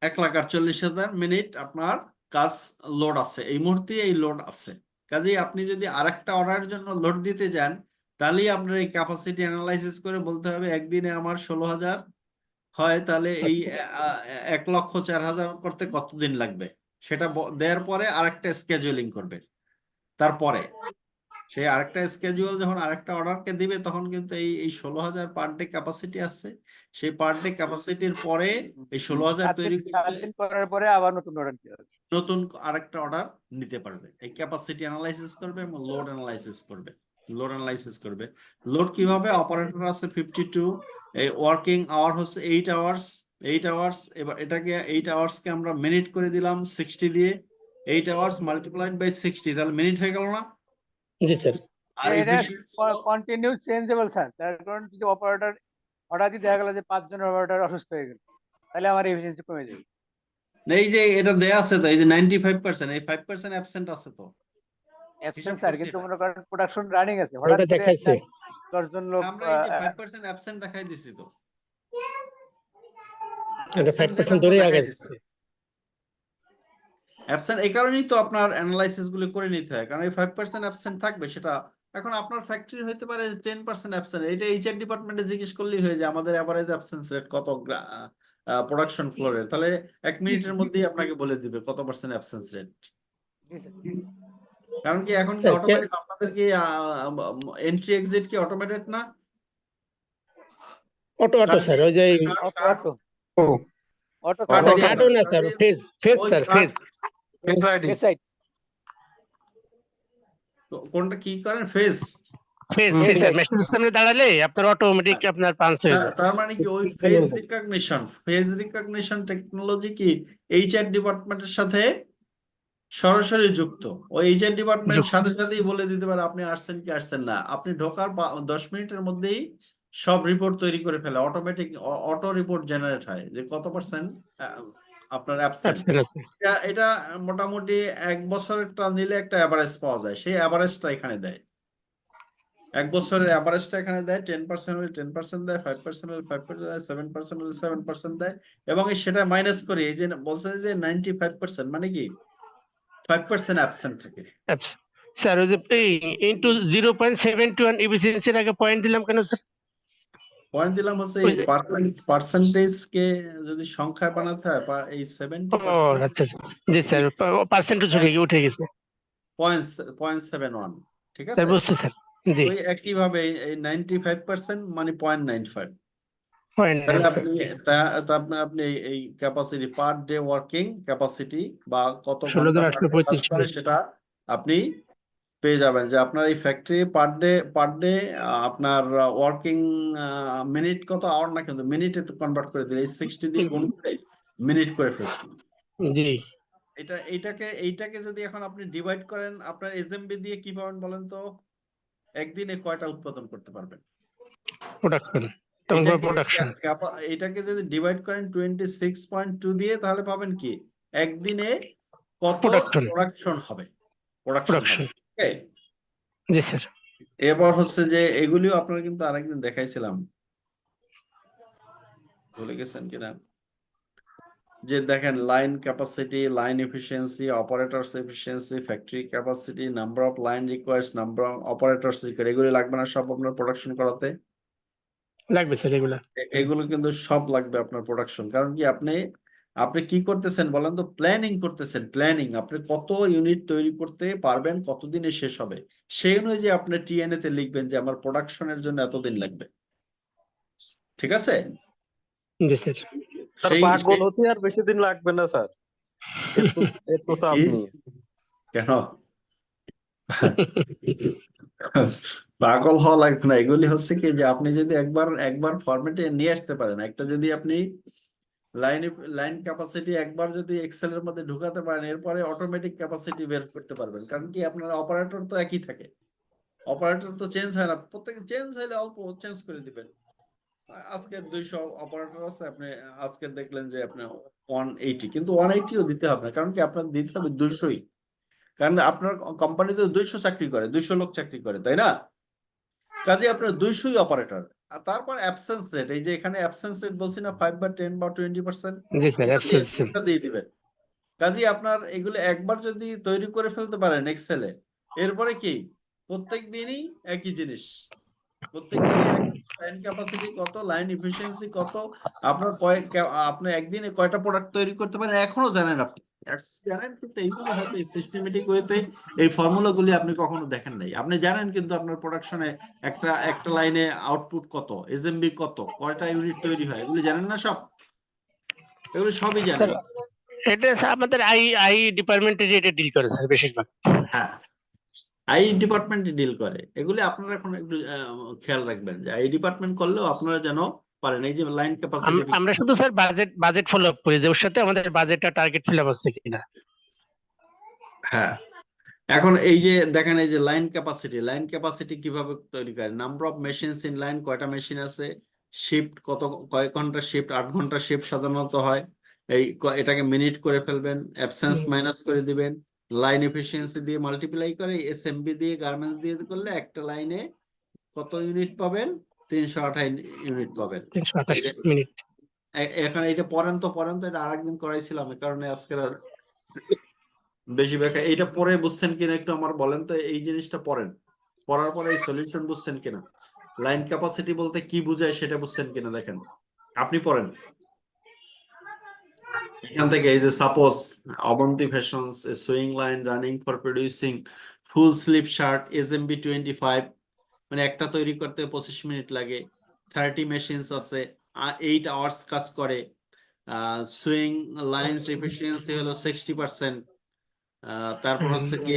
S1: 1,48,000 মিনিট আপনার কাজ লোড আছে, এই মুহূর্তে এই লোড আছে। কাজেই আপনি যদি আরেকটা অর্ডারের জন্য লোড দিতে যান, তাহলেই আপনার এই ক্যাপাসিটি অ্যানালাইসিস করে বলতে হবে একদিনে আমার 16,000 হয়, তাহলে এই 1,04,000 করতে কতদিন লাগবে, সেটা দেওয়ার পরে আরেকটা স্কেজুয়ালিং করবে। তারপরে সেই আরেকটা স্কেজুয়াল যখন আরেকটা অর্ডারকে দিবে, তখন কিন্তু এই 16,000 পার ডে ক্যাপাসিটি আছে, সেই পার ডে ক্যাপাসিটির পরে এই 16,000 তৈরি করতে
S5: 7 দিন করার পরে আবার নতুন অর্ডার দিতে হবে।
S1: নতুন আরেকটা অর্ডার নিতে পারবে। এই ক্যাপাসিটি অ্যানালাইসিস করবে এবং লোড অ্যানালাইসিস করবে। লোড কিভাবে? অপারেটর আছে 52, এই ওয়ার্কিং আওয়ার হচ্ছে 8 আওয়ার্স। এবার এটাকে 8 আওয়ার্সকে আমরা মিনিট করে দিলাম 60 দিয়ে। 8 আওয়ার্স মাল্টিপ্লাইড বাই 60, তাহলে মিনিট হয়ে গেল না?
S4: জি স্যার।
S1: আর
S5: এটা কন্টিনিউ চেঞ্জেবল স্যার, তার কারণ যদি অপারেটর হঠাৎ দেখা গেল যে 5 জনের অপারেটর অসুস্থ হয়ে গেল, তাহলে আমার এফিসিয়েন্সি কমে যাবে।
S1: এই যে এটা দেয়া আছে তো, এই যে 95%, এই 5% অ্যাবসেন্ট আছে তো।
S5: অ্যাবসেন্ট স্যার, কিন্তু মনে করেন প্রোডাকশন রানিং আছে,
S4: ওটা দেখাইছে
S5: 10 জন লোক
S1: আমরা এই যে 5% অ্যাবসেন্ট দেখাই দিছি তো।
S4: এটা 5% ধরে আগে
S1: অ্যাবসেন্ট এই কারণেই তো আপনার অ্যানালাইসিস গুলো করে নিতে হয়, কারণ এই 5% অ্যাবসেন্ট থাকবে। সেটা এখন আপনার ফ্যাক্টরি হইতে পারে 10% অ্যাবসেন্ট, এটা এইচআর ডিপার্টমেন্টে জিজ্ঞেস করলেই হয়ে যায় আমাদের এভারেজ অ্যাবসেন্স রেট কত প্রোডাকশন ফ্লোরে, তাহলে 1 মিনিটের মধ্যেই আপনাকে বলে দিবে কত পার্সেন্ট অ্যাবসেন্স রেট। কারণ কি এখন কি অটোমেটেড? আপনাদের কি এন্ট্রি এক্সিট কি অটোমেটেড না?
S4: অটো স্যার, ওই যে
S5: অটো
S4: কার্ডও না স্যার, ফেজ স্যার, ফেজ
S1: কোনটা কি করেন? ফেজ
S4: স্যার, মেশিন সিস্টেমে দাঁড়ালে আপনার অটোমেটিক আপনার পাঞ্চ হয়ে যায়।
S1: তার মানে কি ওই ফেজ রিকগনিশন টেকনোলজি কি এইচআর ডিপার্টমেন্টের সাথে সরাসরি যুক্ত। ওই এইচআর ডিপার্টমেন্ট সাথে সাথেই বলে দিতে পারে আপনি আসছেন কি আসছেন না। আপনি ঢোকার 10 মিনিটের মধ্যেই সব রিপোর্ট তৈরি করে ফেলে, অটোমেটিক অটো রিপোর্ট জেনারেট হয় যে কত পার্সেন্ট আপনার অ্যাবসেন্ট। এটা মোটামুটি 1 বছরেরটা নিলে একটা এভারেজ পাওয়া যায়, সেই এভারেজটা এখানে দেয়। 1 বছরের এভারেজটা এখানে দেয়। 10% হলে 10% দেয়, 5% হলে 5% দেয়, 7% হলে 7% দেয়, এবং সেটা মাইনাস করে এই যে বলছে যে 95%, মানে কি 5% অ্যাবসেন্ট থাকে।
S4: স্যার ওই যে ইনটু 0.721 এফিসিয়েন্সির আগে পয়েন্ট দিলাম কেন স্যার?
S1: পয়েন্ট দিলাম হচ্ছে এই পার্সেন্টেজ কে যদি সংখ্যায় বানাতে হয়, এই 70%।
S4: আচ্ছা জি স্যার, পার্সেন্ট উঠে গেছে
S1: 0.71, ঠিক আছে
S4: স্যার, বুঝছি স্যার। জি,
S1: ওই একই ভাবে এই 95% মানে 0.95।
S4: পয়েন্ট
S1: তাহলে আপনি এই capacity per day working capacity বা কত ঘন্টা কাজ করে সেটা আপনি পেয়ে যাবেন, যে আপনার এই ফ্যাক্টরি পার ডে আপনার ওয়ার্কিং মিনিট কত, আওয়ার না, কিন্তু মিনিটে তো কনভার্ট করে দিলে 60 দিয়ে গুণ করে মিনিট করে ফেলছি।
S4: জি,
S1: এইটাকে যদি এখন আপনি ডিভাইড করেন আপনার এসএমবি দিয়ে কি পাবেন বলেন তো? একদিনে কয়টা উৎপাদন করতে পারবেন? এটাকে যদি ডিভাইড করেন 26.2 দিয়ে, তাহলে পাবেন কি একদিনে কত প্রোডাকশন হবে।
S4: জি স্যার।
S1: এবার হচ্ছে যে এগুলিও আপনারা কিন্তু আরেকদিন দেখাইছিলাম, ভুলে গেছেন কিনা, যে দেখেন line capacity, line efficiency, operators efficiency, factory capacity, number of line requires, number of operators required, এগুলি লাগবে না সব আপনার প্রোডাকশন করাতে?
S4: লাগবে স্যার,
S1: এগুলো কিন্তু সব লাগবে আপনার প্রোডাকশন। কারণ কি আপনি কি করতেছেন বলেন তো? প্ল্যানিং করতেছেন। প্ল্যানিং, আপনি কত ইউনিট তৈরি করতে পারবেন, কতদিনে শেষ হবে, সেই অনুযায়ী আপনি টিএনএ তে লিখবেন যে আমার প্রোডাকশনের জন্য এতদিন লাগবে। ঠিক আছে?
S4: জি স্যার।
S7: পাগল হতে আর বেশি দিন লাগবে না স্যার, এত চাপ নিয়ে।
S1: কেন? পাগল হওয়া লাগবে না, এগুলি হচ্ছে কি যে আপনি যদি একবার ফরম্যাটে নিয়ে আসতে পারেন, একটা যদি আপনি লাইন ক্যাপাসিটি একবার যদি এক্সেল এর মধ্যে ঢুকাতে পারেন, এরপরে অটোমেটিক ক্যাপাসিটি বের করতে পারবেন। কারণ কি আপনার অপারেটর তো একই থাকে, অপারেটর তো চেঞ্জ হয় না, প্রত্যেক চেঞ্জ হলে অল্প চেঞ্জ করে দিবেন। আজকের 200 অপারেটর আছে, আপনি আজকের দেখলেন যে আপনি 180, কিন্তু 180ও দিতে হবে না, কারণ কি আপনার দিতে হবে 200ই। কারণ আপনার কোম্পানিতে 200 চাকরি করে, 200 লোক চাকরি করে, তাই না? কাজে আপনার 200ই অপারেটর। আর তারপর অ্যাবসেন্স রেট, এই যে এখানে অ্যাবসেন্স রেট বলছি না, 5 বা 10 বা 20%,
S4: জি স্যার,
S1: এটা দিয়ে দিবেন। কাজে আপনার এগুলো একবার যদি তৈরি করে ফেলতে পারেন এক্সেলে, এরপরে কি প্রত্যেক দিনই একই জিনিস, প্রত্যেক দিনই লাইন ক্যাপাসিটি কত, লাইন এফিসিয়েন্সি কত, আপনার আপনি একদিনে কয়টা প্রোডাক্ট তৈরি করতে পারেন এখনো জানেন আপনি, জানেন, কিন্তু এইগুলো হয়তো সিস্টেমেটিক ওয়েতে এই ফর্মুলাগুলি আপনি কখনো দেখেন নাই। আপনি জানেন কিন্তু আপনার প্রোডাকশনে একটা লাইনে আউটপুট কত, এসএমবি কত, কয়টা ইউনিট তৈরি হয়, এগুলি জানেন না সব? এগুলো সবই
S4: স্যার
S1: জানেন।
S4: এটা স্যার আমাদের আই ডিপার্টমেন্টে এটা ডিল করে স্যার বেশিরভাগ।
S1: হ্যাঁ, আই ডিপার্টমেন্ট ডিল করে এগুলি। আপনারা এখন একটু খেয়াল রাখবেন যে আই ডিপার্টমেন্ট করলেও আপনারা যেন পারেন। এই যে লাইন ক্যাপাসিটি,
S4: আমরা শুধু স্যার বাজেট ফলো আপ করি যে ওর সাথে আমাদের বাজেটটা টার্গেট ফিল আপ হচ্ছে কিনা।
S1: হ্যাঁ, এখন এই যে দেখেন, এই যে লাইন ক্যাপাসিটি কিভাবে তৈরি করে, number of machines in line, কয়টা মেশিন আছে, শিফট কয় ঘন্টা শিফট, 8 ঘন্টা শিফট সাধারণত হয়। এটাকে মিনিট করে ফেলবেন, অ্যাবসেন্স মাইনাস করে দিবেন, লাইন এফিসিয়েন্সি দিয়ে মাল্টিপ্লাই করে এসএমবি দিয়ে গার্মেন্টস দিয়ে করলে একটা লাইনে কত ইউনিট পাবেন, 328 ইউনিট পাবেন।
S4: 328 মিনিট।
S1: এখন এটা পড়েন তো এটা আরেকদিন করাইছিলাম, এই কারণে আজকে আর বেশি ব্যাখ্যা, এইটা পরে বুঝছেন কিনা একটু আমার বলেন তো, এই জিনিসটা পড়েন, পড়ার পরে এই সলিউশন বুঝছেন কিনা, লাইন ক্যাপাসিটি বলতে কি বোঝায় সেটা বুঝছেন কিনা দেখেন, আপনি পড়েন এখান থেকে। এই যে suppose Abanti fashions A swing line running for producing full sleeve shirt SMB 25, মানে একটা তৈরি করতে 25 মিনিট লাগে, 30 মেশিনস আছে, 8 আওয়ার্স কাজ করে, সুইং লাইন্স এফিসিয়েন্সি হলো 60%, তারপর হচ্ছে কি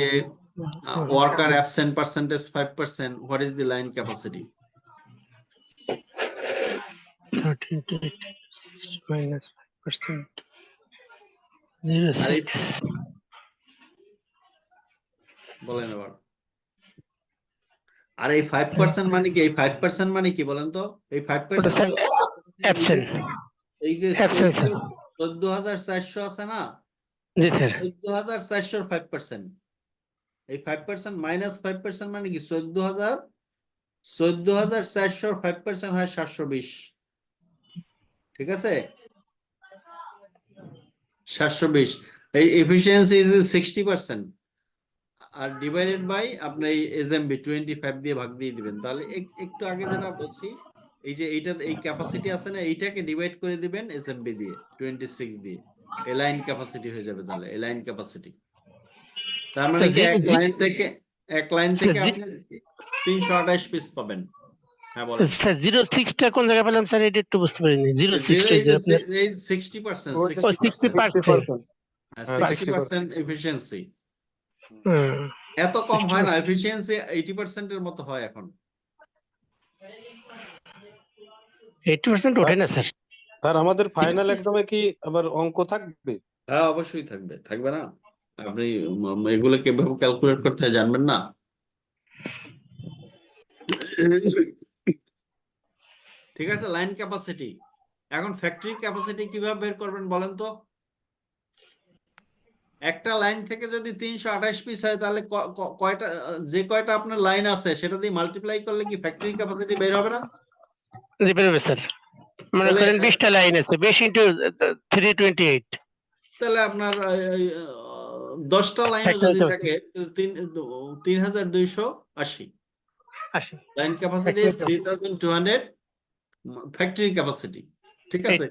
S1: worker absent percentage 5%, what is the line capacity?
S4: 13 minus 5%,
S1: আর
S4: 0.6
S1: বলেন আবার। আর এই 5% মানে কি? এই 5% মানে কি বলেন তো? এই 5%
S4: অ্যাবসেন্ট।
S1: এই যে
S4: Absent, sir.
S1: 14,400 আছে না,
S4: জি স্যার।
S1: 14,400 5%, এই 5% মাইনাস 5% মানে কি 14,400 5% হয় 720, ঠিক আছে? 720, এই এফিসিয়েন্সি ইজ 60%, আর ডিভাইডেড বাই আপনার এই এসএমবি 25 দিয়ে ভাগ দিয়ে দিবেন। তাহলে একটু আগে যেটা বলছি, এই যে এইটা এই ক্যাপাসিটি আছে না, এইটাকে ডিভাইড করে দিবেন এসএমবি দিয়ে 26 দিয়ে, এই লাইন ক্যাপাসিটি হয়ে যাবে। তাহলে এই লাইন ক্যাপাসিটি তার মানে কি এক লাইন থেকে আপনি 328 পিস পাবেন। হ্যাঁ বলেন
S4: স্যার 0.6টা কোন জায়গায় পেলাম স্যার, এটা একটু বুঝতে পারিনি। 0.6টা যে আপনার
S1: 60%,
S4: 60%।
S7: হ্যাঁ,
S1: 60% এফিসিয়েন্সি।
S4: হুম,
S1: এত কম হয় না, এফিসিয়েন্সি 80% এর মতো হয় এখন।
S4: 80% ওঠে না স্যার।
S7: স্যার আমাদের ফাইনাল এক্সামে কি আবার অঙ্ক থাকবে?
S1: হ্যাঁ অবশ্যই থাকবে, থাকবে না? আপনি এগুলো কিভাবে ক্যালকুলেট করতে হয় জানবেন না? ঠিক আছে, লাইন ক্যাপাসিটি। এখন ফ্যাক্টরি ক্যাপাসিটি কিভাবে বের করবেন বলেন তো? একটা লাইন থেকে যদি 328 পিস হয়, তাহলে কয়টা, যে কয়টা আপনার লাইন আছে সেটা দিয়ে মাল্টিপ্লাই করলে কি ফ্যাক্টরি ক্যাপাসিটি বের হবে না?
S4: জি বেরোবে স্যার। মনে করেন 20টা লাইন আছে, 20 into 328।
S1: তাহলে আপনার 10টা লাইনে যদি থাকে 3280 line capacity is 3200 factory capacity, ঠিক আছে?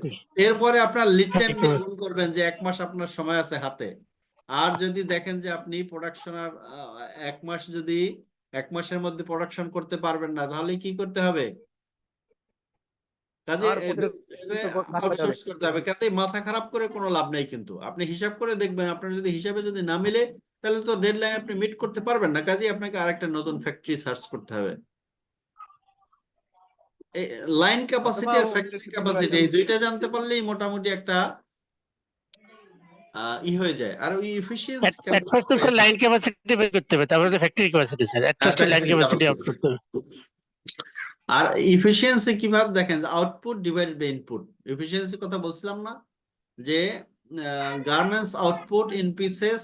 S1: এরপরে আপনার লিড টাইম দিয়ে গুণ করবেন যে 1 মাস আপনার সময় আছে হাতে। আর যদি দেখেন যে আপনি প্রোডাকশন আর 1 মাস, যদি 1 মাসের মধ্যে প্রোডাকশন করতে পারবেন না, তাহলে কি করতে হবে? কাজে আউটসোর্স করতে হবে। কাজে মাথা খারাপ করে কোনো লাভ নেই, কিন্তু আপনি হিসাব করে দেখবেন, আপনার যদি হিসাবে যদি না মিলে, তাহলে তো ডেডলাইন আপনি মিট করতে পারবেন না। কাজে আপনাকে আরেকটা নতুন ফ্যাক্টরি সার্চ করতে হবে। লাইন ক্যাপাসিটি আর
S5: অথবা
S1: ফ্যাক্টরি ক্যাপাসিটি এই দুইটা জানতে পারলেই মোটামুটি একটা হয়ে যায়। আর ওই এফিসিয়েন্সি
S4: এট ফার্স্ট তো স্যার লাইন ক্যাপাসিটি বের করতে হবে, তারপরে factory capacity sir. At first line capacity out করতে হবে।
S1: আর এফিসিয়েন্সি কিভাবে দেখেন, output divided by input. Efficiency কথা বলছিলাম না যে garments output in pieces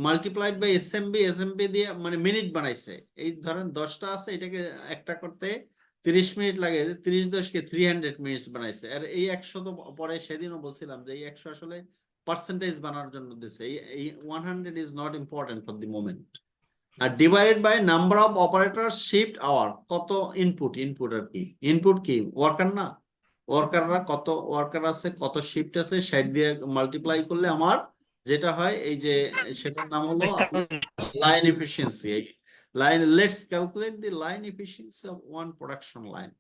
S1: multiplied by SMV দিয়ে মানে মিনিট বানাইছে। এই ধরেন 10টা আছে, এটাকে একটা করতে 30 মিনিট লাগে, 30 10 কে 300 মিনিটস বানাইছে। আর এই 100 তো পরে সেদিনও বলছিলাম যে এই 100 আসলে পার্সেন্টেজ বানানোর জন্য দিছে। এই 100 is not important for the moment. আর divided by number of operator shift hour, কত ইনপুট আর কি ইনপুট কি ওয়ার্কার না, ওয়ার্কাররা কত ওয়ার্কার আছে, কত শিফট আছে, 60 দিয়ে মাল্টিপ্লাই করলে আমার যেটা হয় এই যে সেটার নাম হলো line efficiency. Line, let's calculate the line efficiency of one production line.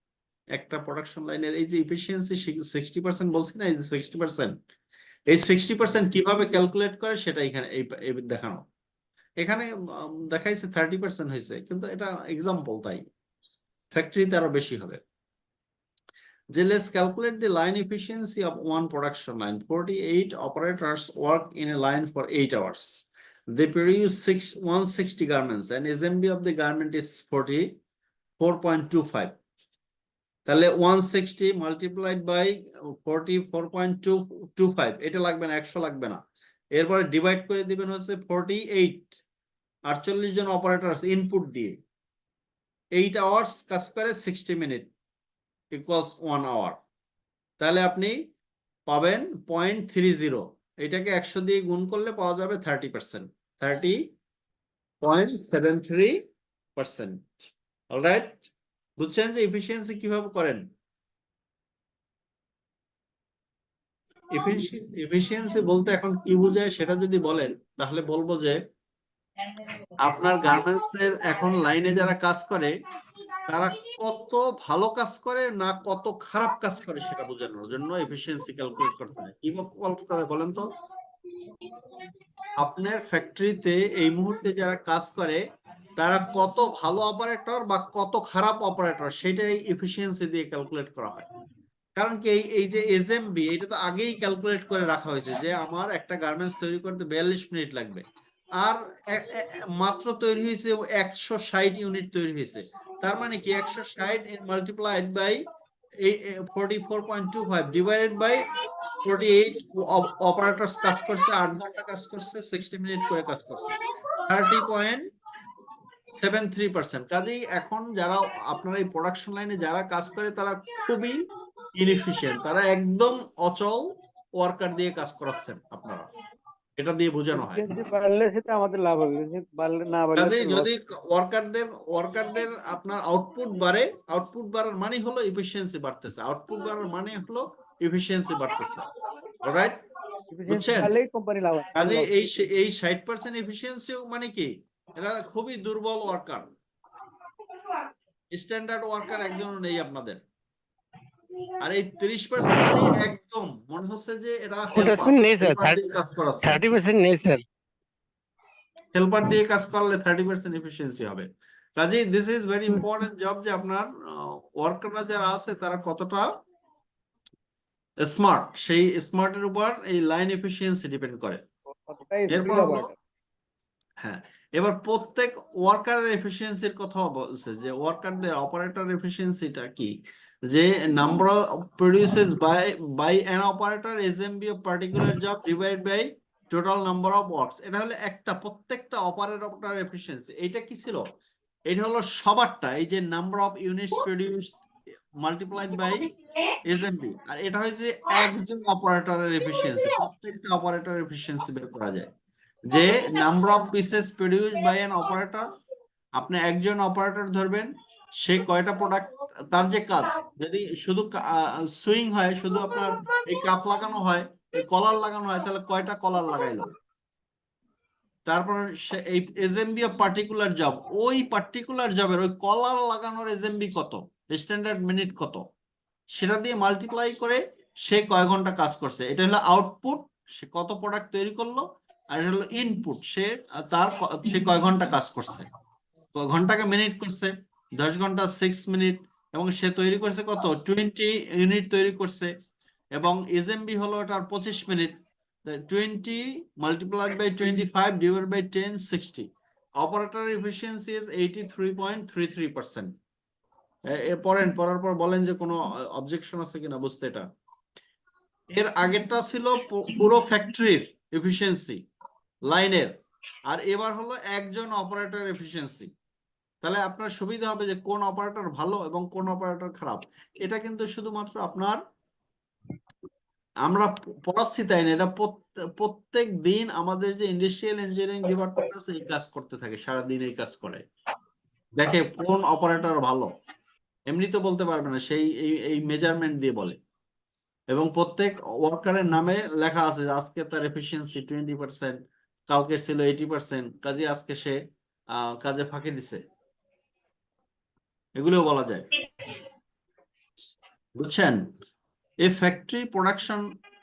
S1: একটা প্রোডাকশন লাইনের এই যে এফিসিয়েন্সি 60% বলছি না, এই যে 60%, এই 60% কিভাবে ক্যালকুলেট করে সেটা এখানে এই দেখানো। এখানে দেখাইছে 30% হয়েছে, কিন্তু এটা এক্সাম্পল, তাই ফ্যাক্টরিতে আরো বেশি হবে। যে let's calculate the line efficiency of one production line. 48 operators work in a line for 8 hours. They produce 160 garments and SMB of the garment is 44.25. তাহলে 160 multiplied by 44.25, এটা লাগবে না, 100 লাগবে না। এরপরে ডিভাইড করে দিবেন হচ্ছে 48, 48 জন অপারেটর আছে ইনপুট দিয়ে, 8 আওয়ার্স কাজ করে 60 মিনিট ইকুয়ালস 1 আওয়ার। তাহলে আপনি পাবেন 0.30, এটাকে 100 দিয়ে গুণ করলে পাওয়া যাবে 30%, 30.73%। অলরাইট, বুঝছেন যে এফিসিয়েন্সি কিভাবে করেন? এফিসিয়েন্সি বলতে এখন কি বোঝায় সেটা যদি বলেন তাহলে বলবো যে আপনার গার্মেন্টস এর এখন লাইনে যারা কাজ করে তারা কত ভালো কাজ করে না কত খারাপ কাজ করে সেটা বোঝানোর জন্য এফিসিয়েন্সি ক্যালকুলেট করতে হয়। কিভাবে ক্যালকুলেট করে বলেন তো? আপনার ফ্যাক্টরিতে এই মুহূর্তে যারা কাজ করে তারা কত ভালো অপারেটর বা কত খারাপ অপারেটর সেটাই এফিসিয়েন্সি দিয়ে ক্যালকুলেট করা হয়। কারণ কি এই যে এসএমবি এটা তো আগেই ক্যালকুলেট করে রাখা হয়েছে যে আমার একটা গার্মেন্টস তৈরি করতে 42 মিনিট লাগবে, আর মাত্র তৈরি হয়েছে 160 ইউনিট তৈরি হয়েছে। তার মানে কি 160 multiplied by 44.25 divided by 48 operators কাজ করছে, 8 ঘন্টা কাজ করছে, 60 মিনিট করে কাজ করছে, 30.73%। কাজেই এখন যারা আপনারা এই প্রোডাকশন লাইনে যারা কাজ করে তারা খুবই ইনএফিশিয়েন্ট, তারা একদম অচল ওয়ার্কার দিয়ে কাজ করাচ্ছেন আপনারা, এটা দিয়ে বোঝানো হয়।
S5: বাড়লে সেটা আমাদের লাভ হবে, বাড়লে না বাড়লে
S1: কাজেই যদি ওয়ার্কারদের আপনার আউটপুট বাড়ে, আউটপুট বাড়ার মানে হলো এফিসিয়েন্সি বাড়তেছে, আউটপুট বাড়ার মানে হলো এফিসিয়েন্সি বাড়তেছে। অলরাইট, বুঝছেন?
S5: কোম্পানি লাভ হবে।
S1: কাজে এই 60% এফিসিয়েন্সি মানে কি, এরা খুবই দুর্বল ওয়ার্কার, স্ট্যান্ডার্ড ওয়ার্কার একজনও নেই আপনাদের। আর এই 30% মানে একদম মনে হচ্ছে যে এরা হেল্পার দিয়ে কাজ করলে 30% এফিসিয়েন্সি হবে। কাজেই this is very important job, যে আপনার ওয়ার্কাররা যারা আছে তারা কতটা স্মার্ট, সেই স্মার্টের উপর এই লাইন এফিসিয়েন্সি ডিপেন্ড করে। এরপর হ্যাঁ, এবার প্রত্যেক ওয়ার্কারের এফিসিয়েন্সির কথা বলছে যে ওয়ার্কারদের অপারেটর এফিসিয়েন্সিটা কি, যে number of produces by an operator SMV of particular job divide by total number of works. এটা হলো একটা প্রত্যেকটা অপারেটর এফিসিয়েন্সি। এইটা কি ছিল? এটা হলো সবারটা, এই যে number of units produced multiplied by SMV. আর এটা হচ্ছে একজন অপারেটরের এফিসিয়েন্সি, প্রত্যেকটা অপারেটর এফিসিয়েন্সি বের করা যায় যে number of pieces produced by an operator. আপনি একজন অপারেটর ধরবেন, সে কয়টা প্রোডাক্ট, তার যে কাজ, যদি শুধু সুইং হয়, শুধু আপনার এই কাপ লাগানো হয়, এই কলার লাগানো হয়, তাহলে কয়টা কলার লাগাইলো। তারপর সে এই এসএমবি অফ পার্টিকুলার জব, ওই পার্টিকুলার জবের ওই কলার লাগানোর এসএমবি কত, স্ট্যান্ডার্ড মিনিট কত, সেটা দিয়ে মাল্টিপ্লাই করে সে কয় ঘন্টা কাজ করছে। এটা হলো আউটপুট, সে কত প্রোডাক্ট তৈরি করলো। আর এটা হলো ইনপুট, সে কয় ঘন্টা কাজ করছে, ঘন্টাকে মিনিট করছে, 10 ঘন্টা 6 মিনিট, এবং সে তৈরি করছে কত 20 ইউনিট তৈরি করছে এবং এসএমবি হলো এটার 25 minute 20 multiplied by 25 divided by 10 60 operator efficiency is 83.33%. পড়ার পর বলেন যে কোনো অবজেকশন আছে কিনা বুঝতে। এটা এর আগেরটা ছিল পুরো ফ্যাক্টরির এফিসিয়েন্সি লাইনের, আর এবার হলো একজন অপারেটর এফিসিয়েন্সি। তাহলে আপনার সুবিধা হবে যে কোন অপারেটর ভালো এবং কোন অপারেটর খারাপ। এটা কিন্তু শুধুমাত্র আপনার আমরা পড়াচ্ছি তাই না, এটা প্রত্যেক দিন আমাদের যে ইন্ডাস্ট্রিয়াল ইঞ্জিনিয়ারিং ডিপার্টমেন্ট আছে এই কাজ করতে থাকে, সারাদিন এই কাজ করে, দেখে কোন অপারেটর ভালো। এমনি তো বলতে পারবে না, সেই এই মেজারমেন্ট দিয়ে বলে। এবং প্রত্যেক ওয়ার্কারের নামে লেখা আছে যে আজকে তার এফিসিয়েন্সি 20%, কালকে ছিল 80%, কাজে আজকে সে কাজে ফাঁকি দিছে, এগুলোও বলা যায়। বুঝছেন? এই ফ্যাক্টরি প্রোডাকশন